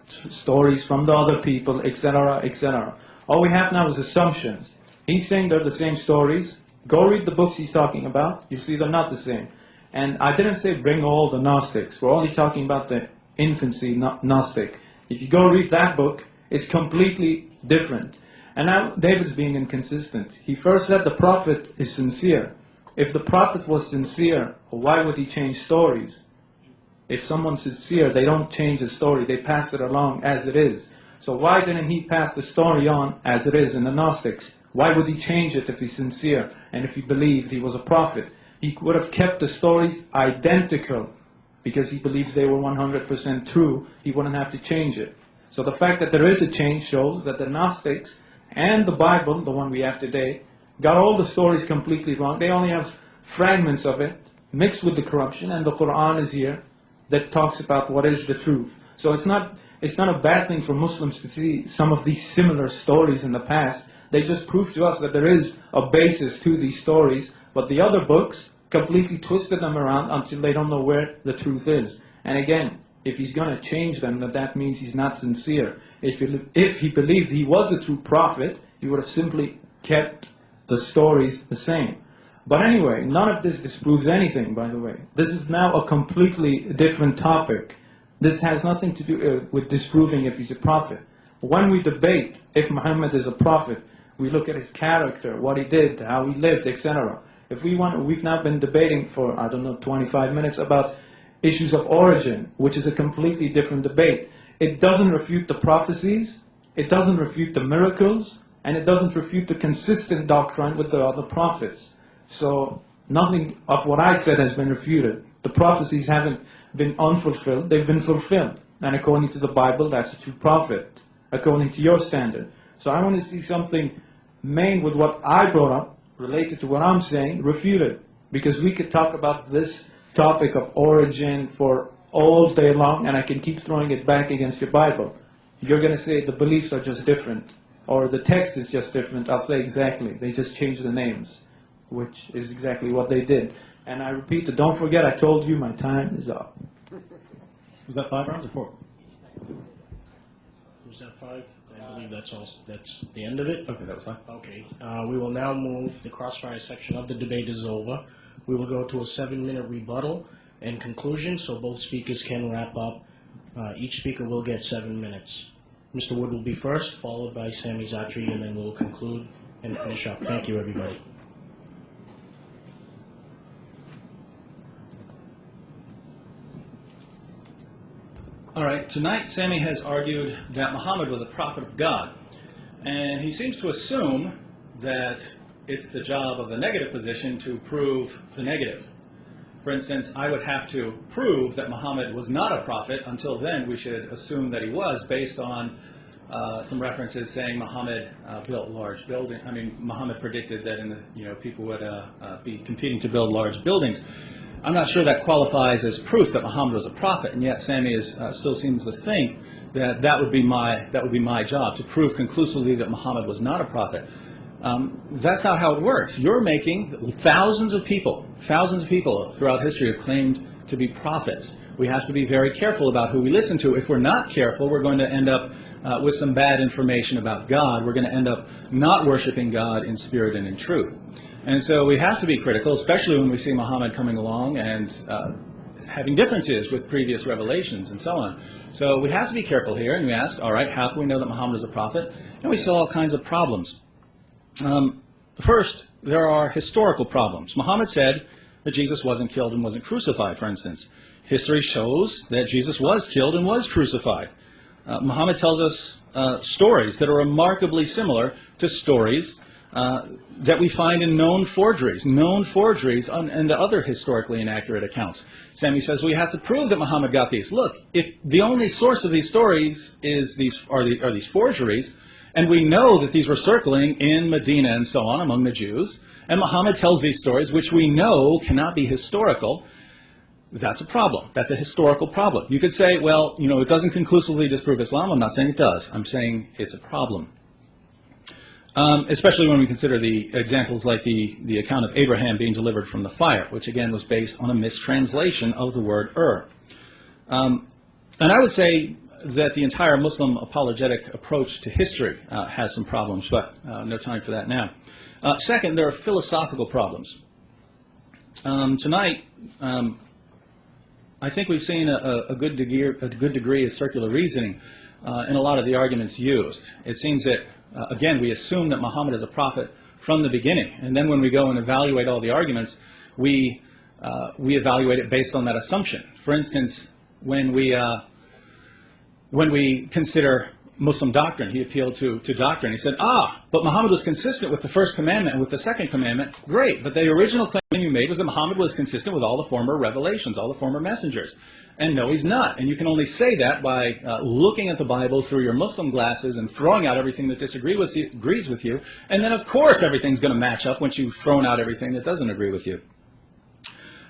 stories from the other people, etc., etc. All we have now is assumptions. He's saying they're the same stories. Go read the books he's talking about. You'll see they're not the same. And I didn't say bring all the Gnostics. We're only talking about the infancy Gnostic. If you go read that book, it's completely different. And now David's being inconsistent. He first said the Prophet is sincere. If the Prophet was sincere, why would he change stories? If someone's sincere, they don't change the story. They pass it along as it is. So why didn't he pass the story on as it is in the Gnostics? Why would he change it if he's sincere and if he believed he was a prophet? He would have kept the stories identical because he believes they were 100% true. He wouldn't have to change it. So the fact that there is a change shows that the Gnostics and the Bible, the one we have today, got all the stories completely wrong. They only have fragments of it mixed with the corruption, and the Quran is here that talks about what is the truth. So it's not a bad thing for Muslims to see some of these similar stories in the past. They just prove to us that there is a basis to these stories, but the other books completely twisted them around until they don't know where the truth is. And again, if he's going to change them, that means he's not sincere. If he believed he was a true prophet, he would have simply kept the stories the same. But anyway, none of this disproves anything, by the way. This is now a completely different topic. This has nothing to do with disproving if he's a prophet. When we debate if Muhammad is a prophet, we look at his character, what he did, how he lived, etc. We've now been debating for, 25 minutes about issues of origin, which is a completely different debate. It doesn't refute the prophecies, it doesn't refute the miracles, and it doesn't refute the consistent doctrine with the other prophets. So nothing of what I said has been refuted. The prophecies haven't been unfulfilled, they've been fulfilled. And according to the Bible, that's a true prophet, according to your standard. So I want to see something main with what I brought up, related to what I'm saying, refuted. Because we could talk about this topic of origin for all day long, and I can keep throwing it back against your Bible. You're going to say the beliefs are just different, or the text is just different. I'll say exactly. They just changed the names, which is exactly what they did. And I repeat it, don't forget, I told you my time is up. Was that 5 rounds or 4? Was that 5? I believe that's all. That's the end of it. Okay, that was fine. Okay. We will now move. The crossfire section of the debate is over. We will go to a 7-minute rebuttal and conclusion, so both speakers can wrap up. Each speaker will get 7 minutes. Mr. Wood will be first, followed by Sami Zaatari, and then we'll conclude and finish up. Thank you, everybody. All right, tonight Sami has argued that Muhammad was a prophet of God. And he seems to assume that it's the job of the negative position to prove the negative. For instance, I would have to prove that Muhammad was not a prophet. Until then, we should assume that he was, based on some references saying Muhammad built large buildings. I mean, Muhammad predicted that people would be competing to build large buildings. I'm not sure that qualifies as proof that Muhammad was a prophet, and yet Sami still seems to think that that would be my job, to prove conclusively that Muhammad was not a prophet. That's not how it works. You're making thousands of people throughout history have claimed to be prophets. We have to be very careful about who we listen to. If we're not careful, we're going to end up with some bad information about God. We're going to end up not worshiping God in spirit and in truth. And so we have to be critical, especially when we see Muhammad coming along and having differences with previous revelations and so on. So we have to be careful here, and we ask, all right, how can we know that Muhammad is a prophet? And we saw all kinds of problems. First, there are historical problems. Muhammad said that Jesus wasn't killed and wasn't crucified, for instance. History shows that Jesus was killed and was crucified. Muhammad tells us stories that are remarkably similar to stories that we find in known forgeries and other historically inaccurate accounts. Sami says we have to prove that Muhammad got these. Look, if the only source of these stories is these forgeries, and we know that these were circling in Medina and so on among the Jews, and Muhammad tells these stories, which we know cannot be historical, that's a problem. That's a historical problem. You could say, well, you know, it doesn't conclusively disprove Islam. I'm not saying it does. I'm saying it's a problem. Especially when we consider the examples like the account of Abraham being delivered from the fire, which again was based on a mistranslation of the word And I would say that the entire Muslim apologetic approach to history has some problems, but no time for that now. Second, there are philosophical problems. Tonight, I think we've seen a good degree of circular reasoning in a lot of the arguments used. It seems that, again, we assume that Muhammad is a prophet from the beginning, and then when we go and evaluate all the arguments, we evaluate it based on that assumption. For instance, when we consider Muslim doctrine, he appealed to doctrine. He said, but Muhammad was consistent with the first commandment and with the second commandment. Great, but the original claim you made was that Muhammad was consistent with all the former revelations, all the former messengers. And no, he's not. And you can only say that by looking at the Bible through your Muslim glasses and throwing out everything that agrees with you. And then, of course, everything's going to match up once you've thrown out everything that doesn't agree with you.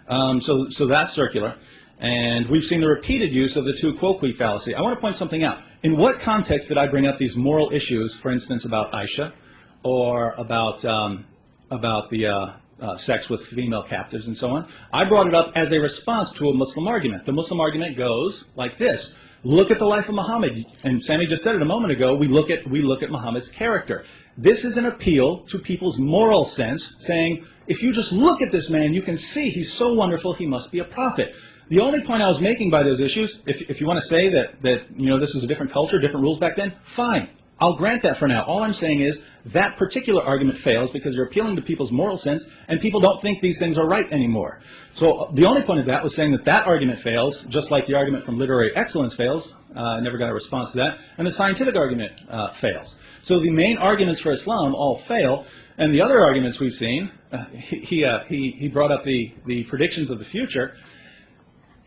So that's circular. And we've seen the repeated use of the tu quoque fallacy. I want to point something out. In what context did I bring up these moral issues, for instance, about Aisha, or about the sex with female captives and so on? I brought it up as a response to a Muslim argument. The Muslim argument goes like this. Look at the life of Muhammad. And Sami just said it a moment ago. We look at Muhammad's character. This is an appeal to people's moral sense, saying, if you just look at this man, you can see he's so wonderful, he must be a prophet. The only point I was making by those issues, if you want to say that you know, this was a different culture, different rules back then, fine. I'll grant that for now. All I'm saying is that particular argument fails because you're appealing to people's moral sense, and people don't think these things are right anymore. So the only point of that was saying that argument fails, just like the argument from literary excellence fails. I never got a response to that. And the scientific argument fails. So the main arguments for Islam all fail, and the other arguments we've seen, he brought up the predictions of the future.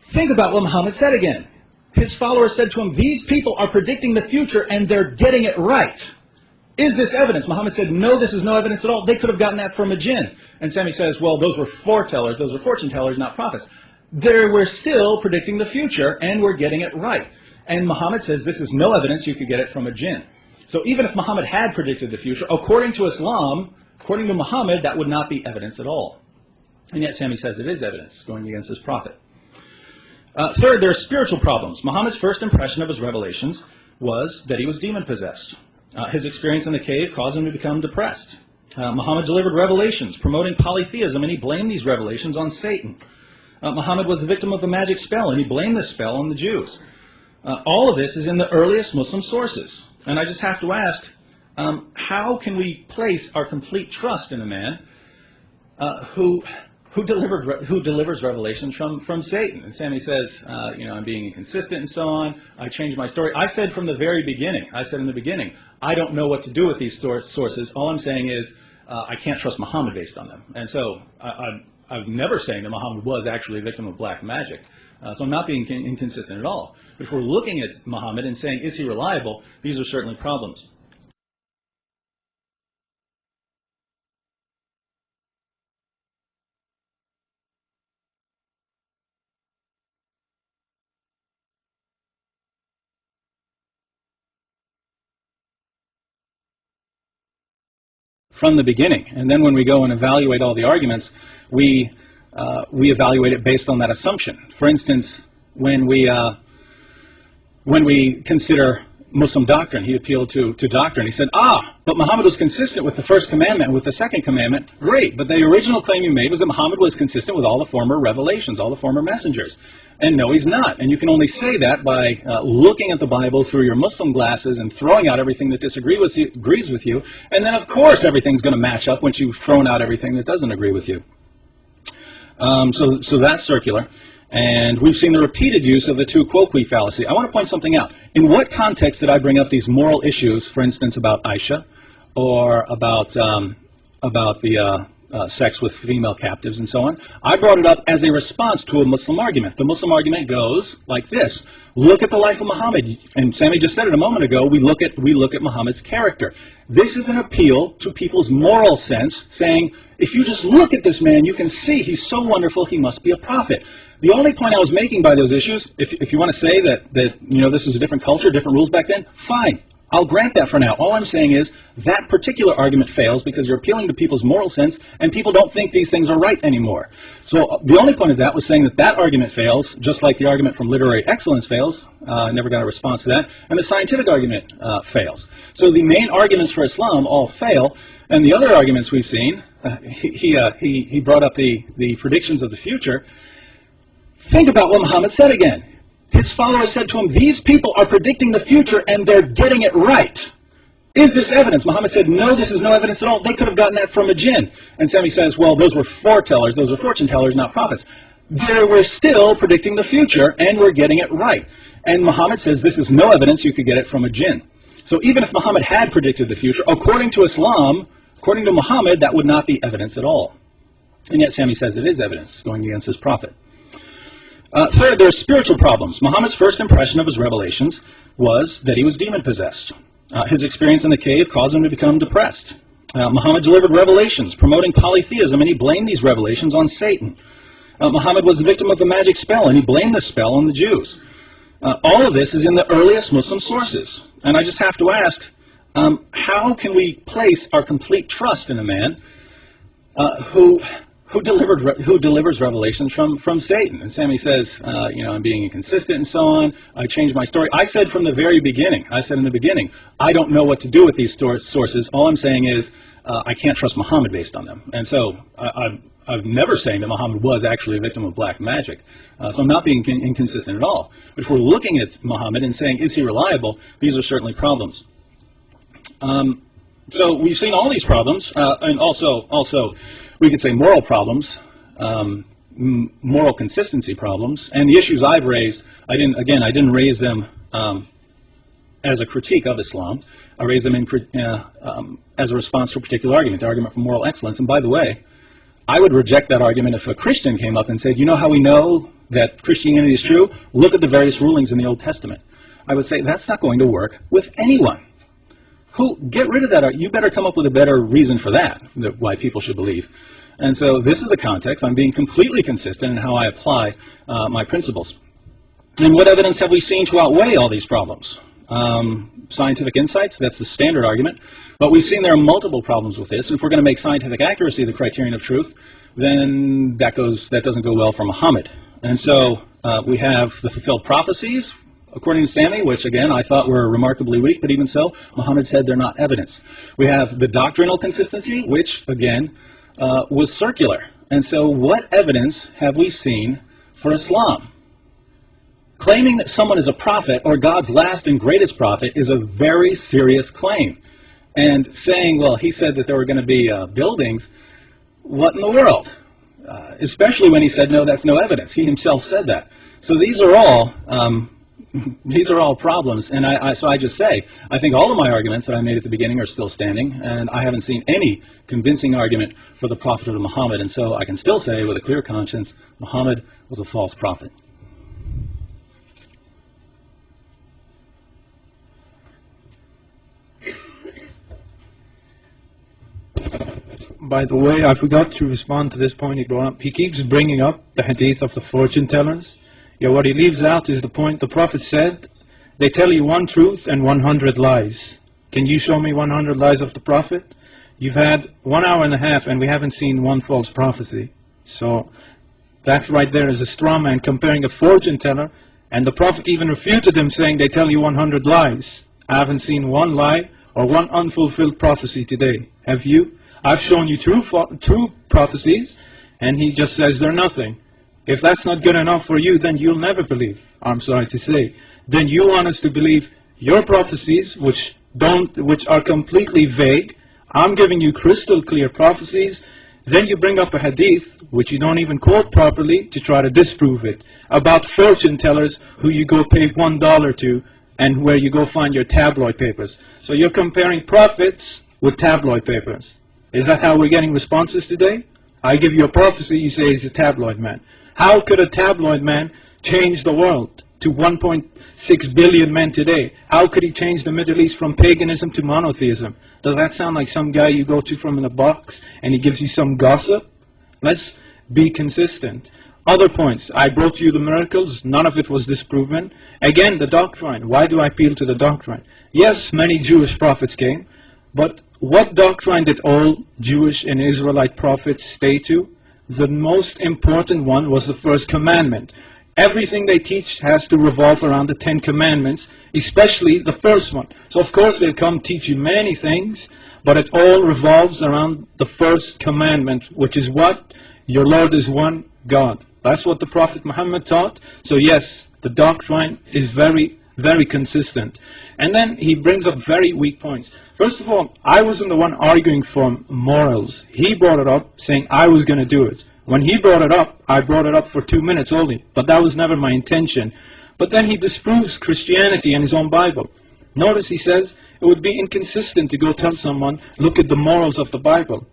Think about what Muhammad said again. His followers said to him, these people are predicting the future and they're getting it right. Is this evidence? Muhammad said, no, this is no evidence at all. They could have gotten that from a jinn. And Sami says, well, those were foretellers, those were fortune tellers, not prophets. They were still predicting the future and we're getting it right. And Muhammad says, this is no evidence, you could get it from a jinn. So even if Muhammad had predicted the future, according to Islam, according to Muhammad, that would not be evidence at all. And yet Sami says it is evidence going against his prophet. Third, there are spiritual problems. Muhammad's first impression of his revelations was that he was demon-possessed. His experience in the cave caused him to become depressed. Muhammad delivered revelations promoting polytheism, and he blamed these revelations on Satan. Muhammad was the victim of a magic spell, and he blamed this spell on the Jews. All of this is in the earliest Muslim sources. And I just have to ask, how can we place our complete trust in a man who delivers revelations from Satan? And Sami says, you know, I'm being inconsistent and so on. I changed my story. I said from the very beginning, I don't know what to do with these sources. All I'm saying is I can't trust Muhammad based on them. And so I'm never saying that Muhammad was actually a victim of black magic. So I'm not being inconsistent at all. But if we're looking at Muhammad and saying, is he reliable, these are certainly problems. From the beginning. And then when we go and evaluate all the arguments, we evaluate it based on that assumption. For instance, when we consider Muslim doctrine, he appealed to doctrine. He said, but Muhammad was consistent with the first commandment and with the second commandment. Great, but the original claim you made was that Muhammad was consistent with all the former revelations, all the former messengers. And no, he's not. And you can only say that by looking at the Bible through your Muslim glasses and throwing out everything that agrees with you. And then, of course, everything's going to match up once you've thrown out everything that doesn't agree with you. So that's circular. And we've seen the repeated use of the tu quoque fallacy. I want to point something out. In what context did I bring up these moral issues, for instance, about Aisha, or about the sex with female captives and so on. I brought it up as a response to a Muslim argument. The Muslim argument goes like this. Look at the life of Muhammad. And Sami just said it a moment ago. We look at Muhammad's character. This is an appeal to people's moral sense, saying, if you just look at this man, you can see he's so wonderful, he must be a prophet. The only point I was making by those issues, if you want to say that this is a different culture, different rules back then, fine. I'll grant that for now. All I'm saying is that particular argument fails because you're appealing to people's moral sense and people don't think these things are right anymore. So the only point of that was saying that that argument fails, just like the argument from literary excellence fails. Never got a response to that. And the scientific argument fails. So the main arguments for Islam all fail. And the other arguments we've seen, he brought up the predictions of the future. Think about what Muhammad said again. His followers said to him, these people are predicting the future and they're getting it right. Is this evidence? Muhammad said, no, this is no evidence at all. They could have gotten that from a jinn. And Sami says, well, those were foretellers, those were fortune tellers, not prophets. They were still predicting the future and were getting it right. And Muhammad says, this is no evidence, you could get it from a jinn. So even if Muhammad had predicted the future, according to Islam, according to Muhammad, that would not be evidence at all. And yet Sami says it is evidence going against his prophet. Third, there are spiritual problems. Muhammad's first impression of his revelations was that he was demon-possessed. His experience in the cave caused him to become depressed. Muhammad delivered revelations promoting polytheism, and he blamed these revelations on Satan. Muhammad was the victim of a magic spell, and he blamed the spell on the Jews. All of this is in the earliest Muslim sources. And I just have to ask, how can we place our complete trust in a man who delivers revelations from Satan? And Sami says, I'm being inconsistent and so on. I changed my story. I said from the very beginning, I don't know what to do with these sources. All I'm saying is I can't trust Muhammad based on them. And so I'm never saying that Muhammad was actually a victim of black magic. So I'm not being inconsistent at all. But if we're looking at Muhammad and saying, is he reliable, these are certainly problems. So we've seen all these problems, and also we could say moral problems, moral consistency problems, and the issues I've raised. I didn't raise them as a critique of Islam. I raised them as a response to a particular argument, the argument for moral excellence. And by the way, I would reject that argument if a Christian came up and said, you know how we know that Christianity is true? Look at the various rulings in the Old Testament. I would say that's not going to work with anyone. Get rid of that. You better come up with a better reason for that, why people should believe. And so this is the context. I'm being completely consistent in how I apply my principles. And what evidence have we seen to outweigh all these problems? Scientific insights, that's the standard argument. But we've seen there are multiple problems with this. And if we're going to make scientific accuracy the criterion of truth, then that doesn't go well for Muhammad. And so we have the fulfilled prophecies, according to Sami, which again I thought were remarkably weak, but even so, Muhammad said they're not evidence. We have the doctrinal consistency, which again was circular. And so what evidence have we seen for Islam? Claiming that someone is a prophet or God's last and greatest prophet is a very serious claim. And saying, well, he said that there were going to be buildings, what in the world? Especially when he said, no, that's no evidence. He himself said that. So these are all problems, and so I just say, I think all of my arguments that I made at the beginning are still standing, and I haven't seen any convincing argument for the prophethood of Muhammad, and so I can still say with a clear conscience, Muhammad was a false prophet. By the way, I forgot to respond to this point he brought up. He keeps bringing up the hadith of the fortune tellers. Yeah, what he leaves out is the point the Prophet said, they tell you one truth and 100 lies. Can you show me 100 lies of the Prophet? You've had 1 hour and a half and we haven't seen one false prophecy. So that right there is a straw man comparing a fortune teller, and the Prophet even refuted him saying they tell you 100 lies. I haven't seen one lie or one unfulfilled prophecy today. Have you? I've shown you true prophecies, and he just says they're nothing. If that's not good enough for you, then you'll never believe, I'm sorry to say. Then you want us to believe your prophecies, which are completely vague. I'm giving you crystal clear prophecies. Then you bring up a hadith, which you don't even quote properly, to try to disprove it, about fortune tellers who you go pay $1 to, and where you go find your tabloid papers. So you're comparing prophets with tabloid papers. Is that how we're getting responses today? I give you a prophecy, you say he's a tabloid man. How could a tabloid man change the world to 1.6 billion men today? How could he change the Middle East from paganism to monotheism? Does that sound like some guy you go to from in a box and he gives you some gossip? Let's be consistent. Other points. I brought you the miracles. None of it was disproven. Again, the doctrine. Why do I appeal to the doctrine? Yes, many Jewish prophets came. But what doctrine did all Jewish and Israelite prophets stay to? The most important one was the first commandment. Everything they teach has to revolve around the 10 commandments, especially the first one. So of course they'll come teach you many things, but it all revolves around the first commandment, which is what? Your Lord is one God. That's what the Prophet Muhammad taught. So yes, the doctrine is very, very consistent. And then he brings up very weak points. First of all, I wasn't the one arguing for morals. He brought it up saying I was going to do it. When he brought it up, I brought it up for 2 minutes only. But that was never my intention. But then he disproves Christianity in his own Bible. Notice he says it would be inconsistent to go tell someone, look at the morals of the Bible.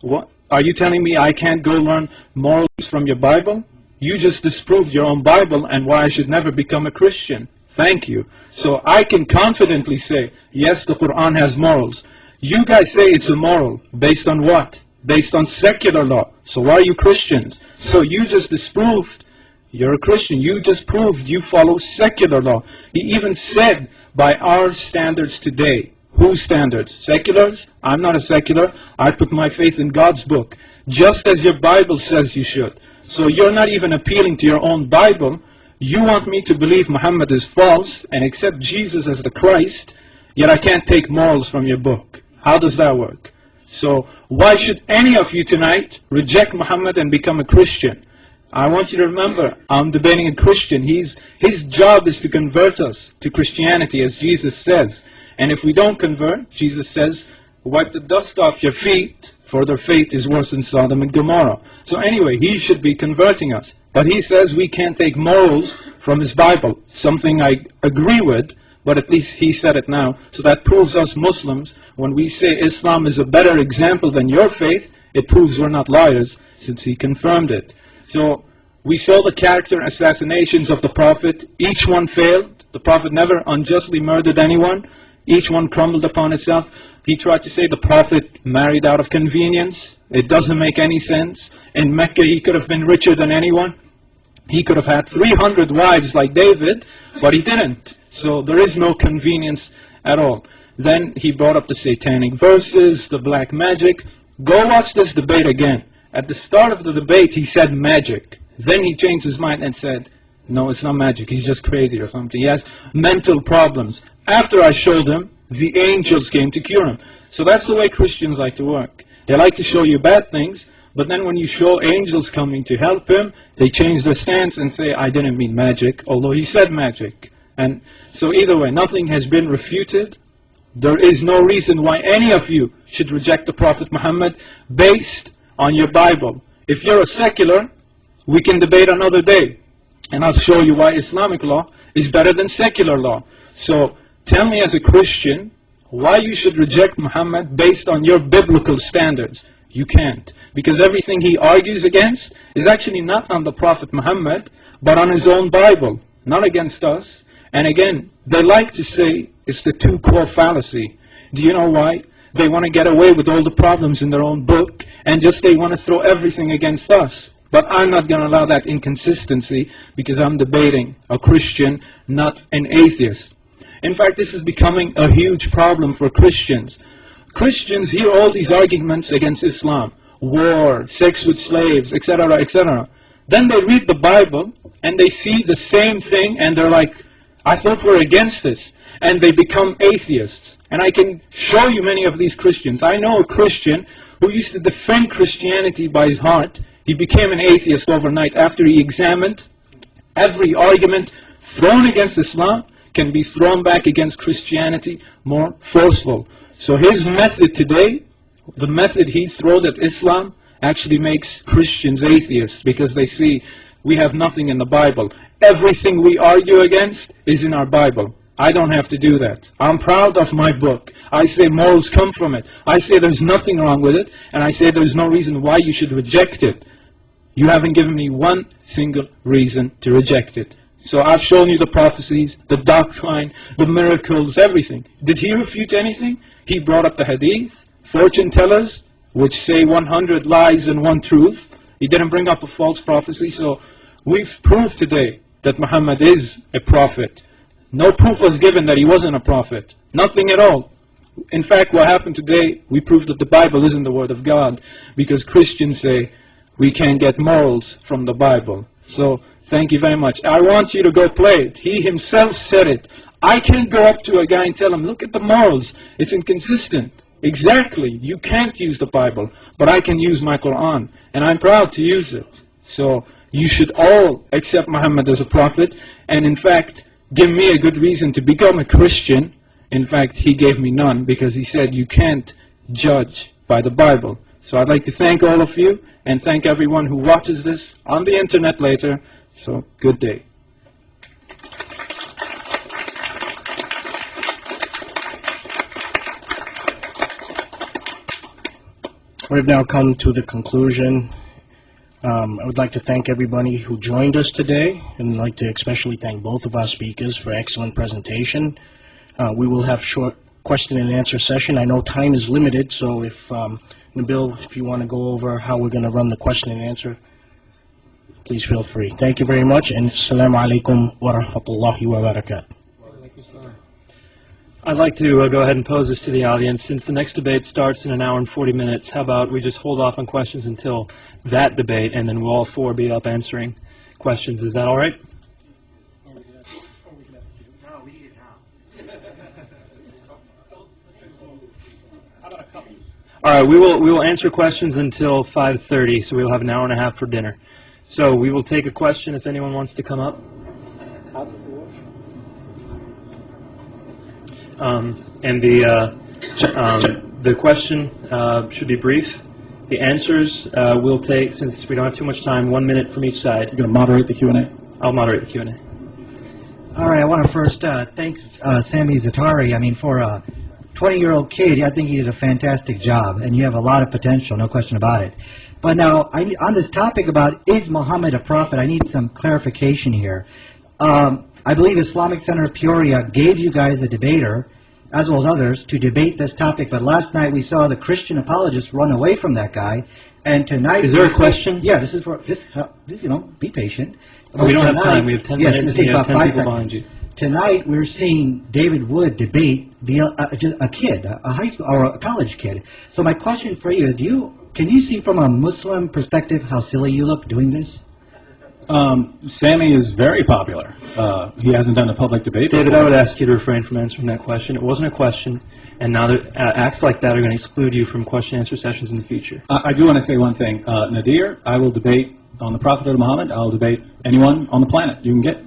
What? Are you telling me I can't go learn morals from your Bible? You just disproved your own Bible and why I should never become a Christian. Thank you. So I can confidently say, yes, the Quran has morals. You guys say it's immoral. Based on what? Based on secular law. So why are you Christians? So you just disproved you're a Christian. You just proved you follow secular law. He even said, by our standards today. Whose standards? Seculars? I'm not a secular. I put my faith in God's book. Just as your Bible says you should. So you're not even appealing to your own Bible. You want me to believe Muhammad is false and accept Jesus as the Christ, yet I can't take morals from your book. How does that work? So why should any of you tonight reject Muhammad and become a Christian? I want you to remember, I'm debating a Christian. His job is to convert us to Christianity, as Jesus says. And if we don't convert, Jesus says, wipe the dust off your feet, for their fate is worse than Sodom and Gomorrah. So anyway, he should be converting us. But he says we can't take morals from his Bible, something I agree with, but at least he said it now. So that proves us Muslims, when we say Islam is a better example than your faith, it proves we're not liars, since he confirmed it. So we saw the character assassinations of the Prophet. Each one failed. The Prophet never unjustly murdered anyone. Each one crumbled upon itself. He tried to say the Prophet married out of convenience. It doesn't make any sense. In Mecca, he could have been richer than anyone. He could have had 300 wives like David, but he didn't. So there is no convenience at all. Then he brought up the satanic verses, the black magic. Go watch this debate again. At the start of the debate, he said magic. Then he changed his mind and said, no, it's not magic. He's just crazy or something. He has mental problems. After I showed him, the angels came to cure him. So that's the way Christians like to work. They like to show you bad things, but then when you show angels coming to help him, they change their stance and say, I didn't mean magic, although he said magic. And so either way, nothing has been refuted. There is no reason why any of you should reject the Prophet Muhammad based on your Bible. If you're a secular, we can debate another day. And I'll show you why Islamic law is better than secular law. So tell me as a Christian why you should reject Muhammad based on your biblical standards. You can't. Because everything he argues against is actually not on the Prophet Muhammad, but on his own Bible, not against us. And again, they like to say it's the two-core fallacy. Do you know why? They want to get away with all the problems in their own book, and just they want to throw everything against us. But I'm not going to allow that inconsistency, because I'm debating a Christian, not an atheist. In fact, this is becoming a huge problem for Christians. Christians hear all these arguments against Islam, war, sex with slaves, etc., etc. Then they read the Bible, and they see the same thing, and they're like, I thought we're against this. And they become atheists. And I can show you many of these Christians. I know a Christian who used to defend Christianity by his heart. He became an atheist overnight after he examined every argument thrown against Islam can be thrown back against Christianity more forceful. So his method today, the method he threw at Islam, actually makes Christians atheists, because they see we have nothing in the Bible. Everything we argue against is in our Bible. I don't have to do that. I'm proud of my book. I say morals come from it. I say there's nothing wrong with it, and I say there's no reason why you should reject it. You haven't given me one single reason to reject it. So I've shown you the prophecies, the doctrine, the miracles, everything. Did he refute anything? He brought up the hadith, fortune tellers, which say 100 lies and one truth. He didn't bring up a false prophecy. So we've proved today that Muhammad is a prophet. No proof was given that he wasn't a prophet. Nothing at all. In fact, what happened today, we proved that the Bible isn't the Word of God, because Christians say we can't get morals from the Bible. So thank you very much. I want you to go play it. He himself said it. I can't go up to a guy and tell him, look at the morals. It's inconsistent. Exactly. You can't use the Bible, but I can use my Quran, and I'm proud to use it. So you should all accept Muhammad as a prophet, and in fact, give me a good reason to become a Christian. In fact, he gave me none, because he said you can't judge by the Bible. So I'd like to thank all of you, and thank everyone who watches this on the internet later. So, good day. We've now come to the conclusion. I would like to thank everybody who joined us today, and I'd like to especially thank both of our speakers for excellent presentation. We will have short question and answer session. I know time is limited, so if Nabil, if you want to go over how we're going to run the question and answer, please feel free. Thank you very much, and Assalamu alaikum wa rahmatullahi wa barakatuh. I'd like to go ahead and pose this to the audience. Since the next debate starts in 1 hour and 40 minutes, how about we just hold off on questions until that debate, and then we'll all four be up answering questions. Is that all right? All right, we will answer questions until 5:30, so we'll have 1 hour and a half for dinner. So we will take a question if anyone wants to come up. And the question should be brief. The answers will take, since we don't have too much time, 1 minute from each side. You're going to moderate the Q&A? I'll moderate the Q&A. All right, I want to first thank Sami Zaatari. I mean, for a 20-year-old kid, I think he did a fantastic job, and you have a lot of potential, no question about it. But now, on this topic about is Muhammad a prophet, I need some clarification here. I believe Islamic Center of Peoria gave you guys a debater, as well as others, to debate this topic, but last night we saw the Christian apologists run away from that guy, and tonight... Is there a question? Yeah, this is for, be patient. We don't have time. We have 10 minutes, and you have 10 people behind you. Tonight we're seeing David Wood debate a kid, a high school or a college kid. So my question for you is, can you see from a Muslim perspective how silly you look doing this? Sami is very popular. He hasn't done a public debate David, before. I would ask you to refrain from answering that question. It wasn't a question, and now acts like that are going to exclude you from question-answer sessions in the future. I do want to say one thing. Nadir, I will debate on the Prophet of Muhammad. I'll debate anyone on the planet you can get.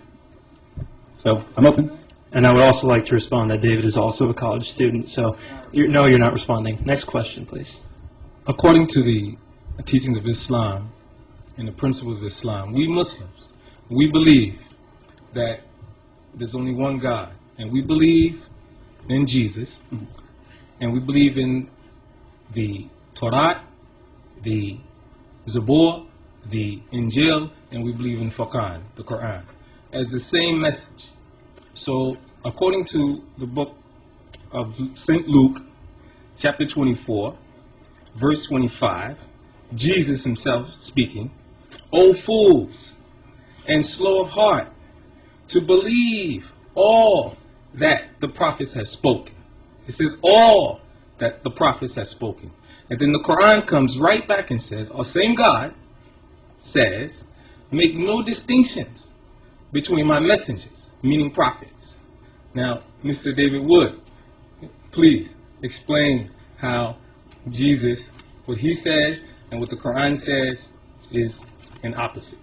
So I'm open. And I would also like to respond that David is also a college student, so you're not responding. Next question, please. According to the teachings of Islam and the principles of Islam, we Muslims, we believe that there's only one God, and we believe in Jesus, and we believe in the Torah, the Zabur, the Injil, and we believe in Furqan, the Quran, as the same message. So, according to the book of St. Luke, chapter 24, verse 25, Jesus himself speaking, "O fools, and slow of heart, to believe all that the prophets have spoken." It says all that the prophets have spoken. And then the Quran comes right back and says, our same God says, "Make no distinctions between my messengers," meaning prophets. Now, Mr. David Wood, please explain how Jesus, what he says and what the Quran says is an opposite.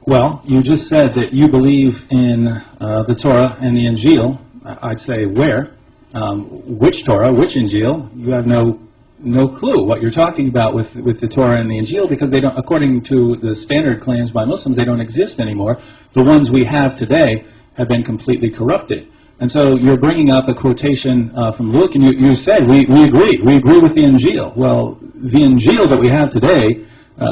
Well, you just said that you believe in the Torah and the Injil. I'd say where? Which Torah, which Injil? You have no clue what you're talking about with the Torah and the Injil, because they don't, according to the standard claims by Muslims, they don't exist anymore. The ones we have today have been completely corrupted. And so you're bringing up a quotation from Luke, and you said, we agree with the Injil. Well, the Injil that we have today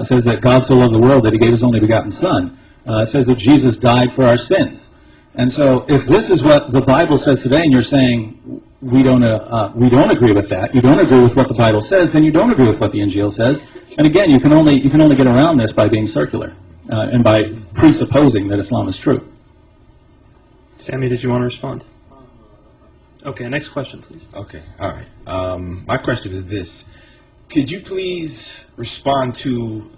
says that God so loved the world that he gave his only begotten Son. It says that Jesus died for our sins. And so if this is what the Bible says today, and you're saying we don't agree with that, you don't agree with what the Bible says, then you don't agree with what the Injil says. And again, you can only get around this by being circular and by presupposing that Islam is true. Sami, did you want to respond? Okay, next question, please. Okay, all right. My question is this. Could you please respond to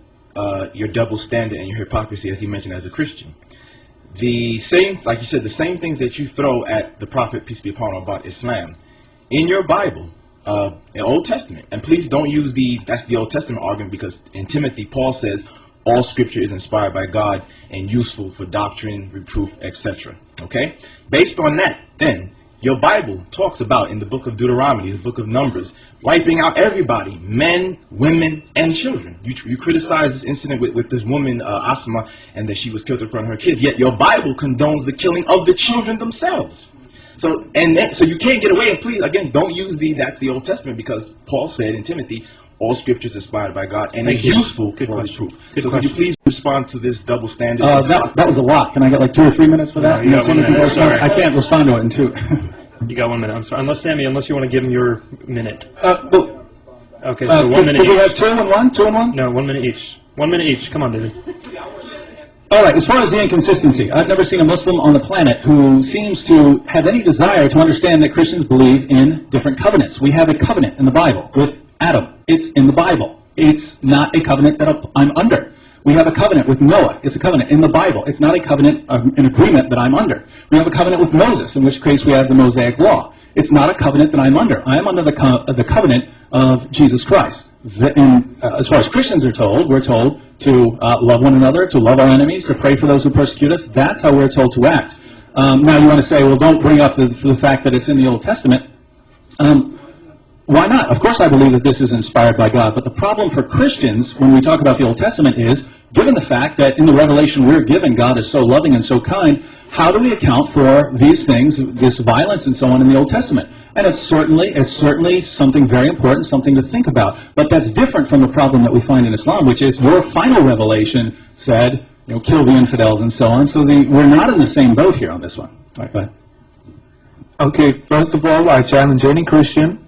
your double standard and your hypocrisy, as you mentioned, as a Christian? The same, like you said, the same things that you throw at the Prophet, peace be upon him, about Islam, in your Bible, the Old Testament, and please don't use that's the Old Testament argument, because in Timothy, Paul says, all scripture is inspired by God and useful for doctrine, reproof, etc. Okay? Based on that, then, your Bible talks about, in the book of Deuteronomy, the book of Numbers, wiping out everybody, men, women, and children. You criticize this incident with this woman, Asma, and that she was killed in front of her kids, yet your Bible condones the killing of the children themselves. So you can't get away, and please, again, don't use that's the Old Testament, because Paul said in Timothy, all scripture is inspired by God and is useful for reproof. So could you please respond to this double standard? That was a lot. Can I get like 2 or 3 minutes for that? No, you got 1 minute. Sorry. I can't respond to it in 2. You got 1 minute. I'm sorry. Unless you want to give him your minute. Okay, Could so 1 minute we each. have 2 and 1? 2 and 1? No, 1 minute each. 1 minute each. Come on, David. All right, as far as the inconsistency, I've never seen a Muslim on the planet who seems to have any desire to understand that Christians believe in different covenants. We have a covenant in the Bible with Adam. It's in the Bible. It's not a covenant that I'm under. We have a covenant with Noah. It's a covenant in the Bible. It's not a covenant, an agreement that I'm under. We have a covenant with Moses, in which case we have the Mosaic Law. It's not a covenant that I'm under. I am under the covenant of Jesus Christ. As far as Christians are told, we're told to love one another, to love our enemies, to pray for those who persecute us. That's how we're told to act. Now you want to say, well, don't bring up the fact that it's in the Old Testament. Why not? Of course I believe that this is inspired by God, but the problem for Christians when we talk about the Old Testament is, given the fact that in the revelation we're given, God is so loving and so kind, how do we account for these things, this violence and so on in the Old Testament? And it's certainly something very important, something to think about. But that's different from the problem that we find in Islam, which is your final revelation said, kill the infidels and so on. So we're not in the same boat here on this one. All right, go ahead. Okay, first of all, I challenge any Christian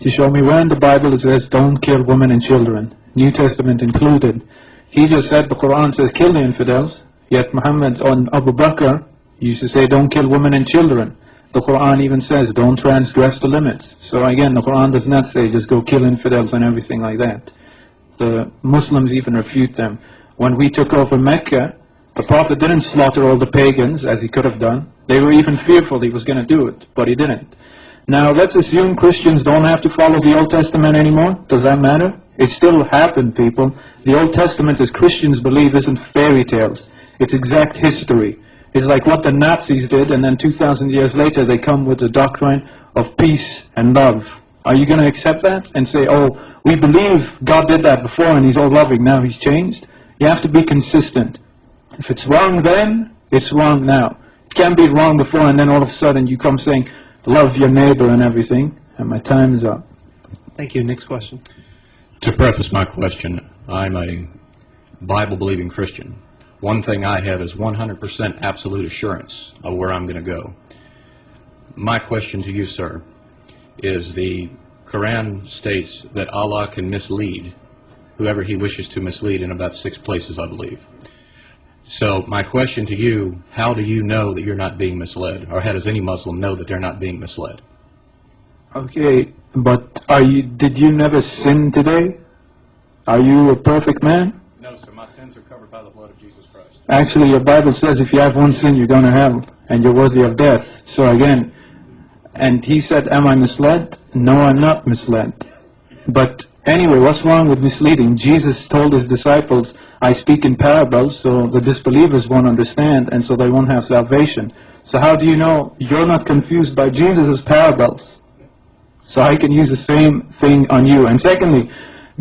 to show me where in the Bible it says don't kill women and children, New Testament included. He just said the Quran says kill the infidels, yet Muhammad on Abu Bakr used to say don't kill women and children. The Quran even says don't transgress the limits. So again, the Quran does not say just go kill infidels and everything like that. The Muslims even refute them. When we took over Mecca, the Prophet didn't slaughter all the pagans as he could have done. They were even fearful he was going to do it, but he didn't. Now, let's assume Christians don't have to follow the Old Testament anymore. Does that matter? It still happened, people. The Old Testament, as Christians believe, isn't fairy tales. It's exact history. It's like what the Nazis did, and then 2,000 years later they come with the doctrine of peace and love. Are you going to accept that and say, oh, we believe God did that before and he's all loving, now he's changed? You have to be consistent. If it's wrong then, it's wrong now. It can't be wrong before and then all of a sudden you come saying, love your neighbor and everything, and my time is up. Thank you. Next question. To preface my question, I'm a Bible-believing Christian. One thing I have is 100% absolute assurance of where I'm going to go. My question to you, sir, is the Quran states that Allah can mislead whoever he wishes to mislead in about 6 places, I believe. So my question to you, how do you know that you're not being misled? Or how does any Muslim know that they're not being misled? Okay, but did you never sin today? Are you a perfect man? No, sir. My sins are covered by the blood of Jesus Christ. Actually, your Bible says if you have one sin, you're going to hell, and you're worthy of death. So again, and he said, am I misled? No, I'm not misled. But anyway, what's wrong with misleading? Jesus told his disciples, I speak in parables, so the disbelievers won't understand, and so they won't have salvation. So how do you know you're not confused by Jesus' parables? So I can use the same thing on you. And secondly,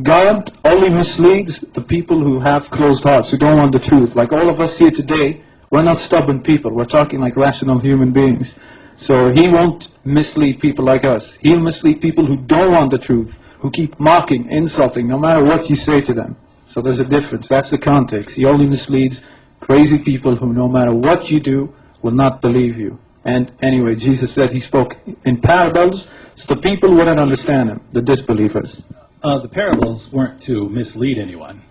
God only misleads the people who have closed hearts, who don't want the truth. Like all of us here today, We're not stubborn people. We're talking like rational human beings. So he won't mislead people like us. He'll mislead people who don't want the truth, who keep mocking, insulting, no matter what you say to them. So there's a difference. That's the context. He only misleads crazy people who, no matter what you do, will not believe you. And anyway, Jesus said he spoke in parables, so the people wouldn't understand him, the disbelievers. The parables weren't to mislead anyone.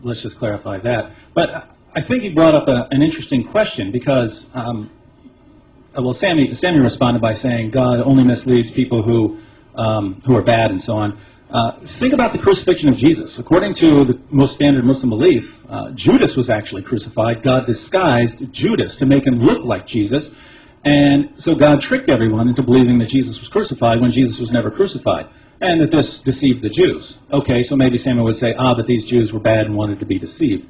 Let's just clarify that. But I think he brought up an interesting question because, well, Sami responded by saying God only misleads people who are bad and so on. Think about the crucifixion of Jesus. According to the most standard Muslim belief, Judas was actually crucified. God disguised Judas to make him look like Jesus. And so God tricked everyone into believing that Jesus was crucified when Jesus was never crucified. And that this deceived the Jews. Okay, so maybe Sami would say, but these Jews were bad and wanted to be deceived.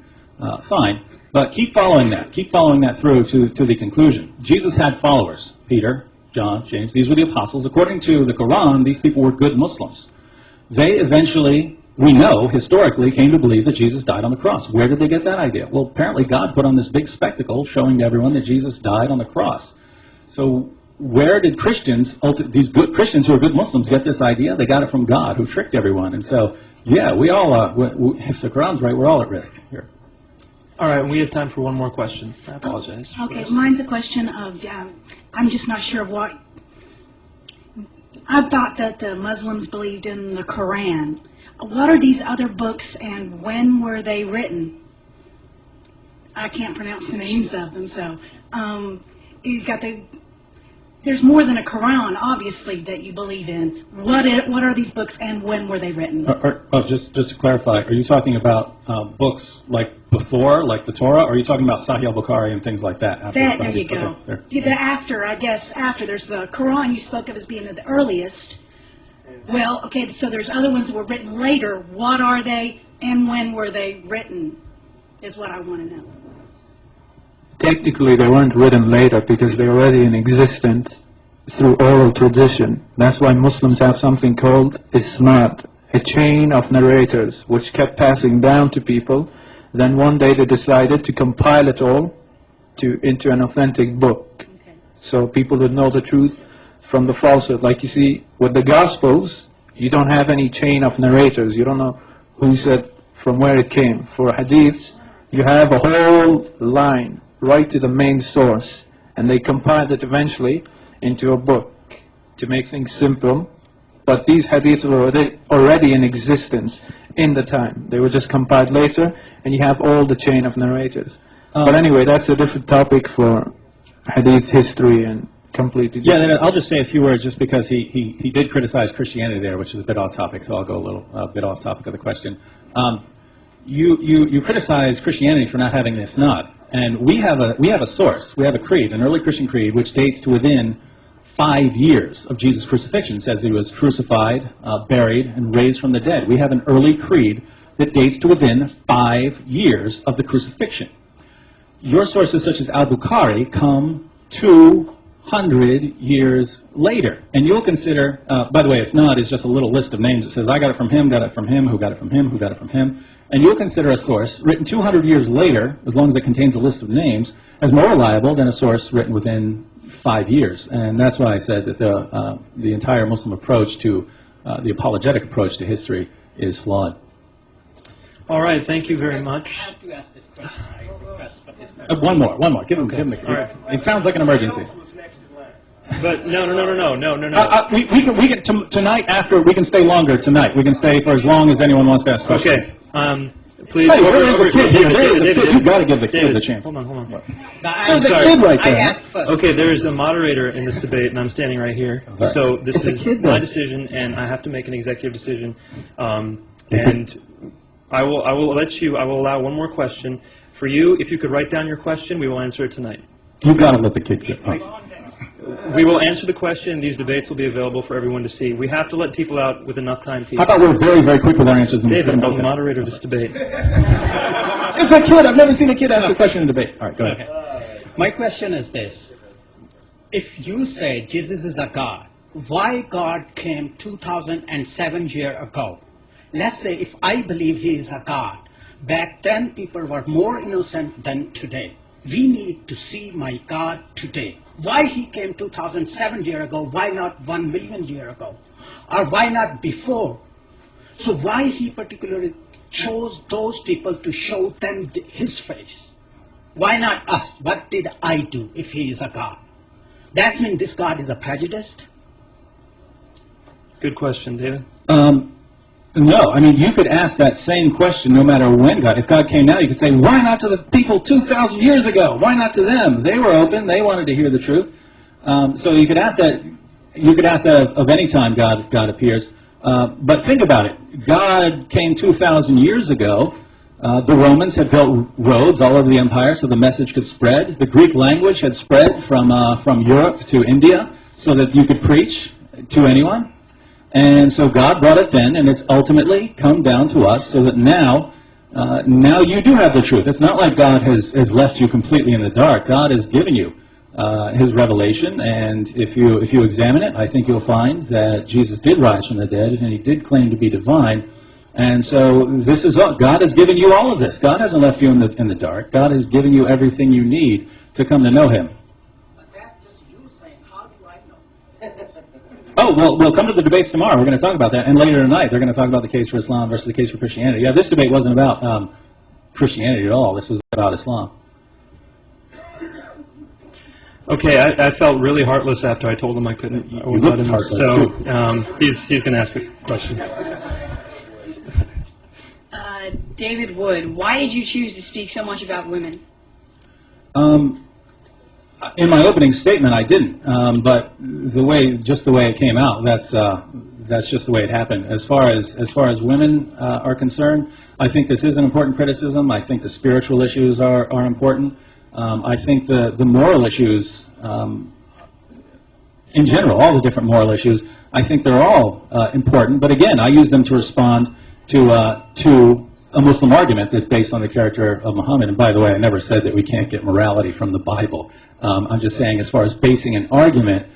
Fine. But keep following that. Keep following that through to the conclusion. Jesus had followers. Peter, John, James. These were the apostles. According to the Quran, these people were good Muslims. They eventually, we know, historically, came to believe that Jesus died on the cross. Where did they get that idea? Well, apparently God put on this big spectacle showing to everyone that Jesus died on the cross. So where did Christians, these good Christians who are good Muslims, get this idea? They got it from God, who tricked everyone. And so, yeah, we all, if the Quran's right, we're all at risk here. All right, we have time for one more question. I apologize. Okay, mine's a question of, I'm just not sure of what. I thought that the Muslims believed in the Quran. What are these other books and when were they written? I can't pronounce the names of them, so you got there's more than a Quran, obviously, that you believe in. What are these books and when were they written? Just to clarify, are you talking about books like before, like the Torah, or are you talking about Sahih al-Bukhari and things like that? There you go. Okay, yeah, the after, I guess, after. There's the Quran you spoke of as being the earliest. Well, okay, so there's other ones that were written later. What are they and when were they written is what I want to know. Technically, they weren't written later because they're already in existence through oral tradition. That's why Muslims have something called Isnad, a chain of narrators, which kept passing down to people. Then one day they decided to compile it all into an authentic book. Okay. So people would know the truth from the falsehood. Like you see, with the Gospels, you don't have any chain of narrators. You don't know who said from where it came. For Hadiths, you have a whole line right to the main source, and they compiled it eventually into a book to make things simple. But these hadiths were already in existence in the time. They were just compiled later, and you have all the chain of narrators. But anyway, that's a different topic for hadith history and completely different. Yeah, I'll just say a few words just because he did criticize Christianity there, which is a bit off topic, so I'll go a little bit off topic of the question. You criticize Christianity for not having this Isnad. And we have a source, we have a creed, an early Christian creed, which dates to within 5 years of Jesus' crucifixion. It says he was crucified, buried, and raised from the dead. We have an early creed that dates to within 5 years of the crucifixion. Your sources, such as al-Bukhari, come 200 years later. And you'll consider, by the way, Isnad is just a little list of names. It says, I got it from him, who got it from him, who got it from him. And you'll consider a source written 200 years later, as long as it contains a list of names, as more reliable than a source written within 5 years. And that's why I said that the entire Muslim approach to, the apologetic approach to history is flawed. All right, thank you very much. I have to ask this question. I request for this question. One more. Give him the. All right. It sounds like an emergency. But no. We can tonight after we can stay longer tonight. We can stay for as long as anyone wants to ask questions. Okay. Please. Hey, there is a kid here. There is a kid. You've got to give the kid a chance. Hold on. I'm sorry. Kid right there. I asked first. Okay, there is a moderator in this debate, and I'm standing right here. Sorry. So this is my decision, and I have to make an executive decision. And I will allow one more question for you. If you could write down your question, we will answer it tonight. You've got to let the kid get. We will answer the question. These debates will be available for everyone to see. We have to let people out with enough time to. How about we're very, very quick with our answers? David, I'm the moderator of this debate. It's a kid. I've never seen a kid ask a question in a debate. All right, go ahead. Okay. My question is this. If you say Jesus is a God, why God came 2007 years ago? Let's say if I believe he is a God, back then people were more innocent than today. we need to see my God today. Why he came 2007 years ago, why not 1 million years ago? Or why not before? So why he particularly chose those people to show them his face? Why not us? What did I do if he is a God? That means this God is a prejudiced? Good question, David. No, I mean, you could ask that same question no matter when God. If God came now, you could say, why not to the people 2,000 years ago? Why not to them? They were open. They wanted to hear the truth. So you could ask that. You could ask that of any time God appears. But think about it. God came 2,000 years ago. The Romans had built roads all over the empire so the message could spread. The Greek language had spread from Europe to India so that you could preach to anyone. And so God brought it then, and it's ultimately come down to us so that now you do have the truth. It's not like God has left you completely in the dark. God has given you his revelation, and if you examine it, I think you'll find that Jesus did rise from the dead, and he did claim to be divine. And so this is all. God has given you all of this. God hasn't left you in the dark. God has given you everything you need to come to know him. But that's just you saying, how do I know? Oh, well, we'll come to the debates tomorrow. We're going to talk about that. And later tonight, they're going to talk about the case for Islam versus the case for Christianity. Yeah, this debate wasn't about Christianity at all. This was about Islam. Okay, I felt really heartless after I told him I couldn't. You looked heartless, so he's going to ask a question. David Wood, why did you choose to speak so much about women? In my opening statement, I didn't, but the way it came out, that's just the way it happened. As far as women are concerned, I think this is an important criticism. I think the spiritual issues are important. I think the moral issues, in general, all the different moral issues, I think they're all important. But again, I use them to respond to a Muslim argument that's based on the character of Muhammad. And by the way, I never said that we can't get morality from the Bible. I'm just saying, as far as basing an argument,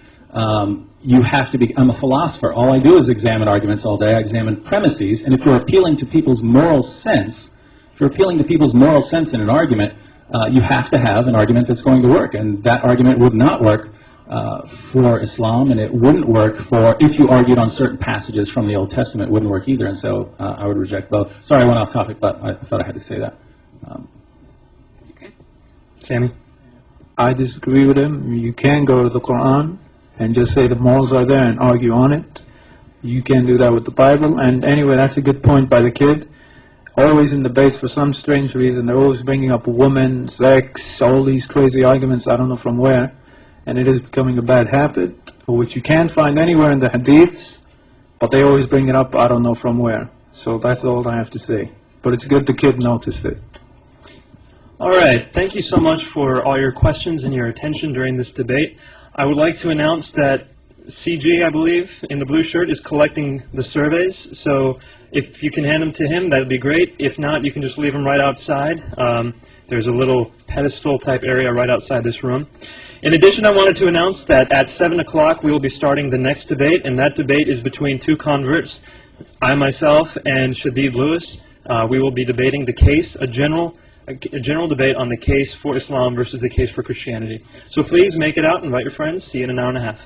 you have to be. I'm a philosopher. All I do is examine arguments all day. I examine premises. And if you're appealing to people's moral sense, in an argument, you have to have an argument that's going to work. And that argument would not work for Islam, and it wouldn't work if you argued on certain passages from the Old Testament, it wouldn't work either. And so I would reject both. Sorry, I went off topic, but I thought I had to say that. Okay. Sami? I disagree with him. You can go to the Quran and just say the morals are there and argue on it. You can do that with the Bible. And anyway, that's a good point by the kid. Always in debates, for some strange reason, they're always bringing up women, sex, all these crazy arguments, I don't know from where. And it is becoming a bad habit, which you can't find anywhere in the hadiths, but they always bring it up, I don't know from where. So that's all I have to say. But it's good the kid noticed it. All right. Thank you so much for all your questions and your attention during this debate. I would like to announce that CG, I believe, in the blue shirt, is collecting the surveys. So if you can hand them to him, that would be great. If not, you can just leave them right outside. There's a little pedestal-type area right outside this room. In addition, I wanted to announce that at 7 o'clock we will be starting the next debate, and that debate is between two converts, I myself and Shadid Lewis. We will be debating the case, a general debate on the case for Islam versus the case for Christianity. So please make it out, invite your friends. See you in an hour and a half.